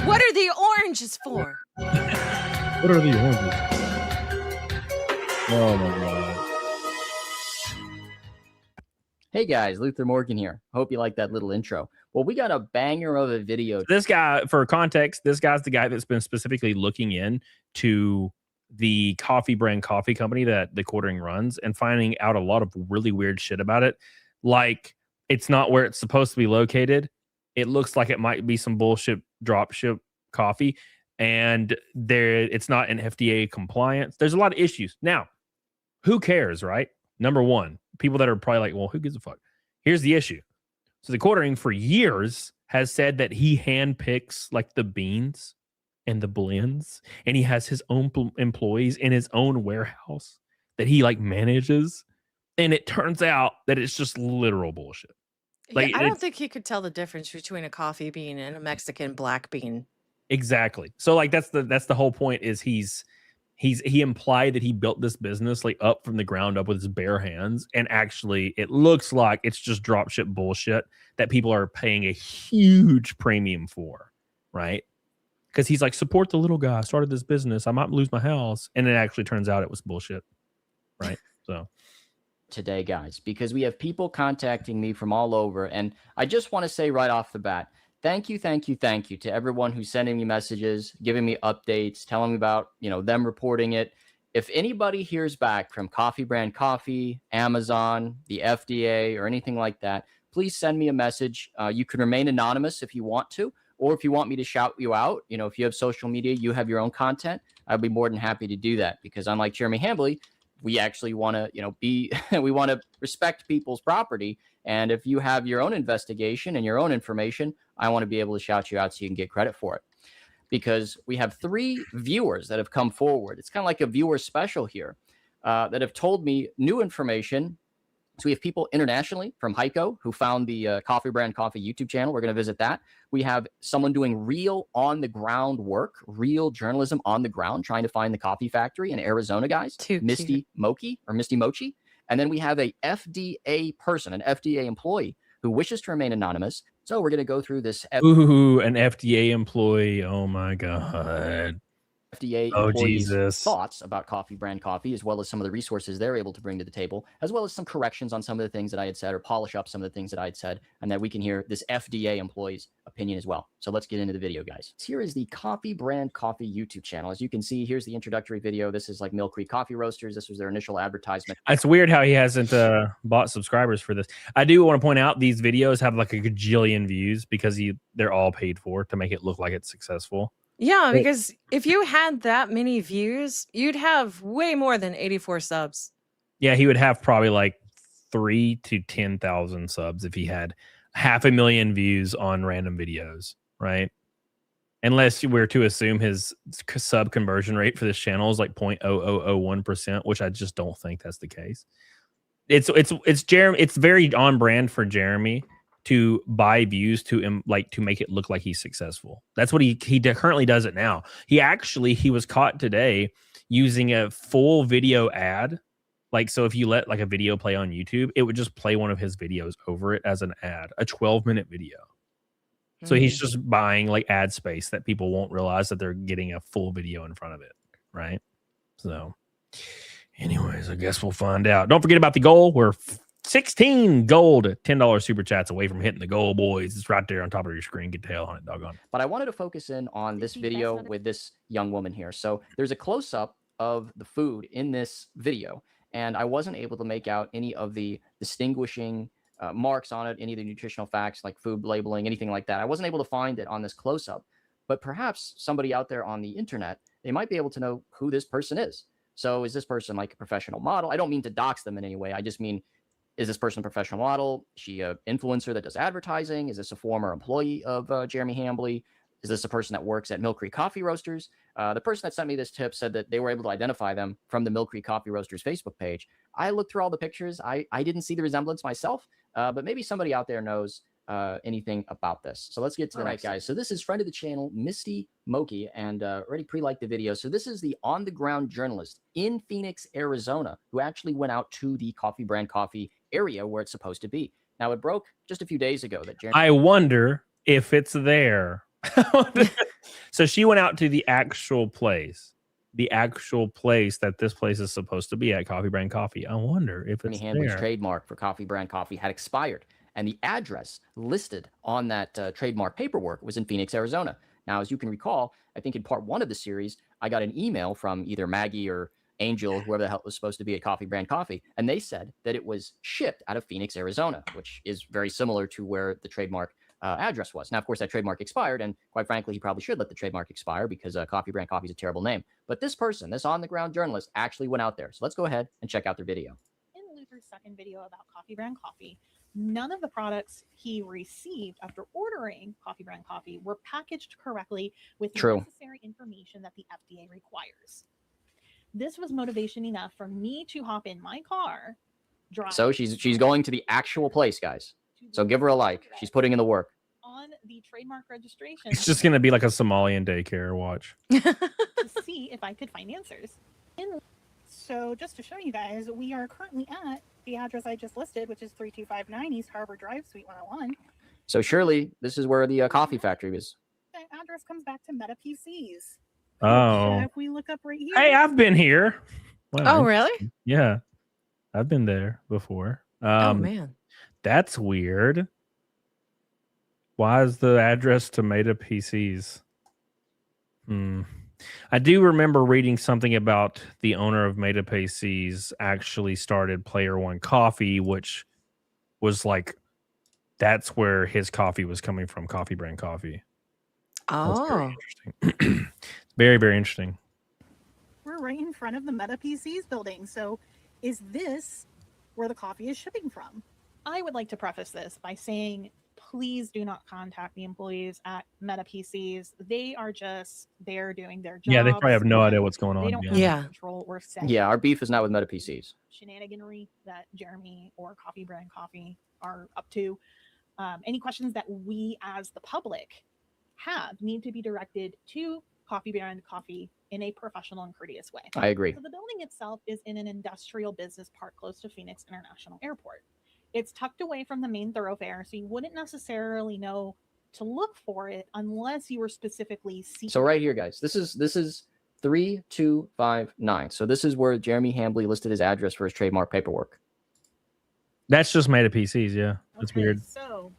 [SPEAKER 2] What are the oranges for?
[SPEAKER 1] What are the oranges? Oh my God.
[SPEAKER 7] Hey guys, Luther Morgan here. Hope you like that little intro. Well, we got a banger of a video.
[SPEAKER 1] This guy, for context, this guy's the guy that's been specifically looking in to the coffee brand coffee company that TheQuartering runs and finding out a lot of really weird shit about it. Like, it's not where it's supposed to be located. It looks like it might be some bullshit drop ship coffee, and it's not in FDA compliance. There's a lot of issues. Now, who cares, right? Number one, people that are probably like, well, who gives a fuck? Here's the issue. So TheQuartering for years has said that he handpicks like the beans and the blends, and he has his own employees in his own warehouse that he like manages. And it turns out that it's just literal bullshit. Like,
[SPEAKER 2] Yeah, I don't think he could tell the difference between a coffee bean and a Mexican black bean.
[SPEAKER 1] Exactly. So like that's the whole point is he implied that he built this business like up from the ground up with his bare hands, and actually it looks like it's just dropship bullshit that people are paying a huge premium for, right? Because he's like, support the little guy. I started this business. I might lose my house, and it actually turns out it was bullshit, right? So
[SPEAKER 7] Today, guys, because we have people contacting me from all over, and I just want to say right off the bat, thank you to everyone who's sending me messages, giving me updates, telling me about, them reporting it. If anybody hears back from Coffee Brand Coffee, Amazon, the FDA, or anything like that, please send me a message. You can remain anonymous if you want to, or if you want me to shout you out, if you have social media, you have your own content, I'd be more than happy to do that, because unlike Jeremy Hambley, we actually want to, we want to respect people's property. And if you have your own investigation and your own information, I want to be able to shout you out so you can get credit for it. Because we have 3 viewers that have come forward. It's kind of like a viewer special here that have told me new information. So we have people internationally from Heiko who found the Coffee Brand Coffee YouTube channel. We're going to visit that. We have someone doing real on-the-ground work, real journalism on the ground, trying to find the coffee factory in Arizona, guys. Misty Mochi. And then we have a FDA person, an FDA employee who wishes to remain anonymous. So we're going to go through this.
[SPEAKER 1] Ooh, an FDA employee. Oh my God.
[SPEAKER 7] FDA employees' thoughts about Coffee Brand Coffee, as well as some of the resources they're able to bring to the table, as well as some corrections on some of the things that I had said, or polish up some of the things that I had said, and that we can hear this FDA employee's opinion as well. So let's get into the video, guys. Here is the Coffee Brand Coffee YouTube channel. As you can see, here's the introductory video. This is like Mill Creek Coffee Roasters. This was their initial advertisement.
[SPEAKER 1] It's weird how he hasn't bought subscribers for this. I do want to point out these videos have like a gajillion views because they're all paid for to make it look like it's successful.
[SPEAKER 2] Yeah, because if you had that many views, you'd have way more than 84 subs.
[SPEAKER 1] Yeah, he would have probably like 3,000 to 10,000 subs if he had 500,000 views on random videos, right? Unless you were to assume his sub conversion rate for this channel is like 0.0001%, which I just don't think that's the case. It's Jeremy. It's very on brand for Jeremy to buy views to make it look like he's successful. That's what he currently does it now. He was caught today using a full video ad. Like, so if you let like a video play on YouTube, it would just play one of his videos over it as an ad, a 12-minute video. So he's just buying like ad space that people won't realize that they're getting a full video in front of it. Right. So anyways, I guess we'll find out. Don't forget about the goal. We're 16 gold, $10 super chats away from hitting the goal, boys. It's right there on top of your screen. Get the hell on it, doggone.
[SPEAKER 7] But I wanted to focus in on this video with this young woman here. So there's a close-up of the food in this video, and I wasn't able to make out any of the distinguishing marks on it, any of the nutritional facts like food labeling, anything like that. I wasn't able to find it on this close-up, but perhaps somebody out there on the internet, they might be able to know who this person is. So is this person like a professional model? I don't mean to dox them in any way. I just mean, is this person a professional model? Is she an influencer that does advertising? Is this a former employee of Jeremy Hambley? Is this a person that works at Mill Creek Coffee Roasters? The person that sent me this tip said that they were able to identify them from the Mill Creek Coffee Roasters Facebook page. I looked through all the pictures. I didn't see the resemblance myself, but maybe somebody out there knows anything about this. So let's get to the next, guys. So this is friend of the channel, Misty Mochi, and already pre-liked the video. So this is the on-the-ground journalist in Phoenix, Arizona, who actually went out to the Coffee Brand Coffee area where it's supposed to be. Now, it broke just a few days ago that Jeremy...
[SPEAKER 1] I wonder if it's there. So she went out to the actual place. the actual place that this place is supposed to be at, Coffee Brand Coffee. I wonder if it's
[SPEAKER 7] Hambley's
[SPEAKER 1] there.
[SPEAKER 7] trademark for Coffee Brand Coffee had expired, and the address listed on that trademark paperwork was in Phoenix, Arizona. Now, as you can recall, I think in part 1 of the series, I got an email from either Maggie or Angel, whoever the hell was supposed to be at Coffee Brand Coffee, and they said that it was shipped out of Phoenix, Arizona, which is very similar to where the trademark address was. Now, of course, that trademark expired, and quite frankly, he probably should let the trademark expire because Coffee Brand Coffee is a terrible name. But this person, this on-the-ground journalist, actually went out there. So let's go ahead and check out their video.
[SPEAKER 8] In Luther's second video about Coffee Brand Coffee, none of the products he received after ordering Coffee Brand Coffee were packaged correctly with necessary information that the FDA requires. This was motivation enough for me to hop in my car.
[SPEAKER 7] So she's going to the actual place, guys. So give her a like. She's putting in the work.
[SPEAKER 8] On the trademark registration.
[SPEAKER 1] It's just going to be like a Somalian daycare. Watch.
[SPEAKER 8] To see if I could find answers. So just to show you guys, we are currently at the address I just listed, which is 3259 East Harbor Drive, Suite 101.
[SPEAKER 7] So surely this is where the coffee factory is.
[SPEAKER 8] The address comes back to Meta PCs.
[SPEAKER 1] Oh.
[SPEAKER 8] If we look up right here.
[SPEAKER 1] Hey, I've been here.
[SPEAKER 2] Wow. Oh, really?
[SPEAKER 1] Yeah. I've been there before.
[SPEAKER 2] Oh, man.
[SPEAKER 1] That's weird. Why is the address to Meta PCs? I do remember reading something about the owner of Meta PCs actually started Player One Coffee, which was like, that's where his coffee was coming from, Coffee Brand Coffee.
[SPEAKER 2] Oh.
[SPEAKER 1] That's very interesting. Very, very interesting.
[SPEAKER 8] We're right in front of the Meta PCs building. So is this where the coffee is shipping from? I would like to preface this by saying, please do not contact the employees at Meta PCs. They are just there doing their job.
[SPEAKER 1] Yeah, they probably have no idea what's going on.
[SPEAKER 8] They don't have control or say.
[SPEAKER 7] Yeah, our beef is not with Meta PCs.
[SPEAKER 8] Shenaniganery that Jeremy or Coffee Brand Coffee are up to. Any questions that we as the public have need to be directed to Coffee Brand Coffee in a professional and courteous way.
[SPEAKER 7] I agree.
[SPEAKER 8] So the building itself is in an industrial business park close to Phoenix International Airport. It's tucked away from the main thoroughfare, so you wouldn't necessarily know to look for it unless you were specifically seeking.
[SPEAKER 7] So right here, guys, this is 3259. So this is where Jeremy Hambley listed his address for his trademark paperwork.
[SPEAKER 1] That's just Meta PCs, yeah. That's weird.
[SPEAKER 8] So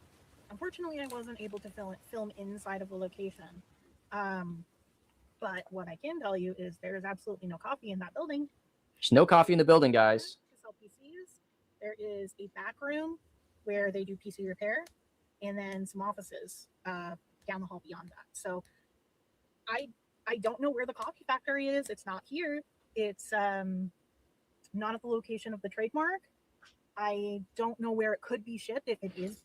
[SPEAKER 8] unfortunately, I wasn't able to film inside of the location. But what I can tell you is there is absolutely no coffee in that building.
[SPEAKER 7] There's no coffee in the building, guys.
[SPEAKER 8] To sell PCs, there is a back room where they do PC repair, and then some offices down the hall beyond that. So I don't know where the coffee factory is. It's not here. It's not at the location of the trademark. I don't know where it could be shipped if it is.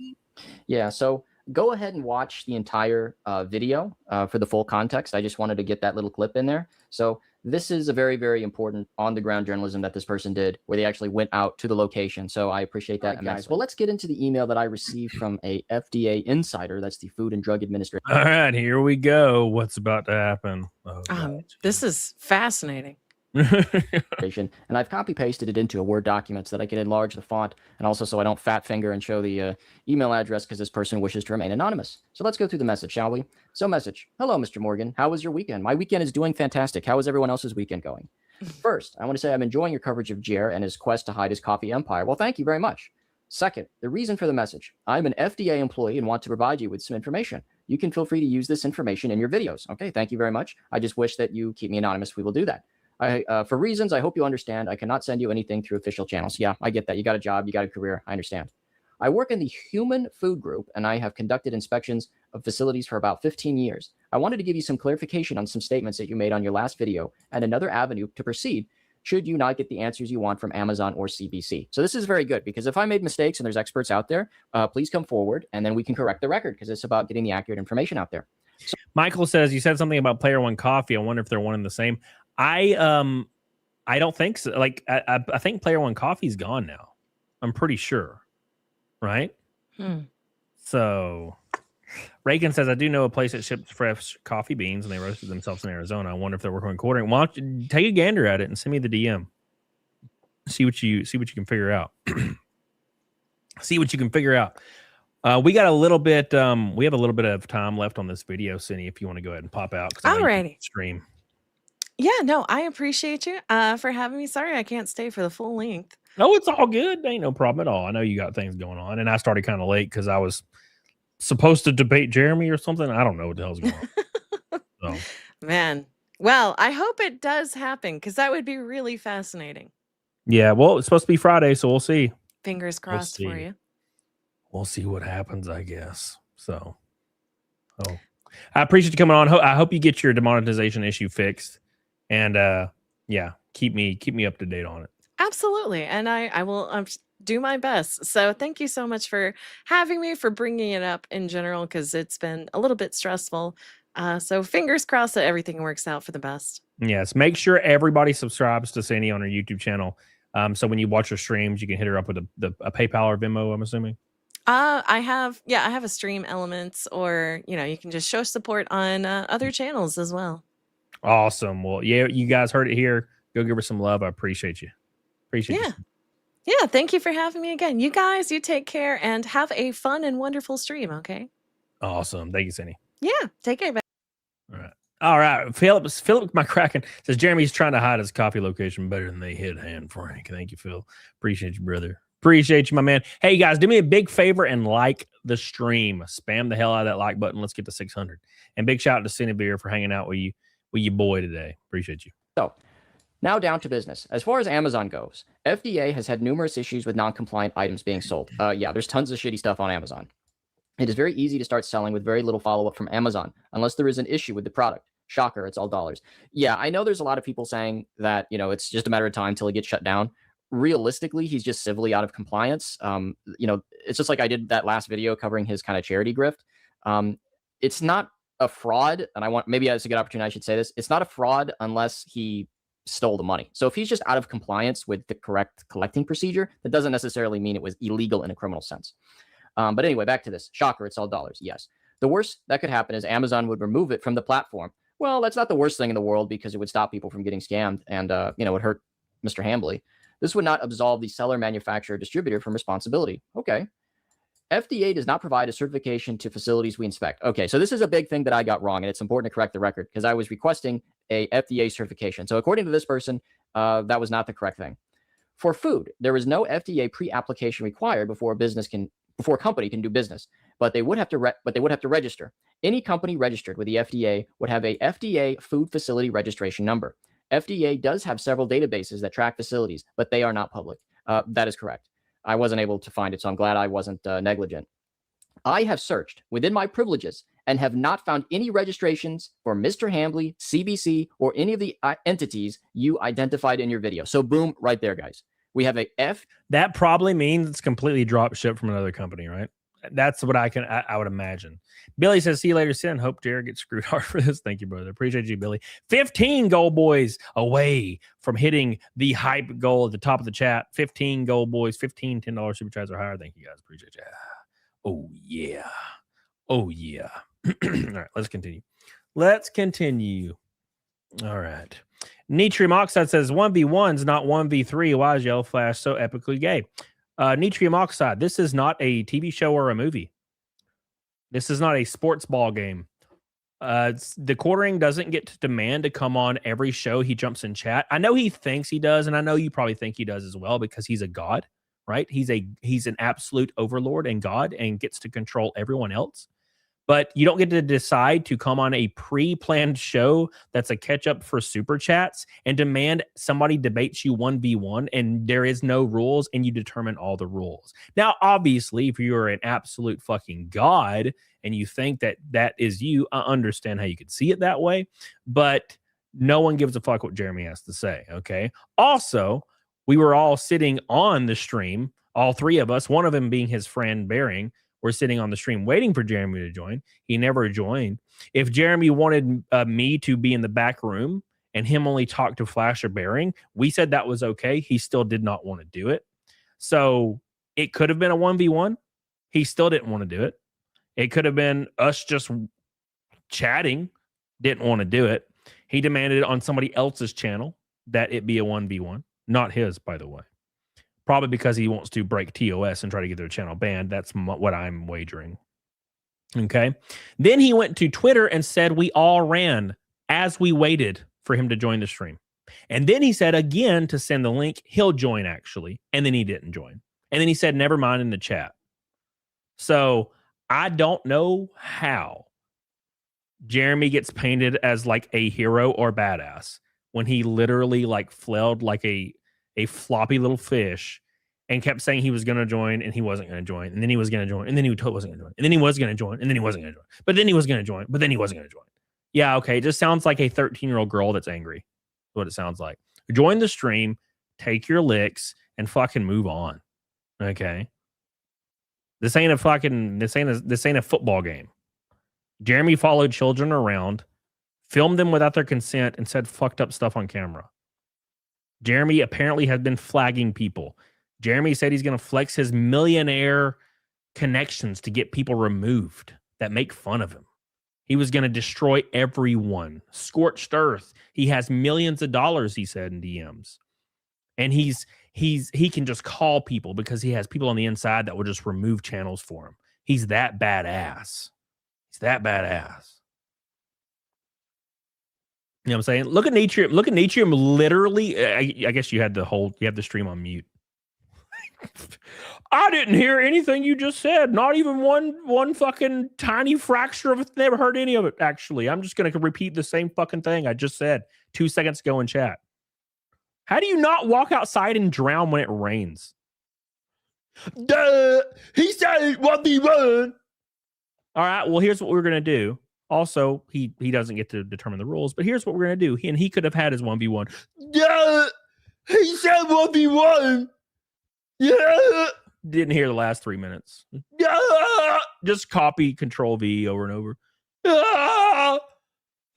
[SPEAKER 7] Yeah, so go ahead and watch the entire video for the full context. I just wanted to get that little clip in there. So this is a very, very important on-the-ground journalism that this person did, where they actually went out to the location. So I appreciate that immensely. Well, let's get into the email that I received from a FDA insider. That's the Food and Drug Administration.
[SPEAKER 1] All right, here we go. What's about to happen? Oh,
[SPEAKER 2] this is fascinating.
[SPEAKER 7] And I've copy pasted it into a Word document so that I can enlarge the font, and also so I don't fat finger and show the email address because this person wishes to remain anonymous. So let's go through the message, shall we? So message. Hello, Mr. Morgan. How was your weekend? My weekend is doing fantastic. How is everyone else's weekend going? First, I want to say I'm enjoying your coverage of Jer and his quest to hide his coffee empire. Well, thank you very much. Second, the reason for the message. I'm an FDA employee and want to provide you with some information. You can feel free to use this information in your videos. Okay, thank you very much. I just wish that you keep me anonymous. We will do that. For reasons I hope you understand, I cannot send you anything through official channels. Yeah, I get that. You got a job, you got a career. I understand. I work in the human food group, and I have conducted inspections of facilities for about 15 years. I wanted to give you some clarification on some statements that you made on your last video and another avenue to proceed should you not get the answers you want from Amazon or CBC. So this is very good, because if I made mistakes and there's experts out there, please come forward and then we can correct the record, because it's about getting the accurate information out there. So,
[SPEAKER 1] Michael says, you said something about Player One Coffee. I wonder if they're one and the same. I don't think so. Like, I think Player One Coffee's gone now. I'm pretty sure. Right? So Reagan says, I do know a place that ships fresh coffee beans and they roasted themselves in Arizona. I wonder if they're working on quartering. Why don't you take a gander at it and send me the DM? See what you can figure out. See what you can figure out. We got a little bit. We have a little bit of time left on this video, Cindy. If you want to go ahead and pop out,
[SPEAKER 2] alrighty.
[SPEAKER 1] Stream.
[SPEAKER 2] Yeah, no, I appreciate you for having me. Sorry I can't stay for the full length.
[SPEAKER 1] No, it's all good. Ain't no problem at all. I know you got things going on, and I started kind of late because I was supposed to debate Jeremy or something. I don't know what the hell's going on. So,
[SPEAKER 2] Man. Well, I hope it does happen because that would be really fascinating.
[SPEAKER 1] yeah, well, it's supposed to be Friday, so we'll see.
[SPEAKER 2] Fingers crossed for you.
[SPEAKER 1] We'll see what happens, I guess. So, I appreciate you coming on. I hope you get your demonetization issue fixed, and yeah, keep me up to date on it.
[SPEAKER 2] Absolutely. And I will do my best. So thank you so much for having me, for bringing it up in general, because it's been a little bit stressful. So fingers crossed that everything works out for the best.
[SPEAKER 1] Yes, make sure everybody subscribes to Sandy on her YouTube channel. So when you watch her streams, you can hit her up with a PayPal or Venmo, I'm assuming.
[SPEAKER 2] I have a stream elements, or you can just show support on other channels as well.
[SPEAKER 1] Awesome. Well, yeah, you guys heard it here. Go give her some love. I appreciate you. Appreciate you.
[SPEAKER 2] Yeah, thank you for having me again. You guys, you take care and have a fun and wonderful stream, okay?
[SPEAKER 1] Awesome. Thank you, Sandy.
[SPEAKER 2] Yeah, take care. Bye.
[SPEAKER 1] All right. Philip McCracken says Jeremy's trying to hide his coffee location better than they hit hand Frank. Thank you, Phil. Appreciate you, brother. Appreciate you, my man. Hey, guys, do me a big favor and like the stream. Spam the hell out of that like button. Let's get to 600. And big shout out to Cinebeer for hanging out with you boy today. Appreciate you.
[SPEAKER 7] So, now down to business. As far as Amazon goes, FDA has had numerous issues with non-compliant items being sold. Yeah, there's tons of shitty stuff on Amazon. It is very easy to start selling with very little follow-up from Amazon, unless there is an issue with the product. Shocker, it's all dollars. Yeah, I know there's a lot of people saying that, it's just a matter of time till it gets shut down. Realistically, he's just civilly out of compliance. It's just like I did that last video covering his kind of charity grift. It's not a fraud, and maybe it's a good opportunity I should say this. It's not a fraud unless he stole the money. So if he's just out of compliance with the correct collecting procedure, that doesn't necessarily mean it was illegal in a criminal sense. But anyway, back to this. Shocker, it's all dollars. Yes. The worst that could happen is Amazon would remove it from the platform. Well, that's not the worst thing in the world because it would stop people from getting scammed and, it would hurt Mr. Hambly. This would not absolve the seller, manufacturer, distributor from responsibility. Okay. FDA does not provide a certification to facilities we inspect. Okay, so this is a big thing that I got wrong, and it's important to correct the record because I was requesting a FDA certification. So according to this person, that was not the correct thing. For food, there is no FDA pre-application required before a company can do business, but they would have to register. Any company registered with the FDA would have a FDA food facility registration number. FDA does have several databases that track facilities, but they are not public. That is correct. I wasn't able to find it, so I'm glad I wasn't negligent. I have searched within my privileges and have not found any registrations for Mr. Hambly, CBC, or any of the entities you identified in your video. So boom, right there, guys. We have a F.
[SPEAKER 1] That probably means it's completely drop shipped from another company, right? That's what I would imagine. Billy says, see you later, Sin. Hope Jared gets screwed hard for this. Thank you, brother. Appreciate you, Billy. 15 goal boys away from hitting the hype goal at the top of the chat. 15 goal boys, 15 $10 super chats or higher. Thank you, guys. Appreciate you. Oh, yeah. Oh, yeah. All right, let's continue. All right. Nitrium Oxide says 1v1's not 1v3. Why is Yellowflash so epically gay? Nitrium Oxide, this is not a TV show or a movie. This is not a sports ball game. TheQuartering doesn't get to demand to come on every show he jumps in chat. I know he thinks he does, and I know you probably think he does as well because he's a god, right? He's an absolute overlord and god and gets to control everyone else. But you don't get to decide to come on a pre-planned show that's a catch-up for super chats and demand somebody debates you 1v1 and there is no rules and you determine all the rules. Now, obviously, if you're an absolute fucking god and you think that is you, I understand how you could see it that way, but no one gives a fuck what Jeremy has to say, okay? Also, we were all sitting on the stream, all three of us, one of them being his friend Bearing. We're sitting on the stream waiting for Jeremy to join. He never joined. If Jeremy wanted me to be in the back room and him only talk to Flash or Bearing, we said that was okay. He still did not want to do it. So it could have been a 1v1. He still didn't want to do it. It could have been us just chatting, didn't want to do it. He demanded it on somebody else's channel that it be a 1v1, not his, by the way. Probably because he wants to break TOS and try to get their channel banned. That's what I'm wagering. Okay. Then he went to Twitter and said, we all ran as we waited for him to join the stream. And then he said again to send the link, he'll join actually. And then he didn't join. And then he said, never mind in the chat. So I don't know how Jeremy gets painted as like a hero or badass when he literally like flailed like a floppy little fish and kept saying he was going to join and he wasn't going to join. And then he was going to join. And then he wasn't going to join. And then he was going to join. And then he wasn't going to join. But then he was going to join. But then he wasn't going to join. Yeah, okay. It just sounds like a 13-year-old girl that's angry. That's what it sounds like. Join the stream, take your licks, and fucking move on. Okay. This ain't a football game. Jeremy followed children around, filmed them without their consent, and said fucked up stuff on camera. Jeremy apparently has been flagging people. Jeremy said he's going to flex his millionaire connections to get people removed that make fun of him. He was going to destroy everyone. Scorched earth. He has millions of dollars, he said in DMs. And he can just call people because he has people on the inside that will just remove channels for him. He's that badass. He's that badass. You know what I'm saying? Look at Natrium. Look at Natrium literally. I guess you have the stream on mute. I didn't hear anything you just said. Not even one fucking tiny fracture of it. Never heard any of it, actually. I'm just going to repeat the same fucking thing I just said 2 seconds ago in chat. How do you not walk outside and drown when it rains? Duh! He said 1v1! All right, well, here's what we're going to do. Also, he doesn't get to determine the rules, but here's what we're going to do. He could have had his 1v1. Duh! He said 1v1! Yeah! Didn't hear the last 3 minutes. Yeah! Just copy Control-V over and over. Ah!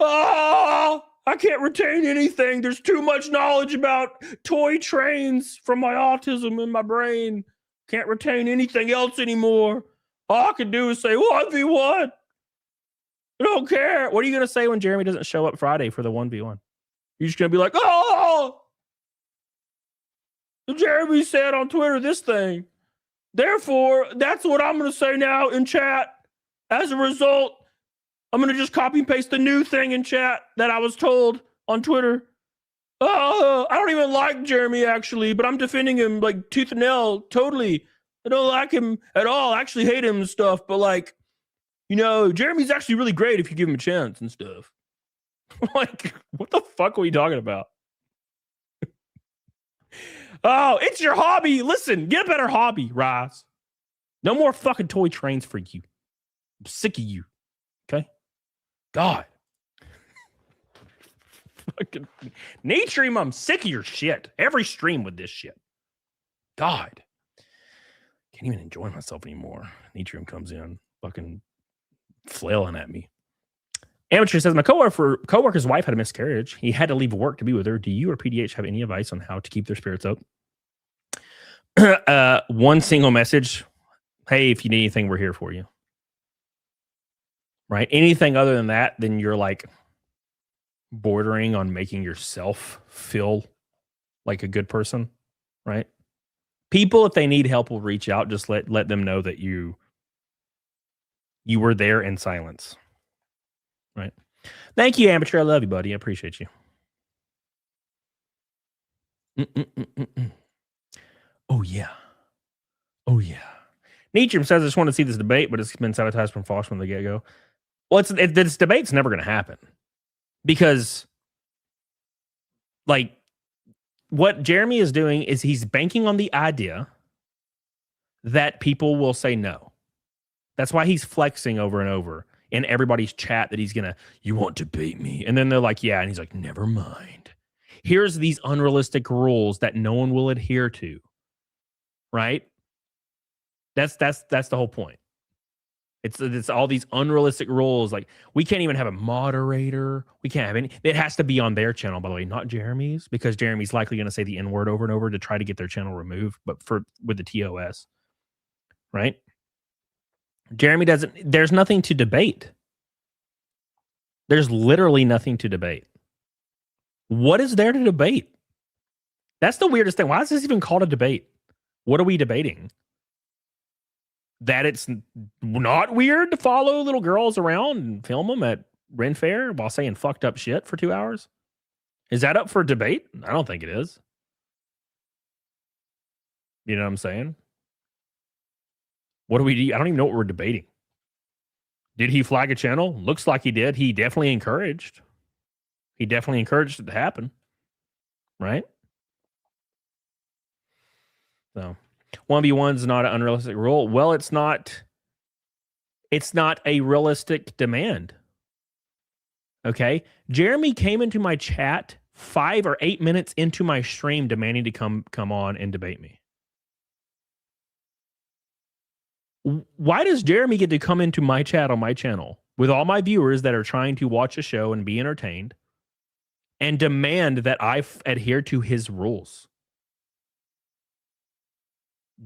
[SPEAKER 1] Ah! I can't retain anything. There's too much knowledge about toy trains from my autism in my brain. Can't retain anything else anymore. All I can do is say 1v1. I don't care. What are you going to say when Jeremy doesn't show up Friday for the 1v1? You're just going to be like, oh, Jeremy said on Twitter this thing. Therefore, that's what I'm going to say now in chat. As a result, I'm going to just copy and paste the new thing in chat that I was told on Twitter. Oh, I don't even like Jeremy, actually, but I'm defending him like tooth and nail, totally. I don't like him at all. I actually hate him and stuff, but like, you know, Jeremy's actually really great if you give him a chance and stuff. Like, what the fuck are we talking about? Oh, it's your hobby. Listen, get a better hobby, Rise. No more fucking toy trains for you. I'm sick of you. Okay? God. Fucking Natrium, I'm sick of your shit. Every stream with this shit. God. Can't even enjoy myself anymore. Natrium comes in, fucking flailing at me. Amateur says, my coworker's wife had a miscarriage. He had to leave work to be with her. Do you or PDH have any advice on how to keep their spirits up? One single message. Hey, if you need anything, we're here for you. Right? Anything other than that, then you're like bordering on making yourself feel like a good person. Right? People, if they need help, will reach out. Just let them know that you were there in silence. Right. Thank you, Amateur. I love you, buddy. I appreciate you. Oh, yeah. Oh, yeah. Nietzsche says, I just want to see this debate, but it's been sabotaged from Fox from the get-go. Well, this debate's never going to happen. Because, like, what Jeremy is doing is he's banking on the idea that people will say no. That's why he's flexing over and over in everybody's chat that he's gonna, you won't debate me. And then they're like, yeah. And he's like, never mind. Here's these unrealistic rules that no one will adhere to. Right? That's the whole point. It's all these unrealistic rules. Like, we can't even have a moderator. We can't have any. It has to be on their channel, by the way, not Jeremy's, because Jeremy's likely going to say the N-word over and over to try to get their channel removed, but with the TOS. Right? Jeremy doesn't, there's nothing to debate. There's literally nothing to debate. What is there to debate? That's the weirdest thing. Why is this even called a debate? What are we debating? That it's not weird to follow little girls around and film them at Renfair while saying fucked up shit for 2 hours? Is that up for debate? I don't think it is. You know what I'm saying? What do we? I don't even know what we're debating. Did he flag a channel? Looks like he did. He definitely encouraged. He definitely encouraged it to happen. Right? So 1v1 is not an unrealistic rule. Well, it's not a realistic demand. Okay. Jeremy came into my chat 5 or 8 minutes into my stream demanding to come on and debate me. Why does Jeremy get to come into my chat on my channel with all my viewers that are trying to watch a show and be entertained and demand that I adhere to his rules?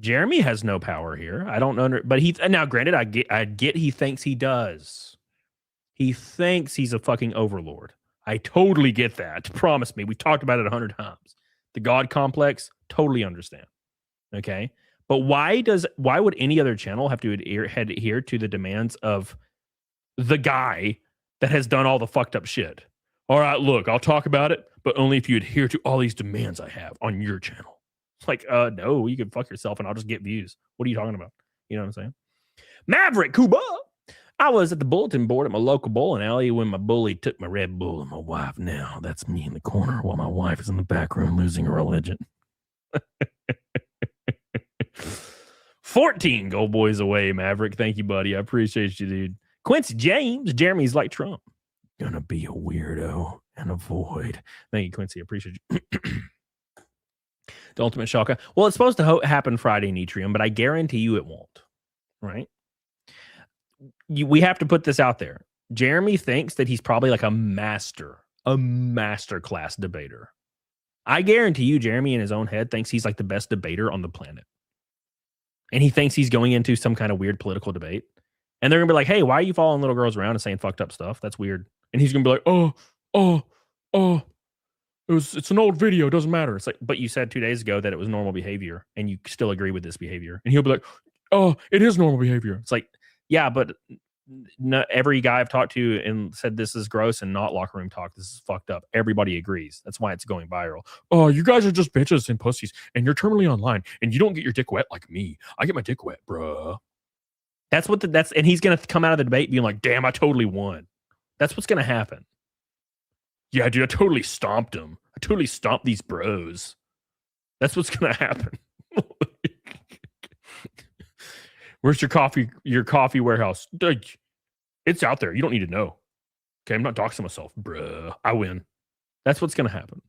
[SPEAKER 1] Jeremy has no power here. I don't know, but now granted, I get he thinks he does. He thinks he's a fucking overlord. I totally get that. Promise me. We've talked about it 100 times. The God complex, totally understand. Okay? But why would any other channel have to adhere to the demands of the guy that has done all the fucked up shit? All right, look, I'll talk about it, but only if you adhere to all these demands I have on your channel. It's like, no, you can fuck yourself and I'll just get views. What are you talking about? You know what I'm saying? Maverick Kuba. I was at the bulletin board at my local bowling alley when my bully took my Red Bull and my wife. Now that's me in the corner while my wife is in the back room losing her religion. 14 gold boys away, Maverick. Thank you, buddy. I appreciate you, dude. Quincy James. Jeremy's like Trump. Gonna be a weirdo and avoid. Thank you, Quincy. I appreciate you. The ultimate shocker. Well, it's supposed to happen Friday, Nitrium, but I guarantee you it won't. Right? We have to put this out there. Jeremy thinks that he's probably like a master class debater. I guarantee you, Jeremy in his own head thinks he's like the best debater on the planet. And he thinks he's going into some kind of weird political debate. And they're going to be like, hey, why are you following little girls around and saying fucked up stuff? That's weird. And he's going to be like, it's an old video. It doesn't matter. It's like, but you said 2 days ago that it was normal behavior and you still agree with this behavior. And he'll be like, oh, it is normal behavior. It's like, yeah, but not every guy I've talked to and said this is gross and not locker room talk. This is fucked up. Everybody agrees. That's why it's going viral. Oh, you guys are just bitches and pussies and you're terminally online and you don't get your dick wet like me. I get my dick wet, bruh. And he's going to come out of the debate being like, damn, I totally won. That's what's going to happen. Yeah, dude, I totally stomped him. I totally stomped these bros. That's what's going to happen. Where's your coffee warehouse? It's out there. You don't need to know. Okay, I'm not doxing myself. Bruh, I win. That's what's going to happen.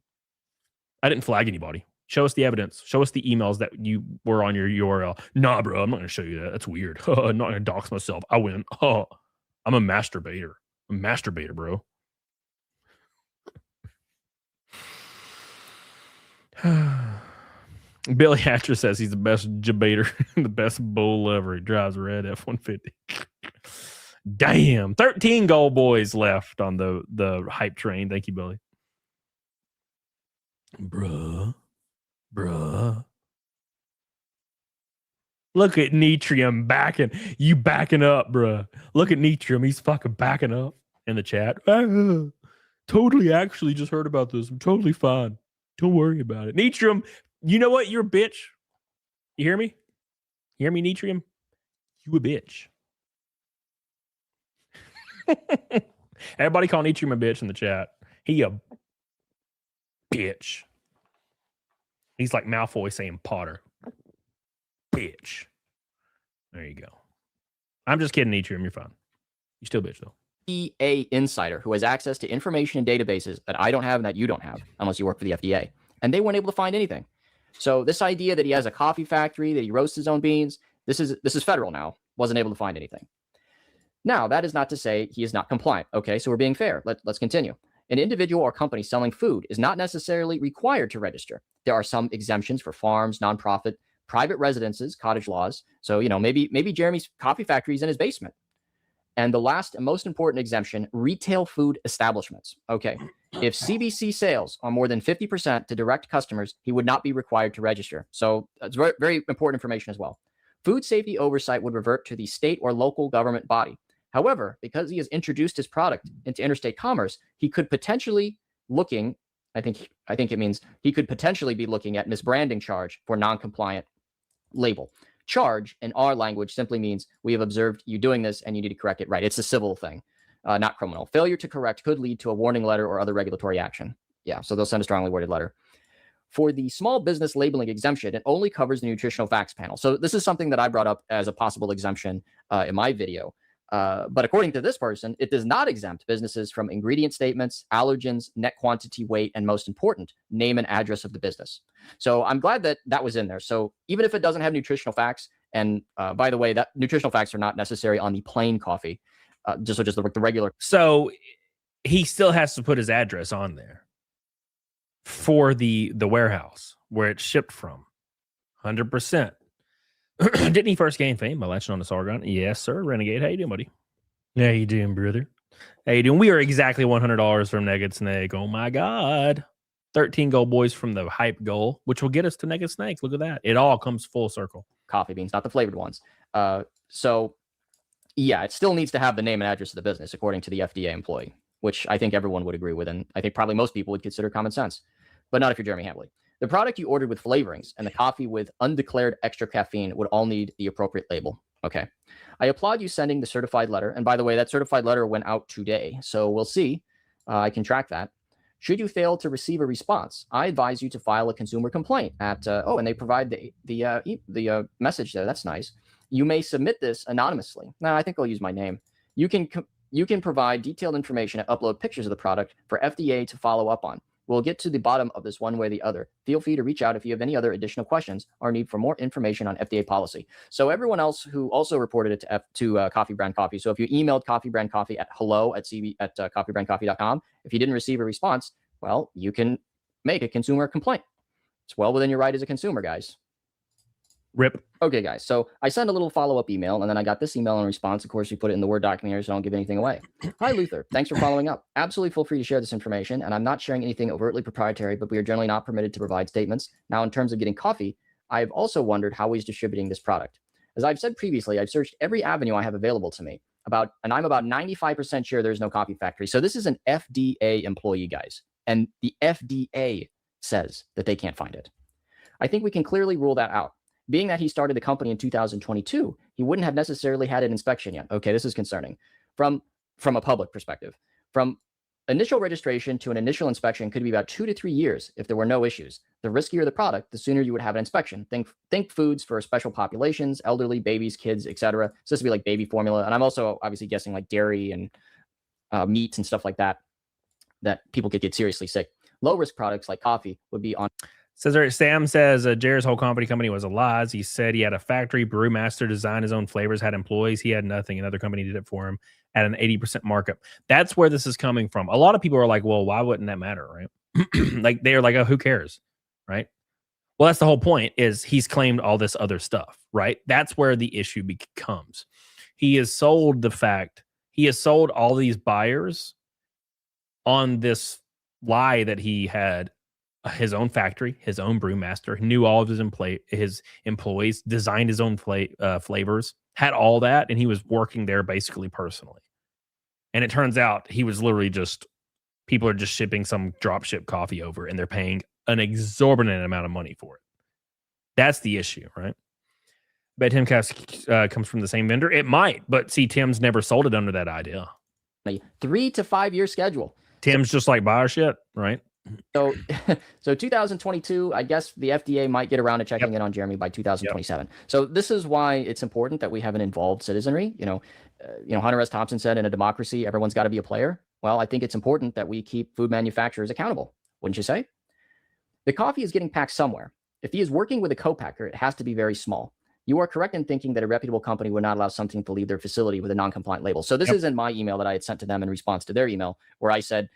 [SPEAKER 1] I didn't flag anybody. Show us the evidence. Show us the emails that you were on your URL. Nah, bro, I'm not going to show you that. That's weird. I'm not going to dox myself. I win. I'm a masturbator. I'm a masturbator, bro. Billy Hatcher says he's the best debater, the best bull ever. He drives a red F-150. Damn, 13 gold boys left on the hype train. Thank you, Billy. Bruh. Look at Nitrium backing up, bruh. Look at Nitrium. He's fucking backing up in the chat. Totally actually just heard about this. I'm totally fine. Don't worry about it. Nitrium, you know what? You're a bitch. You hear me? You hear me, Nitrium? You a bitch. Everybody call Nitrium a bitch in the chat. He a bitch. He's like Malfoy saying Potter. Bitch. There you go. I'm just kidding, Nitrium. You're fine. You still bitch, though.
[SPEAKER 7] FDA insider who has access to information and databases that I don't have and that you don't have, unless you work for the FDA. And they weren't able to find anything. So this idea that he has a coffee factory, that he roasts his own beans, this is federal now. Wasn't able to find anything. Now, that is not to say he is not compliant. Okay, so we're being fair. Let's continue. An individual or company selling food is not necessarily required to register. There are some exemptions for farms, nonprofit, private residences, cottage laws. So, maybe Jeremy's coffee factory is in his basement. And the last and most important exemption, retail food establishments. Okay, if CBC sales are more than 50% to direct customers, he would not be required to register. So that's very, very important information as well. Food safety oversight would revert to the state or local government body. However, because he has introduced his product into interstate commerce, he could potentially looking I think it means he could potentially be looking at misbranding charge for non-compliant label. Charge in our language simply means we have observed you doing this and you need to correct it. Right. It's a civil thing, not criminal. Failure to correct could lead to a warning letter or other regulatory action. Yeah. So they'll send a strongly worded letter. For the small business labeling exemption, it only covers the nutritional facts panel. So this is something that I brought up as a possible exemption in my video. But according to this person, it does not exempt businesses from ingredient statements, allergens, net quantity, weight, and most important, name and address of the business. So I'm glad that that was in there. So even if it doesn't have nutritional facts, and by the way, that nutritional facts are not necessary on the plain coffee, just the regular.
[SPEAKER 1] So he still has to put his address on there for the warehouse where it's shipped from. 100%. Didn't he first gain fame by latching on to Sargon? Yes, sir. Renegade. How you doing, buddy? How you doing, brother? How you doing? We are exactly $100 from Nugget Snake. Oh my God. 13 gold boys from the hype goal, which will get us to Nugget Snakes. Look at that. It all comes full circle.
[SPEAKER 7] Coffee beans, not the flavored ones. So yeah, it still needs to have the name and address of the business according to the FDA employee, which I think everyone would agree with. And I think probably most people would consider common sense, but not if you're Jeremy Hambley. The product you ordered with flavorings and the coffee with undeclared extra caffeine would all need the appropriate label. Okay. I applaud you sending the certified letter. And by the way, that certified letter went out today. So we'll see. I can track that. Should you fail to receive a response, I advise you to file a consumer complaint at, and they provide the message there. That's nice. You may submit this anonymously. Now, I think I'll use my name. You can provide detailed information and upload pictures of the product for FDA to follow up on. We'll get to the bottom of this one way or the other. Feel free to reach out if you have any other additional questions or need for more information on FDA policy. So everyone else who also reported it to Coffee Brand Coffee. So if you emailed Coffee Brand Coffee at coffeebrandcoffee.com, if you didn't receive a response, well, you can make a consumer complaint. It's well within your right as a consumer, guys.
[SPEAKER 1] Rip.
[SPEAKER 7] Okay, guys. So I sent a little follow-up email, and then I got this email in response. Of course, we put it in the Word document here, so I don't give anything away. Hi, Luther. Thanks for following up. Absolutely feel free to share this information, and I'm not sharing anything overtly proprietary, but we are generally not permitted to provide statements. Now, in terms of getting coffee, I've also wondered how he's distributing this product. As I've said previously, I've searched every avenue I have available to me, and I'm about 95% sure there's no coffee factory. So this is an FDA employee, guys, and the FDA says that they can't find it. I think we can clearly rule that out. Being that he started the company in 2022, he wouldn't have necessarily had an inspection yet. Okay, this is concerning. From a public perspective. From initial registration to an initial inspection could be about 2 to 3 years if there were no issues. The riskier the product, the sooner you would have an inspection. Think foods for special populations, elderly, babies, kids, etc. So this would be like baby formula. And I'm also obviously guessing like dairy and meats and stuff like that people could get seriously sick. Low risk products like coffee would be on.
[SPEAKER 1] Sam says Jared's whole company was a lie. He said he had a factory, brewmaster, designed his own flavors, had employees. He had nothing. Another company did it for him at an 80% markup. That's where this is coming from. A lot of people are like, well, why wouldn't that matter, right? Like they're like, oh, who cares, right? Well, that's the whole point is he's claimed all this other stuff, right? That's where the issue becomes. He has sold all these buyers on this lie that he had his own factory, his own brewmaster, knew all of his employees, designed his own flavors, had all that, and he was working there basically personally. And it turns out he was literally people are just shipping some drop ship coffee over, and they're paying an exorbitant amount of money for it. That's the issue, right? Bet TheQuartering comes from the same vendor. It might, but see, Tim's never sold it under that idea.
[SPEAKER 7] A 3 to 5 year schedule.
[SPEAKER 1] Tim's just like buy our shit, right?
[SPEAKER 7] So 2022, I guess the FDA might get around to checking in on Jeremy by 2027. So this is why it's important that we have an involved citizenry. Hunter S. Thompson said, in a democracy, everyone's got to be a player. Well, I think it's important that we keep food manufacturers accountable. Wouldn't you say? The coffee is getting packed somewhere. If he is working with a co-packer, it has to be very small. You are correct in thinking that a reputable company would not allow something to leave their facility with a non-compliant label. So this is in my email that I had sent to them in response to their email, where I said,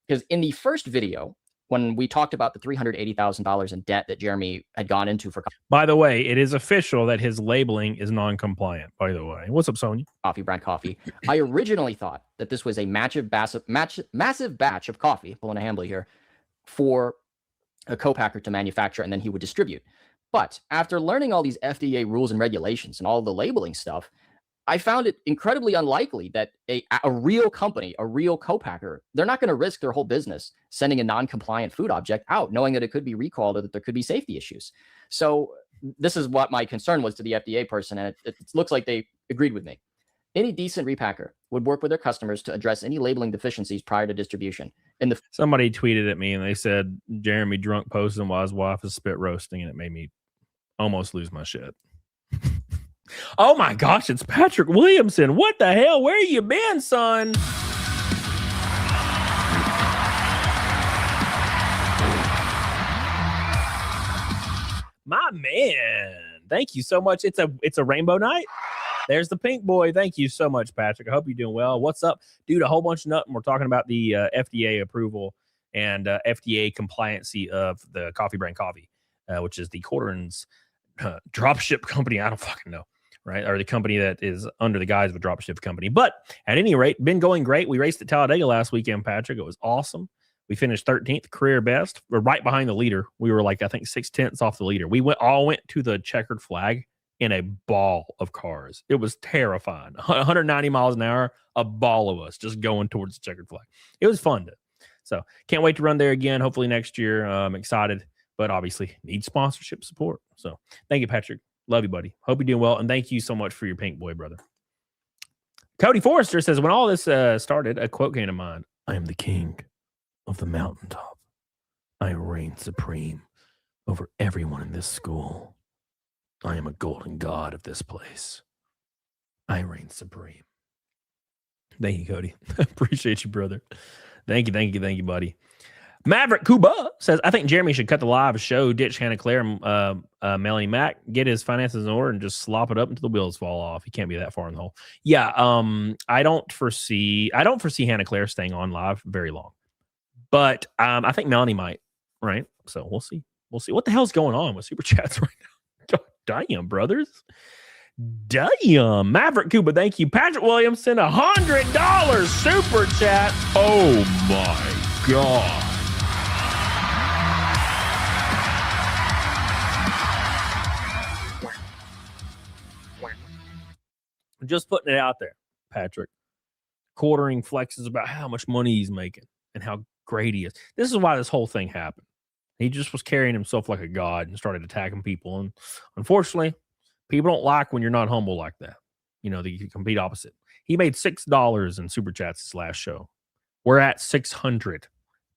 [SPEAKER 7] because in the first video, when we talked about the $380,000 in debt that Jeremy had gone into for.
[SPEAKER 1] By the way, it is official that his labeling is non-compliant. By the way, what's up, Sonia?
[SPEAKER 7] Coffee Brand Coffee. I originally thought that this was a massive batch of coffee, pulling a Hambley here, for a co-packer to manufacture, and then he would distribute. But after learning all these FDA rules and regulations and all the labeling stuff, I found it incredibly unlikely that a real company, a real co-packer, they're not going to risk their whole business sending a non-compliant food object out, knowing that it could be recalled or that there could be safety issues. So this is what my concern was to the FDA person, and it looks like they agreed with me. Any decent repacker would work with their customers to address any labeling deficiencies prior to distribution.
[SPEAKER 1] Somebody tweeted at me and they said Jeremy drunk posting while his wife is spit roasting, and it made me almost lose my shit. Oh my gosh, it's Patrick Williamson. What the hell? Where you been, son? My man. Thank you so much. It's a rainbow night. There's the pink boy. Thank you so much, Patrick. I hope you're doing well. What's up? Dude, a whole bunch of nothing. We're talking about the FDA approval and FDA compliancy of the Coffee Brand Coffee, which is the TheQuartering's dropship company. I don't fucking know, right? Or the company that is under the guise of a dropship company. But at any rate, been going great. We raced at Talladega last weekend, Patrick. It was awesome. We finished 13th, career best. We're right behind the leader. We were like, I think 6/10 off the leader. We all went to the checkered flag in a ball of cars. It was terrifying. 190 miles an hour, a ball of us just going towards the checkered flag. It was fun. So can't wait to run there again. Hopefully next year. I'm excited, but obviously need sponsorship support. So thank you, Patrick. Love you, buddy. Hope you're doing well. And thank you so much for your pink boy, brother. Cody Forrester says, when all this started, a quote came to mind. I am the king of the mountaintop. I reign supreme over everyone in this school. I am a golden god of this place. I reign supreme. Thank you, Cody. Appreciate you, brother. Thank you, buddy. Maverick Kuba says, I think Jeremy should cut the live show, ditch Hannah Claire and Melanie Mack, get his finances in order, and just slop it up until the wheels fall off. He can't be that far in the hole. Yeah, I don't foresee Hannah Claire staying on live very long. But I think Melanie might, right? So we'll see. What the hell's going on with Super Chats right now? God damn, brothers. Damn. Maverick Cuba, thank you. Patrick Williamson, $100 Super Chat. Oh, my God. Just putting it out there, Patrick. Quartering flexes about how much money he's making and how great he is. This is why this whole thing happened. He just was carrying himself like a god and started attacking people. And unfortunately, people don't like when you're not humble like that. You know, the complete opposite. He made $6 in Super Chats this last show. We're at 600.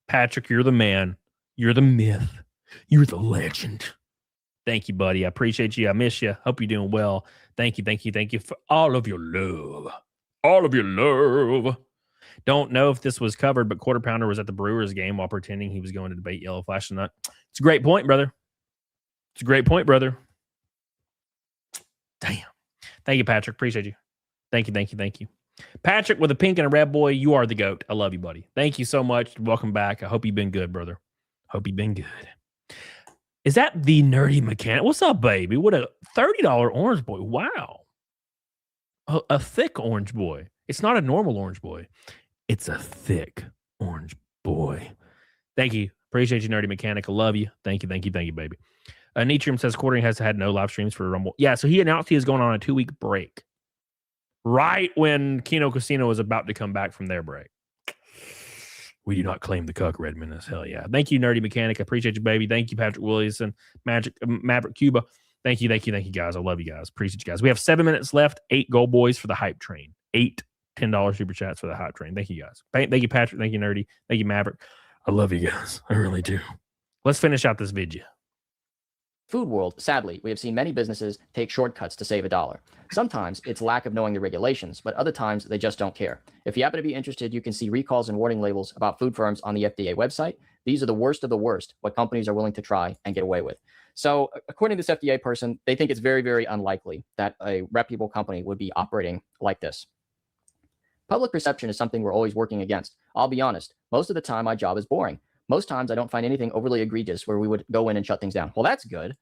[SPEAKER 1] Patrick, you're the man. You're the myth. You're the legend. Thank you, buddy. I appreciate you. I miss you. Hope you're doing well. Thank you for all of your love. All of your love. Don't know if this was covered, but Quarter Pounder was at the Brewers game while pretending he was going to debate Yellowflash tonight. It's a great point, brother. Damn. Thank you, Patrick. Appreciate you. Thank you. Patrick with a pink and a red boy, you are the GOAT. I love you, buddy. Thank you so much. Welcome back. I hope you've been good, brother. Hope you've been good. Is that the nerdy mechanic? What's up, baby? What a $30 orange boy. Wow. A thick orange boy. It's not a normal orange boy. It's a thick orange boy. Thank you. Appreciate you, nerdy mechanic. I love you. Thank you, baby. Nitrium says Quartering has had no live streams for Rumble. Yeah, so he announced he is going on a 2-week break. Right when Kino Casino was about to come back from their break. We do not claim the cuck, Redmond. As hell yeah. Thank you, nerdy mechanic. I appreciate you, baby. Thank you, Patrick Williamson, Maverick Cuba. Thank you, guys. I love you guys. Appreciate you guys. We have 7 minutes left. 8 gold boys for the hype train. 8 $10 super chats for the hype train. Thank you, guys. Thank you, Patrick. Thank you, nerdy. Thank you, Maverick. I love you guys. I really do. Let's finish out this video.
[SPEAKER 7] Food world, sadly, we have seen many businesses take shortcuts to save $1. Sometimes it's lack of knowing the regulations, but other times they just don't care. If you happen to be interested, you can see recalls and warning labels about food firms on the FDA website. These are the worst of the worst, what companies are willing to try and get away with. So according to this FDA person, they think it's very, very unlikely that a reputable company would be operating like this. Public perception is something we're always working against. I'll be honest, most of the time my job is boring. Most times I don't find anything overly egregious where we would go in and shut things down. Well, that's good.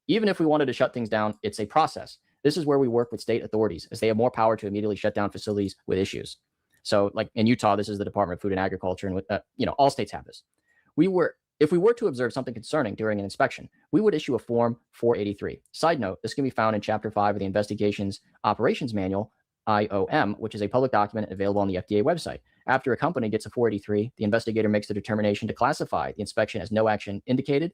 [SPEAKER 7] Even if we wanted to shut things down, it's a process. This is where we work with state authorities, as they have more power to immediately shut down facilities with issues. So like in Utah, this is the Department of Food and Agriculture, and with all states have this. If we were to observe something concerning during an inspection, we would issue a Form 483. Side note, this can be found in Chapter 5 of the Investigations Operations Manual IOM, which is a public document available on the FDA website. After a company gets a 483, the investigator makes the determination to classify the inspection as no action indicated,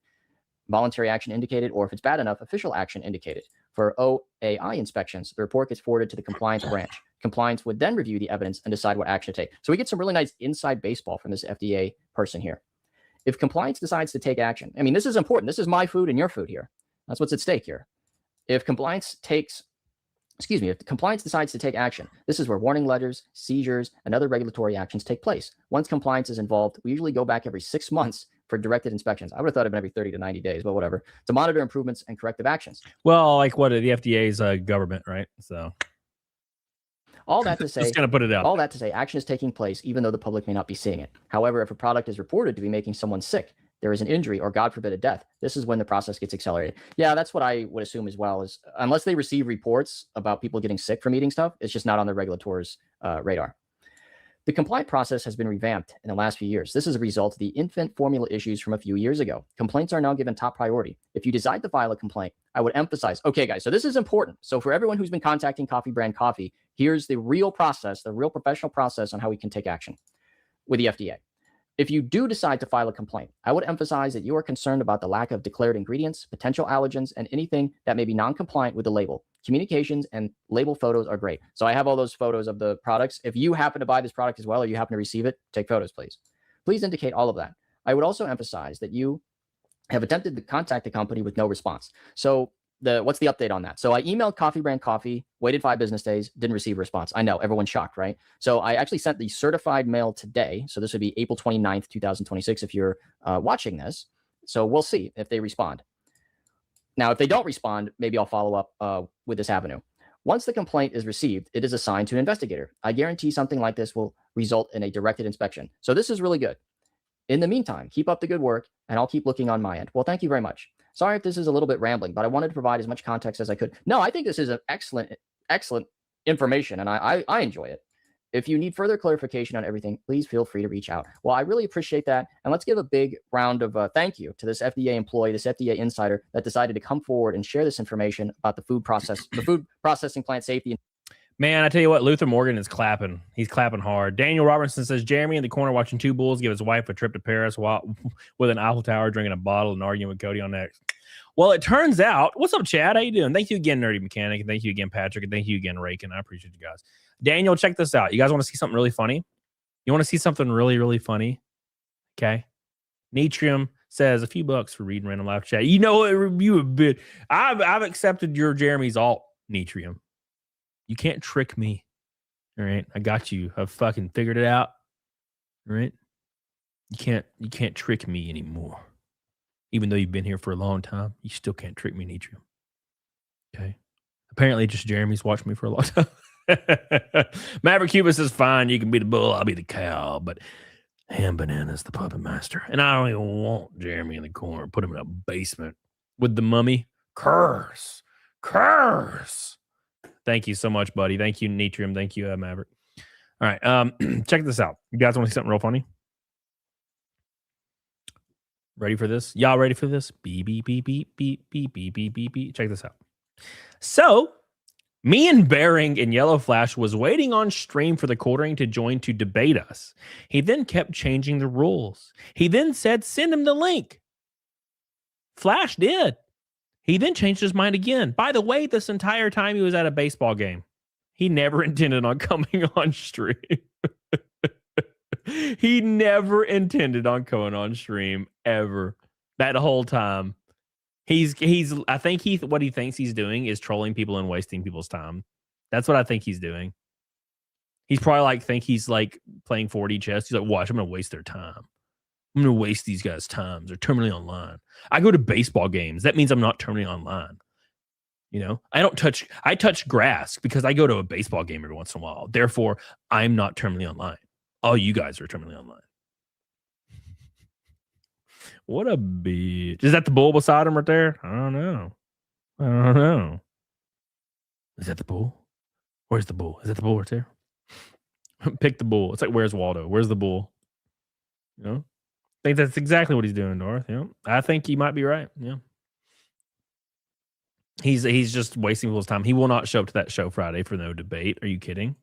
[SPEAKER 7] voluntary action indicated, or if it's bad enough, official action indicated. For OAI inspections, the report gets forwarded to the compliance branch. Compliance would then review the evidence and decide what action to take. So we get some really nice inside baseball from this FDA person here. If compliance decides to take action, I mean, this is important. This is my food and your food here. That's what's at stake here. If compliance decides to take action, this is where warning letters, seizures, and other regulatory actions take place. Once compliance is involved, we usually go back every 6 months for directed inspections. I would have thought it'd been every 30 to 90 days, but whatever, to monitor improvements and corrective actions.
[SPEAKER 1] Well, like what the FDA's government, right? So
[SPEAKER 7] all that to say,
[SPEAKER 1] just gonna put it out.
[SPEAKER 7] All that to say, action is taking place, even though the public may not be seeing it. However, if a product is reported to be making someone sick, there is an injury, or God forbid, a death, this is when the process gets accelerated. Yeah, that's what I would assume as well, is unless they receive reports about people getting sick from eating stuff, it's just not on the regulator's radar. The complaint process has been revamped in the last few years. This is a result of the infant formula issues from a few years ago. Complaints are now given top priority. If you decide to file a complaint, I would emphasize, okay, guys, so this is important. So for everyone who's been contacting Coffee Brand Coffee, here's the real process, the real professional process on how we can take action with the FDA. If you do decide to file a complaint, I would emphasize that you are concerned about the lack of declared ingredients, potential allergens, and anything that may be non-compliant with the label. Communications and label photos are great. So I have all those photos of the products. If you happen to buy this product as well, or you happen to receive it, take photos, please. Please indicate all of that. I would also emphasize that you have attempted to contact the company with no response. So what's the update on that? So I emailed Coffee Brand Coffee, waited 5 business days, didn't receive a response. I know, everyone's shocked, right? So I actually sent the certified mail today. So this would be April 29th, 2026, if you're watching this. So we'll see if they respond. Now, if they don't respond, maybe I'll follow up with this avenue. Once the complaint is received, it is assigned to an investigator. I guarantee something like this will result in a directed inspection. So this is really good. In the meantime, keep up the good work, and I'll keep looking on my end. Well, thank you very much. Sorry if this is a little bit rambling, but I wanted to provide as much context as I could. No, I think this is an excellent information, and I enjoy it. If you need further clarification on everything, please feel free to reach out. Well, I really appreciate that. And let's give a big round of thank you to this FDA employee, this FDA insider that decided to come forward and share this information about the food processing plant safety.
[SPEAKER 1] Man, I tell you what, Luther Morgan is clapping. He's clapping hard. Daniel Robertson says, Jeremy in the corner watching 2 bulls give his wife a trip to Paris while with an Eiffel Tower, drinking a bottle and arguing with Cody on X. Well, it turns out, what's up, Chad? How you doing? Thank you again, Nerdy Mechanic, and thank you again, Patrick, and thank you again, Rakin. I appreciate you guys. Daniel, check this out. You guys want to see something really funny? You want to see something really, really funny? Okay. Nitrium says a few bucks for reading random live chat. You know what? Review a bit. I've accepted your Jeremy's alt, Nitrium. You can't trick me. All right. I got you. I've fucking figured it out. All right. You can't trick me anymore. Even though you've been here for a long time, you still can't trick me, Nitrium. Okay. Apparently just Jeremy's watched me for a long time. Maverick Cubus is fine. You can be the bull, I'll be the cow, but Ham Banana's the puppet master. And I don't even want Jeremy in the corner. Put him in a basement with the mummy. Curse. Thank you so much, buddy. Thank you, Nitrium. Thank you, Maverick. All right. Check this out. You guys want to see something real funny? Ready for this? Y'all ready for this? Beep, beep, beep, beep, beep, beep, beep, beep, beep, beep. Check this out. So, me and Bering in Yellowflash was waiting on stream for TheQuartering to join to debate us. He then kept changing the rules. He then said, send him the link. Flash did. He then changed his mind again. By the way, this entire time he was at a baseball game. He never intended on coming on stream. He never intended on going on stream ever. That whole time. I think what he thinks he's doing is trolling people and wasting people's time. That's what I think he's doing. He's probably he's playing 4D chess. He's like, watch, I'm going to waste their time. I'm going to waste these guys' time. They're terminally online. I go to baseball games. That means I'm not terminally online. You know, I touch grass because I go to a baseball game every once in a while. Therefore, I'm not terminally online. All you guys are terminally online. What a bitch. Is that the bull beside him right there? I don't know. Is that the bull? Where's the bull? Is that the bull right there? Pick the bull. It's like, where's Waldo? Where's the bull? You know? I think that's exactly what he's doing, Darth. Yeah. I think he might be right. Yeah. He's just wasting people's time. He will not show up to that show Friday for no debate. Are you kidding?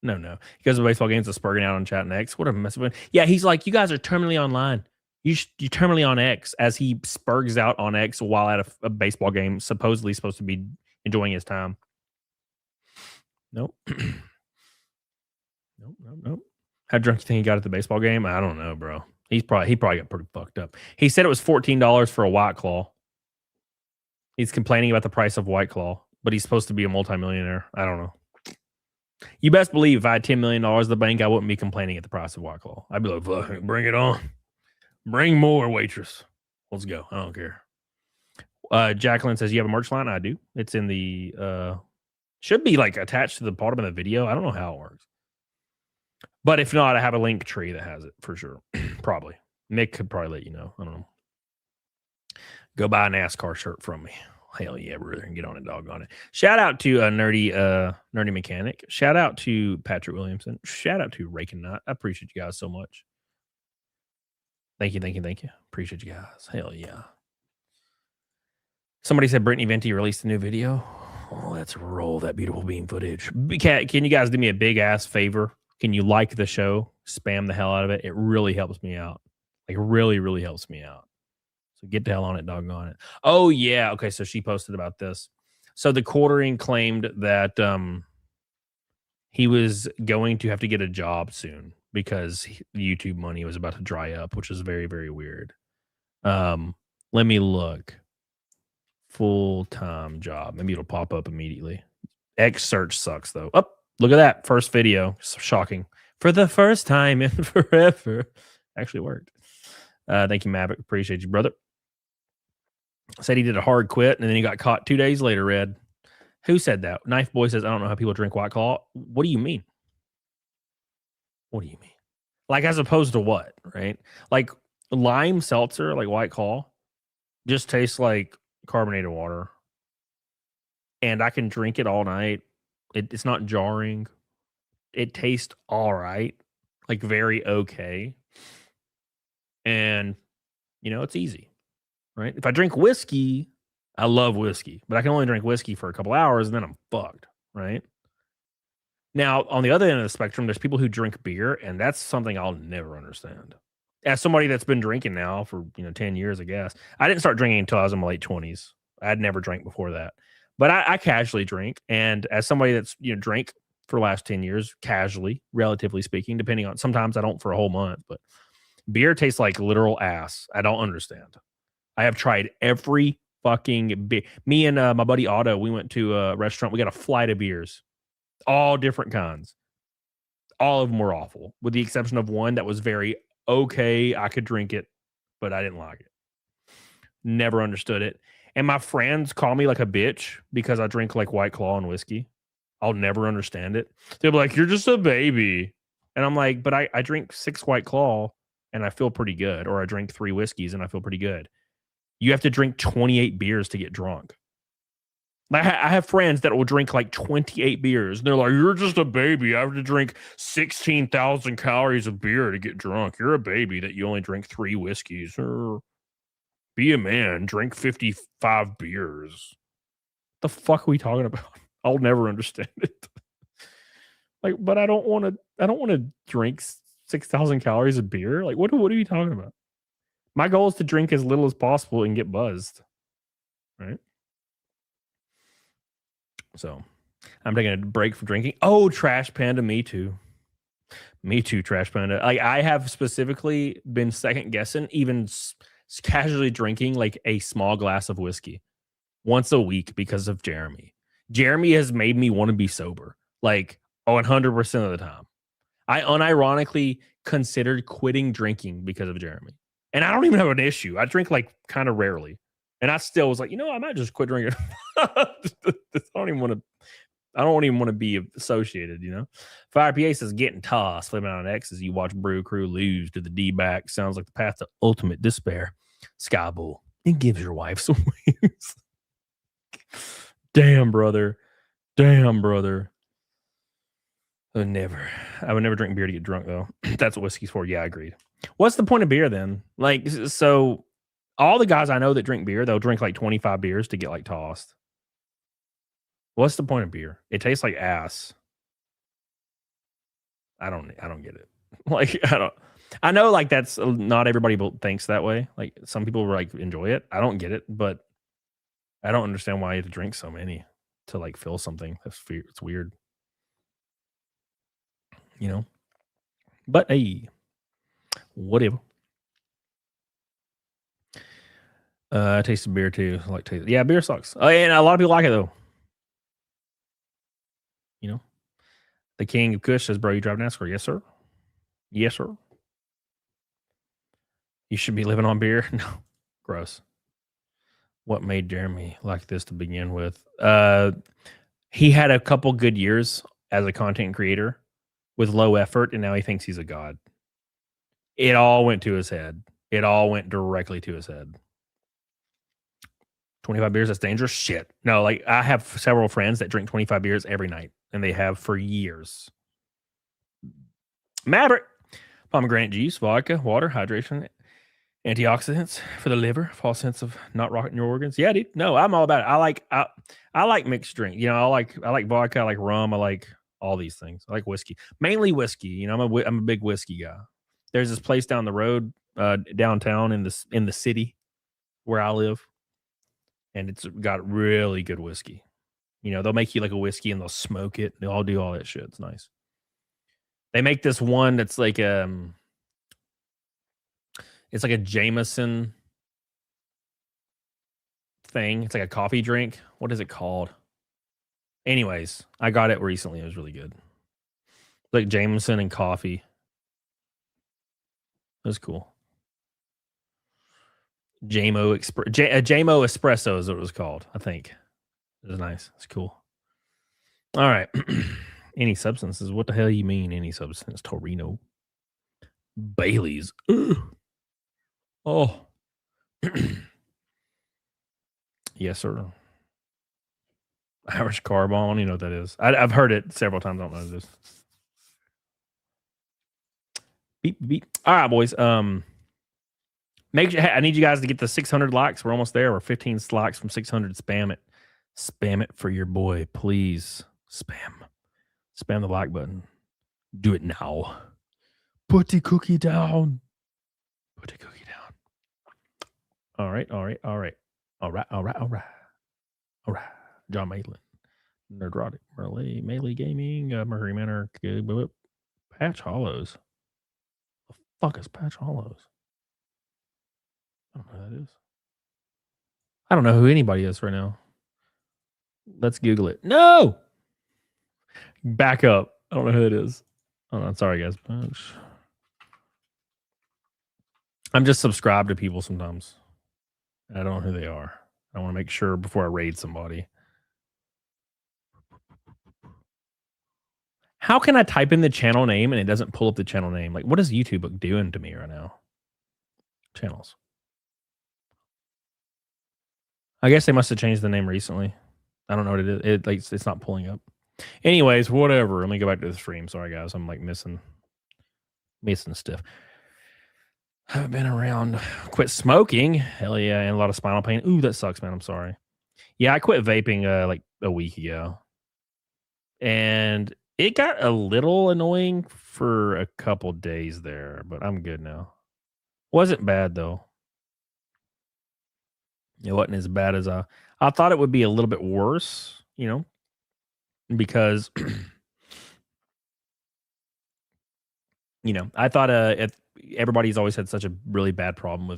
[SPEAKER 1] No. He goes to baseball games and spurging out on chat and X. What a mess of it. Yeah, he's like, you guys are terminally online. You're terminally on X, as he spurgs out on X while at a baseball game, supposedly supposed to be enjoying his time. Nope. Nope. How drunk do you think he got at the baseball game? I don't know, bro. He probably got pretty fucked up. He said it was $14 for a White Claw. He's complaining about the price of White Claw, but he's supposed to be a multimillionaire. I don't know. You best believe if I had $10 million in the bank, I wouldn't be complaining at the price of White Claw. I'd be like, fuck, bring it on. Bring more, waitress. Let's go. I don't care. Jacqueline says, you have a merch line? I do. It's in the, should be like attached to the bottom of the video. I don't know how it works. But if not, I have a link tree that has it for sure. Probably. Nick could probably let you know. I don't know. Go buy a NASCAR shirt from me. Hell yeah, brother. Get on it, doggone it. Shout out to Nerdy Mechanic. Shout out to Patrick Williamson. Shout out to Rake and Knot. I appreciate you guys so much. Thank you. Appreciate you guys. Hell yeah. Somebody said Brittany Venti released a new video. Oh, let's roll that beautiful beam footage. Can you guys do me a big ass favor? Can you like the show? Spam the hell out of it. It really helps me out. Like, really, really helps me out. So get the hell on it, doggone it. Oh, yeah. Okay, so she posted about this. So TheQuartering claimed that he was going to have to get a job soon because YouTube money was about to dry up, which is very, very weird. Let me look. Full-time job. Maybe it'll pop up immediately. X search sucks, though. Oh, look at that. First video. Shocking. For the first time in forever. Actually worked. Thank you, Maverick. Appreciate you, brother. Said he did a hard quit, and then he got caught 2 days later, Red. Who said that? Knife Boy says, I don't know how people drink White Claw. What do you mean? What do you mean? Like, as opposed to what, right? Like, lime seltzer, like White Claw, just tastes like carbonated water. And I can drink it all night. It's not jarring. It tastes all right. Like, very okay. And, it's easy, right? If I drink whiskey, I love whiskey, but I can only drink whiskey for a couple hours and then I'm fucked, right? Now, on the other end of the spectrum, there's people who drink beer, and that's something I'll never understand. As somebody that's been drinking now for, 10 years, I guess. I didn't start drinking until I was in my late 20s. I'd never drank before that. But I casually drink, and as somebody that's, drank for the last 10 years, casually, relatively speaking, depending on, sometimes I don't for a whole month, but beer tastes like literal ass. I don't understand. I have tried every fucking beer. Me and my buddy Otto, we went to a restaurant. We got a flight of beers, all different kinds. All of them were awful, with the exception of one that was very okay. I could drink it, but I didn't like it. Never understood it. And my friends call me like a bitch because I drink like White Claw and whiskey. I'll never understand it. They'll be like, you're just a baby. And I'm like, but I drink 6 White Claw and I feel pretty good. Or I drink 3 whiskeys and I feel pretty good. You have to drink 28 beers to get drunk. I have friends that will drink like 28 beers. And they're like, you're just a baby. I have to drink 16,000 calories of beer to get drunk. You're a baby that you only drink 3 whiskeys. Be a man. Drink 55 beers. The fuck are we talking about? I'll never understand it. Like, but I don't want to drink 6,000 calories of beer. Like, what are you talking about? My goal is to drink as little as possible and get buzzed. Right? So, I'm taking a break from drinking. Oh, Trash Panda, me too. Me too, Trash Panda. Like, I have specifically been second guessing, even casually drinking like a small glass of whiskey once a week because of Jeremy. Jeremy has made me want to be sober, like 100% of the time. I unironically considered quitting drinking because of Jeremy. And I don't even have an issue. I drink like kind of rarely. And I still was like, I might just quit drinking. I don't even want to be associated, Fire PA says, getting tossed, flipping out on X as you watch Brew Crew lose to the D-back. Sounds like the path to ultimate despair. Sky Bull, it gives your wife some wings. Damn, brother. I would never drink beer to get drunk, though. That's what whiskey's for. Yeah, I agreed. What's the point of beer then? Like, so all the guys I know that drink beer, they'll drink like 25 beers to get like tossed. What's the point of beer? It tastes like ass. I don't get it. Like, I know like that's not everybody thinks that way. Like some people like enjoy it. I don't get it, but I don't understand why you have to drink so many to like fill something. It's weird. You know? But hey, whatever. I tasted beer too. I like taste. Yeah, beer sucks. Oh, and a lot of people like it though. You know, the king of Kush says, "Bro, you drive NASCAR?" Yes, sir. Yes, sir. You should be living on beer. No, gross. What made Jeremy like this to begin with? He had a couple good years as a content creator with low effort, and now he thinks he's a god. It all went to his head. It all went directly to his head. 25 beers, that's dangerous? Shit. No, like I have several friends that drink 25 beers every night, and they have for years. Maverick. Pomegranate juice, vodka, water, hydration, antioxidants for the liver, false sense of not rotting your organs. Yeah, dude. No, I'm all about it. I like mixed drink. You know, I like vodka, I like rum, I like all these things. I like whiskey. Mainly whiskey. You know, I'm a big whiskey guy. There's this place down the road, downtown in the city where I live. And it's got really good whiskey. You know, they'll make you like a whiskey and they'll smoke it. They'll all do all that shit. It's nice. They make this one that's like it's like a Jameson thing. It's like a coffee drink. What is it called? Anyways, I got it recently. It was really good. Like Jameson and coffee. It was cool. JMO Espresso is what it was called, I think. It was nice. It's cool. All right. Any substances? What the hell you mean any substance? Torino. Bailey's. Ugh. Oh. Yes, sir. Irish Carbon. You know what that is. I've heard it several times. I don't know what it is. Beep, beep. All right, boys. Make sure, I need you guys to get the 600 likes. We're almost there. We're 15 likes from 600. Spam it. Spam it for your boy, please. Spam the like button. Do it now. Put the cookie down. Put the cookie down. All right. John Maitland. Nerdrotic. Melee Gaming. Murray Manor. Patch Hollows. The fuck is Patch Hollows? I don't know who that is. I don't know who anybody is right now. Let's Google it. No! Back up. I don't know who it is. Oh, no, sorry, guys. I'm just subscribed to people sometimes. I don't know who they are. I want to make sure before I raid somebody. How can I type in the channel name and it doesn't pull up the channel name? Like, what is YouTube doing to me right now? Channels. I guess they must have changed the name recently. I don't know what it is. It's not pulling up. Anyways, whatever. Let me go back to the stream. Sorry, guys. I'm like missing stuff. Haven't been around. Quit smoking. Hell yeah. And a lot of spinal pain. Ooh, that sucks, man. I'm sorry. Yeah, I quit vaping like a week ago. And it got a little annoying for a couple days there, but I'm good now. Wasn't bad though. It wasn't as bad as I thought it would be a little bit worse, you know, because, you know, I thought everybody's always had such a really bad problem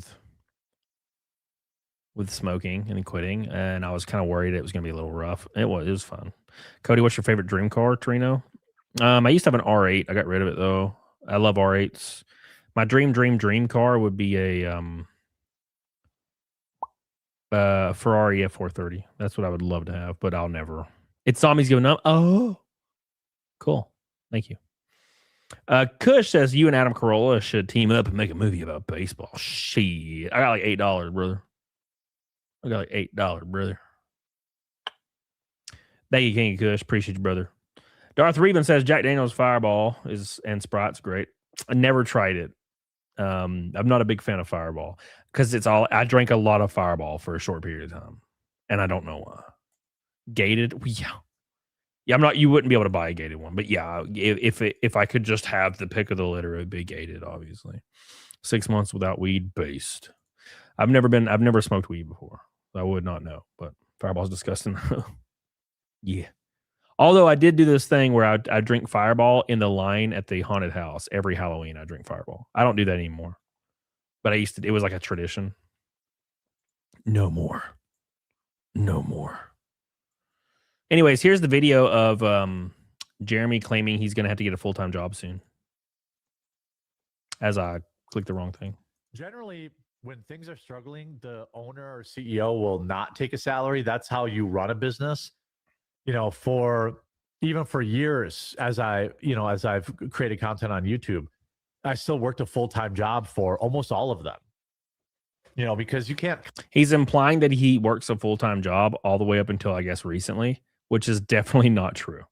[SPEAKER 1] with smoking and quitting, and I was kind of worried it was going to be a little rough. It was fun. Cody, what's your favorite dream car, Torino? I used to have an R8. I got rid of it though. I love R8s. My dream car would be a Ferrari F430. That's what I would love to have, but I'll never. It's zombies going up. Oh, cool. Thank you. Kush says you and Adam Carolla should team up and make a movie about baseball. Shit. I got like $8, brother. Thank you, King of Kush. Appreciate you, brother. Darth Reven says Jack Daniels Fireball and Sprite's great. I never tried it. I'm not a big fan of Fireball because I drank a lot of Fireball for a short period of time, and I don't know why. Gated, yeah. Yeah, I'm not. You wouldn't be able to buy a gated one, but yeah, if I could just have the pick of the litter, it'd be gated. Obviously, 6 months without weed based. I've never smoked weed before. So I would not know. But Fireball's disgusting. Yeah. Although I did do this thing where I drink Fireball in the line at the haunted house every Halloween. I drink Fireball. I don't do that anymore, but I used to. It was like a tradition. No more. No more. Anyways, here's the video of Jeremy claiming he's going to have to get a full-time job soon. As I clicked the wrong thing.
[SPEAKER 9] Generally, when things are struggling, the owner or CEO will not take a salary. That's how you run a business. You know, for years, as I've created content on YouTube, I still worked a full-time job for almost all of them. You know, because you can't.
[SPEAKER 1] He's implying that he works a full-time job all the way up until, I guess, recently, which is definitely not true.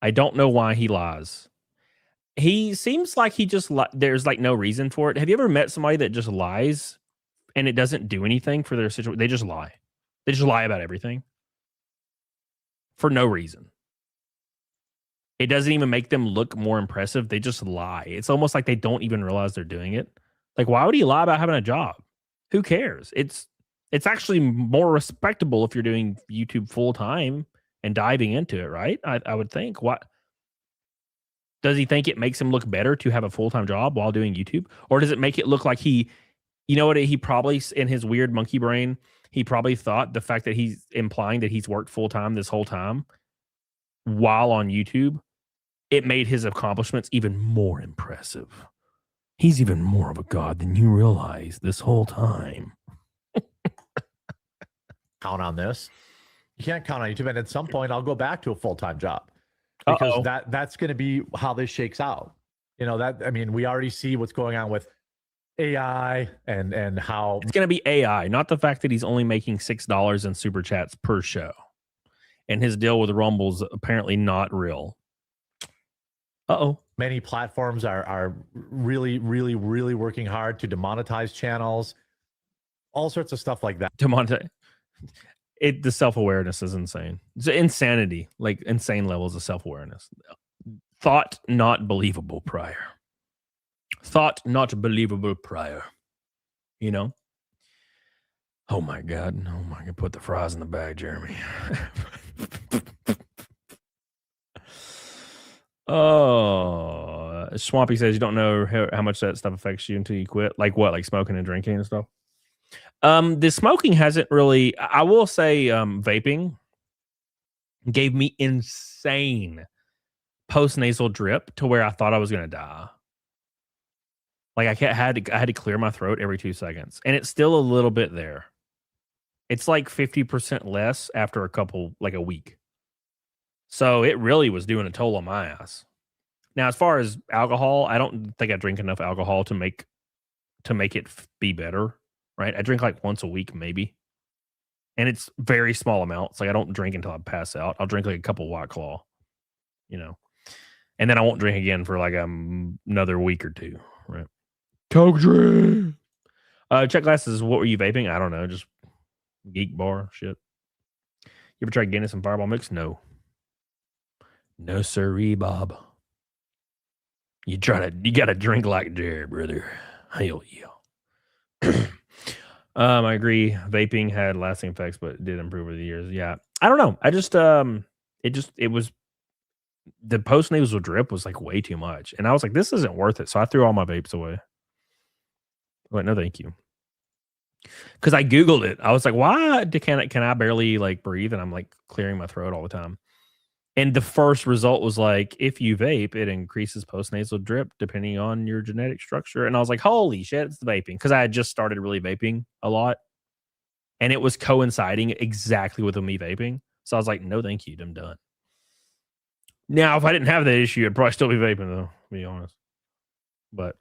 [SPEAKER 1] I don't know why he lies. He seems like he just there's like no reason for it. Have you ever met somebody that just lies and it doesn't do anything for their situation? They just lie. They just lie about everything for no reason. It doesn't even make them look more impressive. They just lie. It's almost like they don't even realize they're doing it. Like, why would he lie about having a job? Who cares? It's actually more respectable if you're doing YouTube full time and diving into it, right? I would think. What does he think it makes him look better to have a full time job while doing YouTube, or does it make it look like he probably in his weird monkey brain he probably thought the fact that he's implying that he's worked full time this whole time while on YouTube, it made his accomplishments even more impressive. He's even more of a god than you realize this whole time.
[SPEAKER 9] Count on this. You can't count on YouTube. And at some point, I'll go back to a full-time job because that's going to be how this shakes out. You know, we already see what's going on with AI and how
[SPEAKER 1] it's going to be AI, not the fact that he's only making $6 in super chats per show. And his deal with Rumble's apparently not real.
[SPEAKER 9] Many platforms are really, really, really working hard to demonetize channels, all sorts of stuff like that.
[SPEAKER 1] Demonetize. The self-awareness is insane. It's insanity, like insane levels of self-awareness. Thought not believable prior. Thought not believable prior. You know? Oh my God. Oh my God. Put the fries in the bag, Jeremy. Oh, Swampy says you don't know how much that stuff affects you until you quit. Like what? Like smoking and drinking and stuff? The smoking hasn't really. I will say vaping gave me insane post-nasal drip to where I thought I was going to die. Like I had to clear my throat every 2 seconds. And it's still a little bit there. It's like 50% less after a week. So it really was doing a toll on my ass. Now, as far as alcohol, I don't think I drink enough alcohol to make it be better, right? I drink like once a week, maybe. And it's very small amounts. Like I don't drink until I pass out. I'll drink like a couple White Claw, you know. And then I won't drink again for like another week or two, right? Coke drink. Check glasses, what were you vaping? I don't know, just geek bar shit. You ever tried Guinness and Fireball mix? No. No sirree, Bob. You gotta drink like Jared, brother. Hell yeah. I agree. Vaping had lasting effects, but it did improve over the years. Yeah. I don't know. I just it was the post nasal drip was like way too much. And I was like, this isn't worth it. So I threw all my vapes away. I went, no, thank you. Because I Googled it. I was like, why can I barely like breathe? And I'm like clearing my throat all the time. And the first result was like, if you vape, it increases post-nasal drip depending on your genetic structure. And I was like, holy shit, it's the vaping. Because I had just started really vaping a lot. And it was coinciding exactly with me vaping. So I was like, no, thank you. I'm done. Now, if I didn't have that issue, I'd probably still be vaping, though, to be honest. But,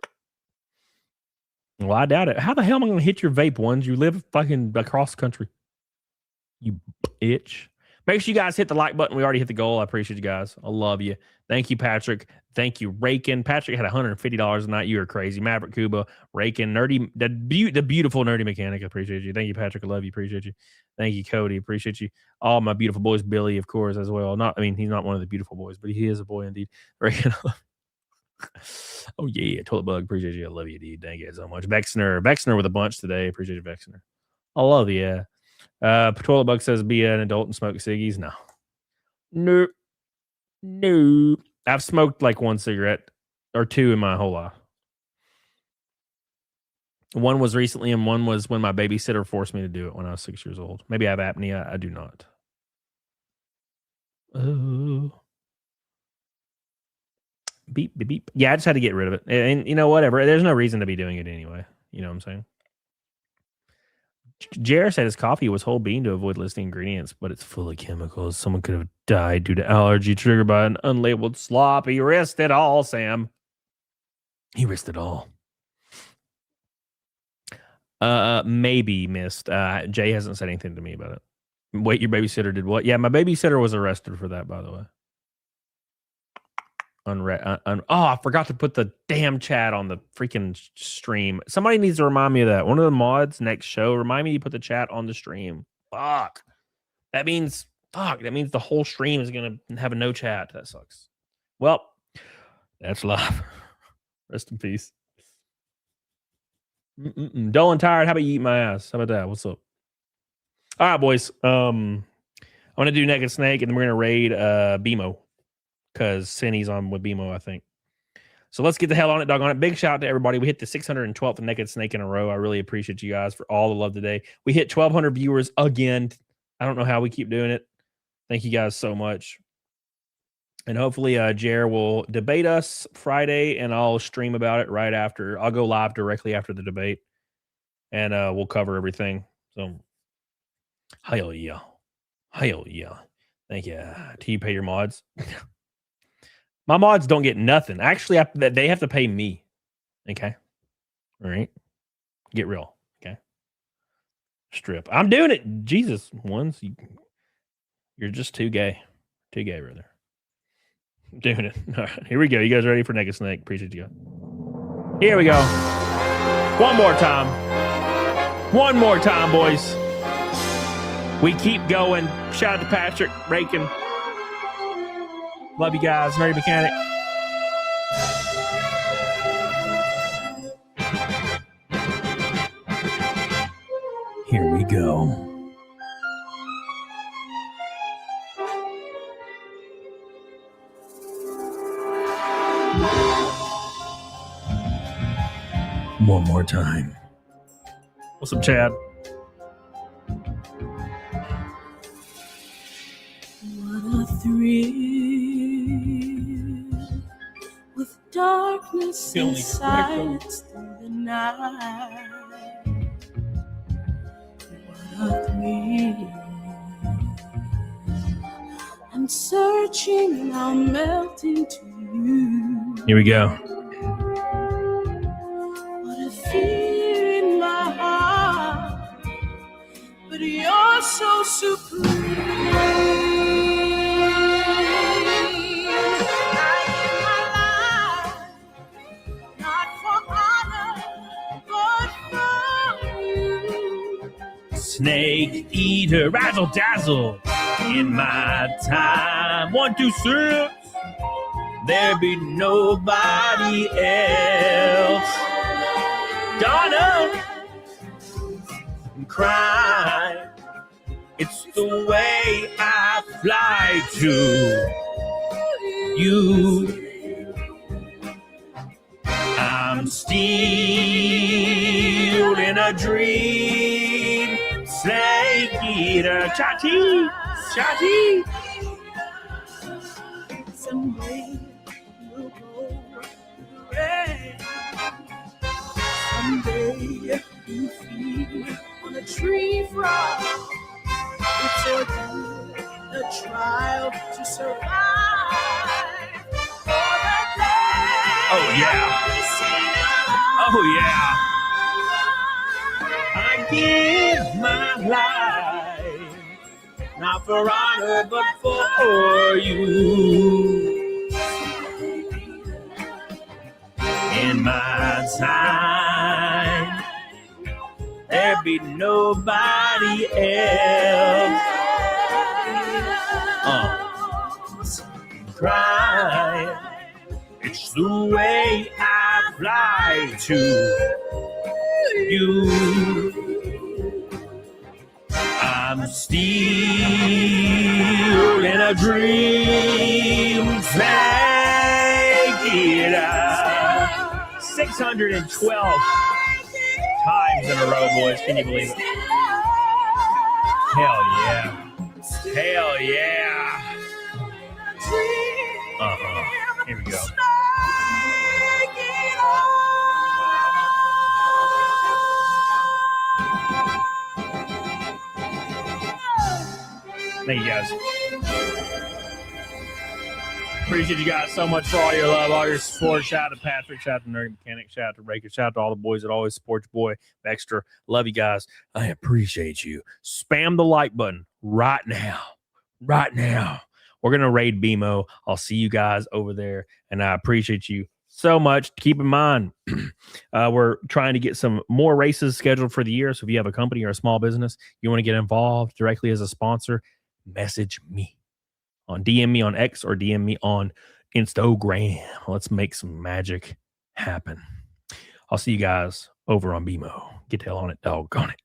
[SPEAKER 1] well, I doubt it. How the hell am I going to hit your vape ones? You live fucking across the country. You bitch. Make sure you guys hit the like button. We already hit the goal. I appreciate you guys. I love you. Thank you, Patrick. Thank you, Rakin. Patrick had $150 a night. You are crazy. Maverick Kuba, Rakin, Nerdy, the beautiful Nerdy Mechanic. I appreciate you. Thank you, Patrick. I love you. Appreciate you. Thank you, Cody. Appreciate you. All my beautiful boys. Billy, of course, as well. He's not one of the beautiful boys, but he is a boy indeed. Rakin. Oh, yeah. Toilet Bug. Appreciate you. I love you, dude. Thank you so much. Vexner with a bunch today. Appreciate you, Vexner. I love you. Toilet Bug says be an adult and smoke ciggies. No. I've smoked like one cigarette or two in my whole life. One was recently, and one was when my babysitter forced me to do it when I was 6 years old. Maybe I have apnea. I do not. Oh. Beep, beep, beep. Yeah, I just had to get rid of it. And you know, whatever. There's no reason to be doing it anyway. You know what I'm saying? Jared said his coffee was whole bean to avoid listing ingredients, but it's full of chemicals. Someone could have died due to allergy triggered by an unlabeled slop. He risked it all, Sam. He risked it all. Maybe missed. Jay hasn't said anything to me about it. Wait, your babysitter did what? Yeah, my babysitter was arrested for that, by the way. I forgot to put the damn chat on the freaking stream. Somebody needs to remind me of that. One of the mods next show, remind me to put the chat on the stream. Fuck. That means the whole stream is gonna have a no chat. That sucks. Well, that's live. Rest in peace. Dull and tired. How about you eat my ass? How about that? What's up? All right, boys. I'm gonna do Naked Snake, and then we're gonna raid BMO. Because Cindy's on with BMO, I think. So let's get the hell on it, dog on it. Big shout out to everybody. We hit the 612th Naked Snake in a row. I really appreciate you guys for all the love today. We hit 1,200 viewers again. I don't know how we keep doing it. Thank you guys so much. And hopefully Jer will debate us Friday, and I'll stream about it right after. I'll go live directly after the debate, and we'll cover everything. So, hell yeah. Hell yeah. Thank you. Do you pay your mods? My mods don't get nothing. Actually, they have to pay me. Okay. All right. Get real. Okay. Strip. I'm doing it. Jesus, ones. You're just too gay. Too gay, brother. I'm doing it. All right. Here we go. You guys ready for Naked Snake? Appreciate you guys. Here we go. One more time. One more time, boys. We keep going. Shout out to Patrick Rakin. Love you guys. Nerdy Mechanic. Here we go. One more time. What's up, Chad?
[SPEAKER 10] What a thrill with darkness and silence through the night. What a thrill. I'm searching and I'm melting to you.
[SPEAKER 1] Here we go.
[SPEAKER 10] What a fear in my heart, but you're so supreme.
[SPEAKER 1] Snake eater, razzle dazzle. In my time, 1, 2, 6. There be nobody else. Donna, cry. It's the way I fly to you. I'm still in a dream. Snake eater, chatty, chatty.
[SPEAKER 10] Someday we'll go red. Someday you feed on a tree frog. It's a trial to survive.
[SPEAKER 1] Oh yeah. Oh yeah. I give my life not for honor, but for you. In my time, there be nobody else. Cry, it's the way I fly to you. I'm still in a dream. Take it out. 612 times in a row, boys. Can you believe it? Hell yeah. Hell yeah. Here we go. Thank you guys. Appreciate you guys so much for all your love, all your support. Shout out to Patrick, shout out to Nerdy Mechanic, shout out to Raker, shout out to all the boys that always support your boy, Baxter. Love you guys. I appreciate you. Spam the like button right now. Right now. We're going to raid BMO. I'll see you guys over there, and I appreciate you so much. Keep in mind, we're trying to get some more races scheduled for the year, so if you have a company or a small business, you want to get involved directly as a sponsor, message me. DM me on X or DM me on Instagram. Let's make some magic happen. I'll see you guys over on BMO. Get the hell on it, doggone it.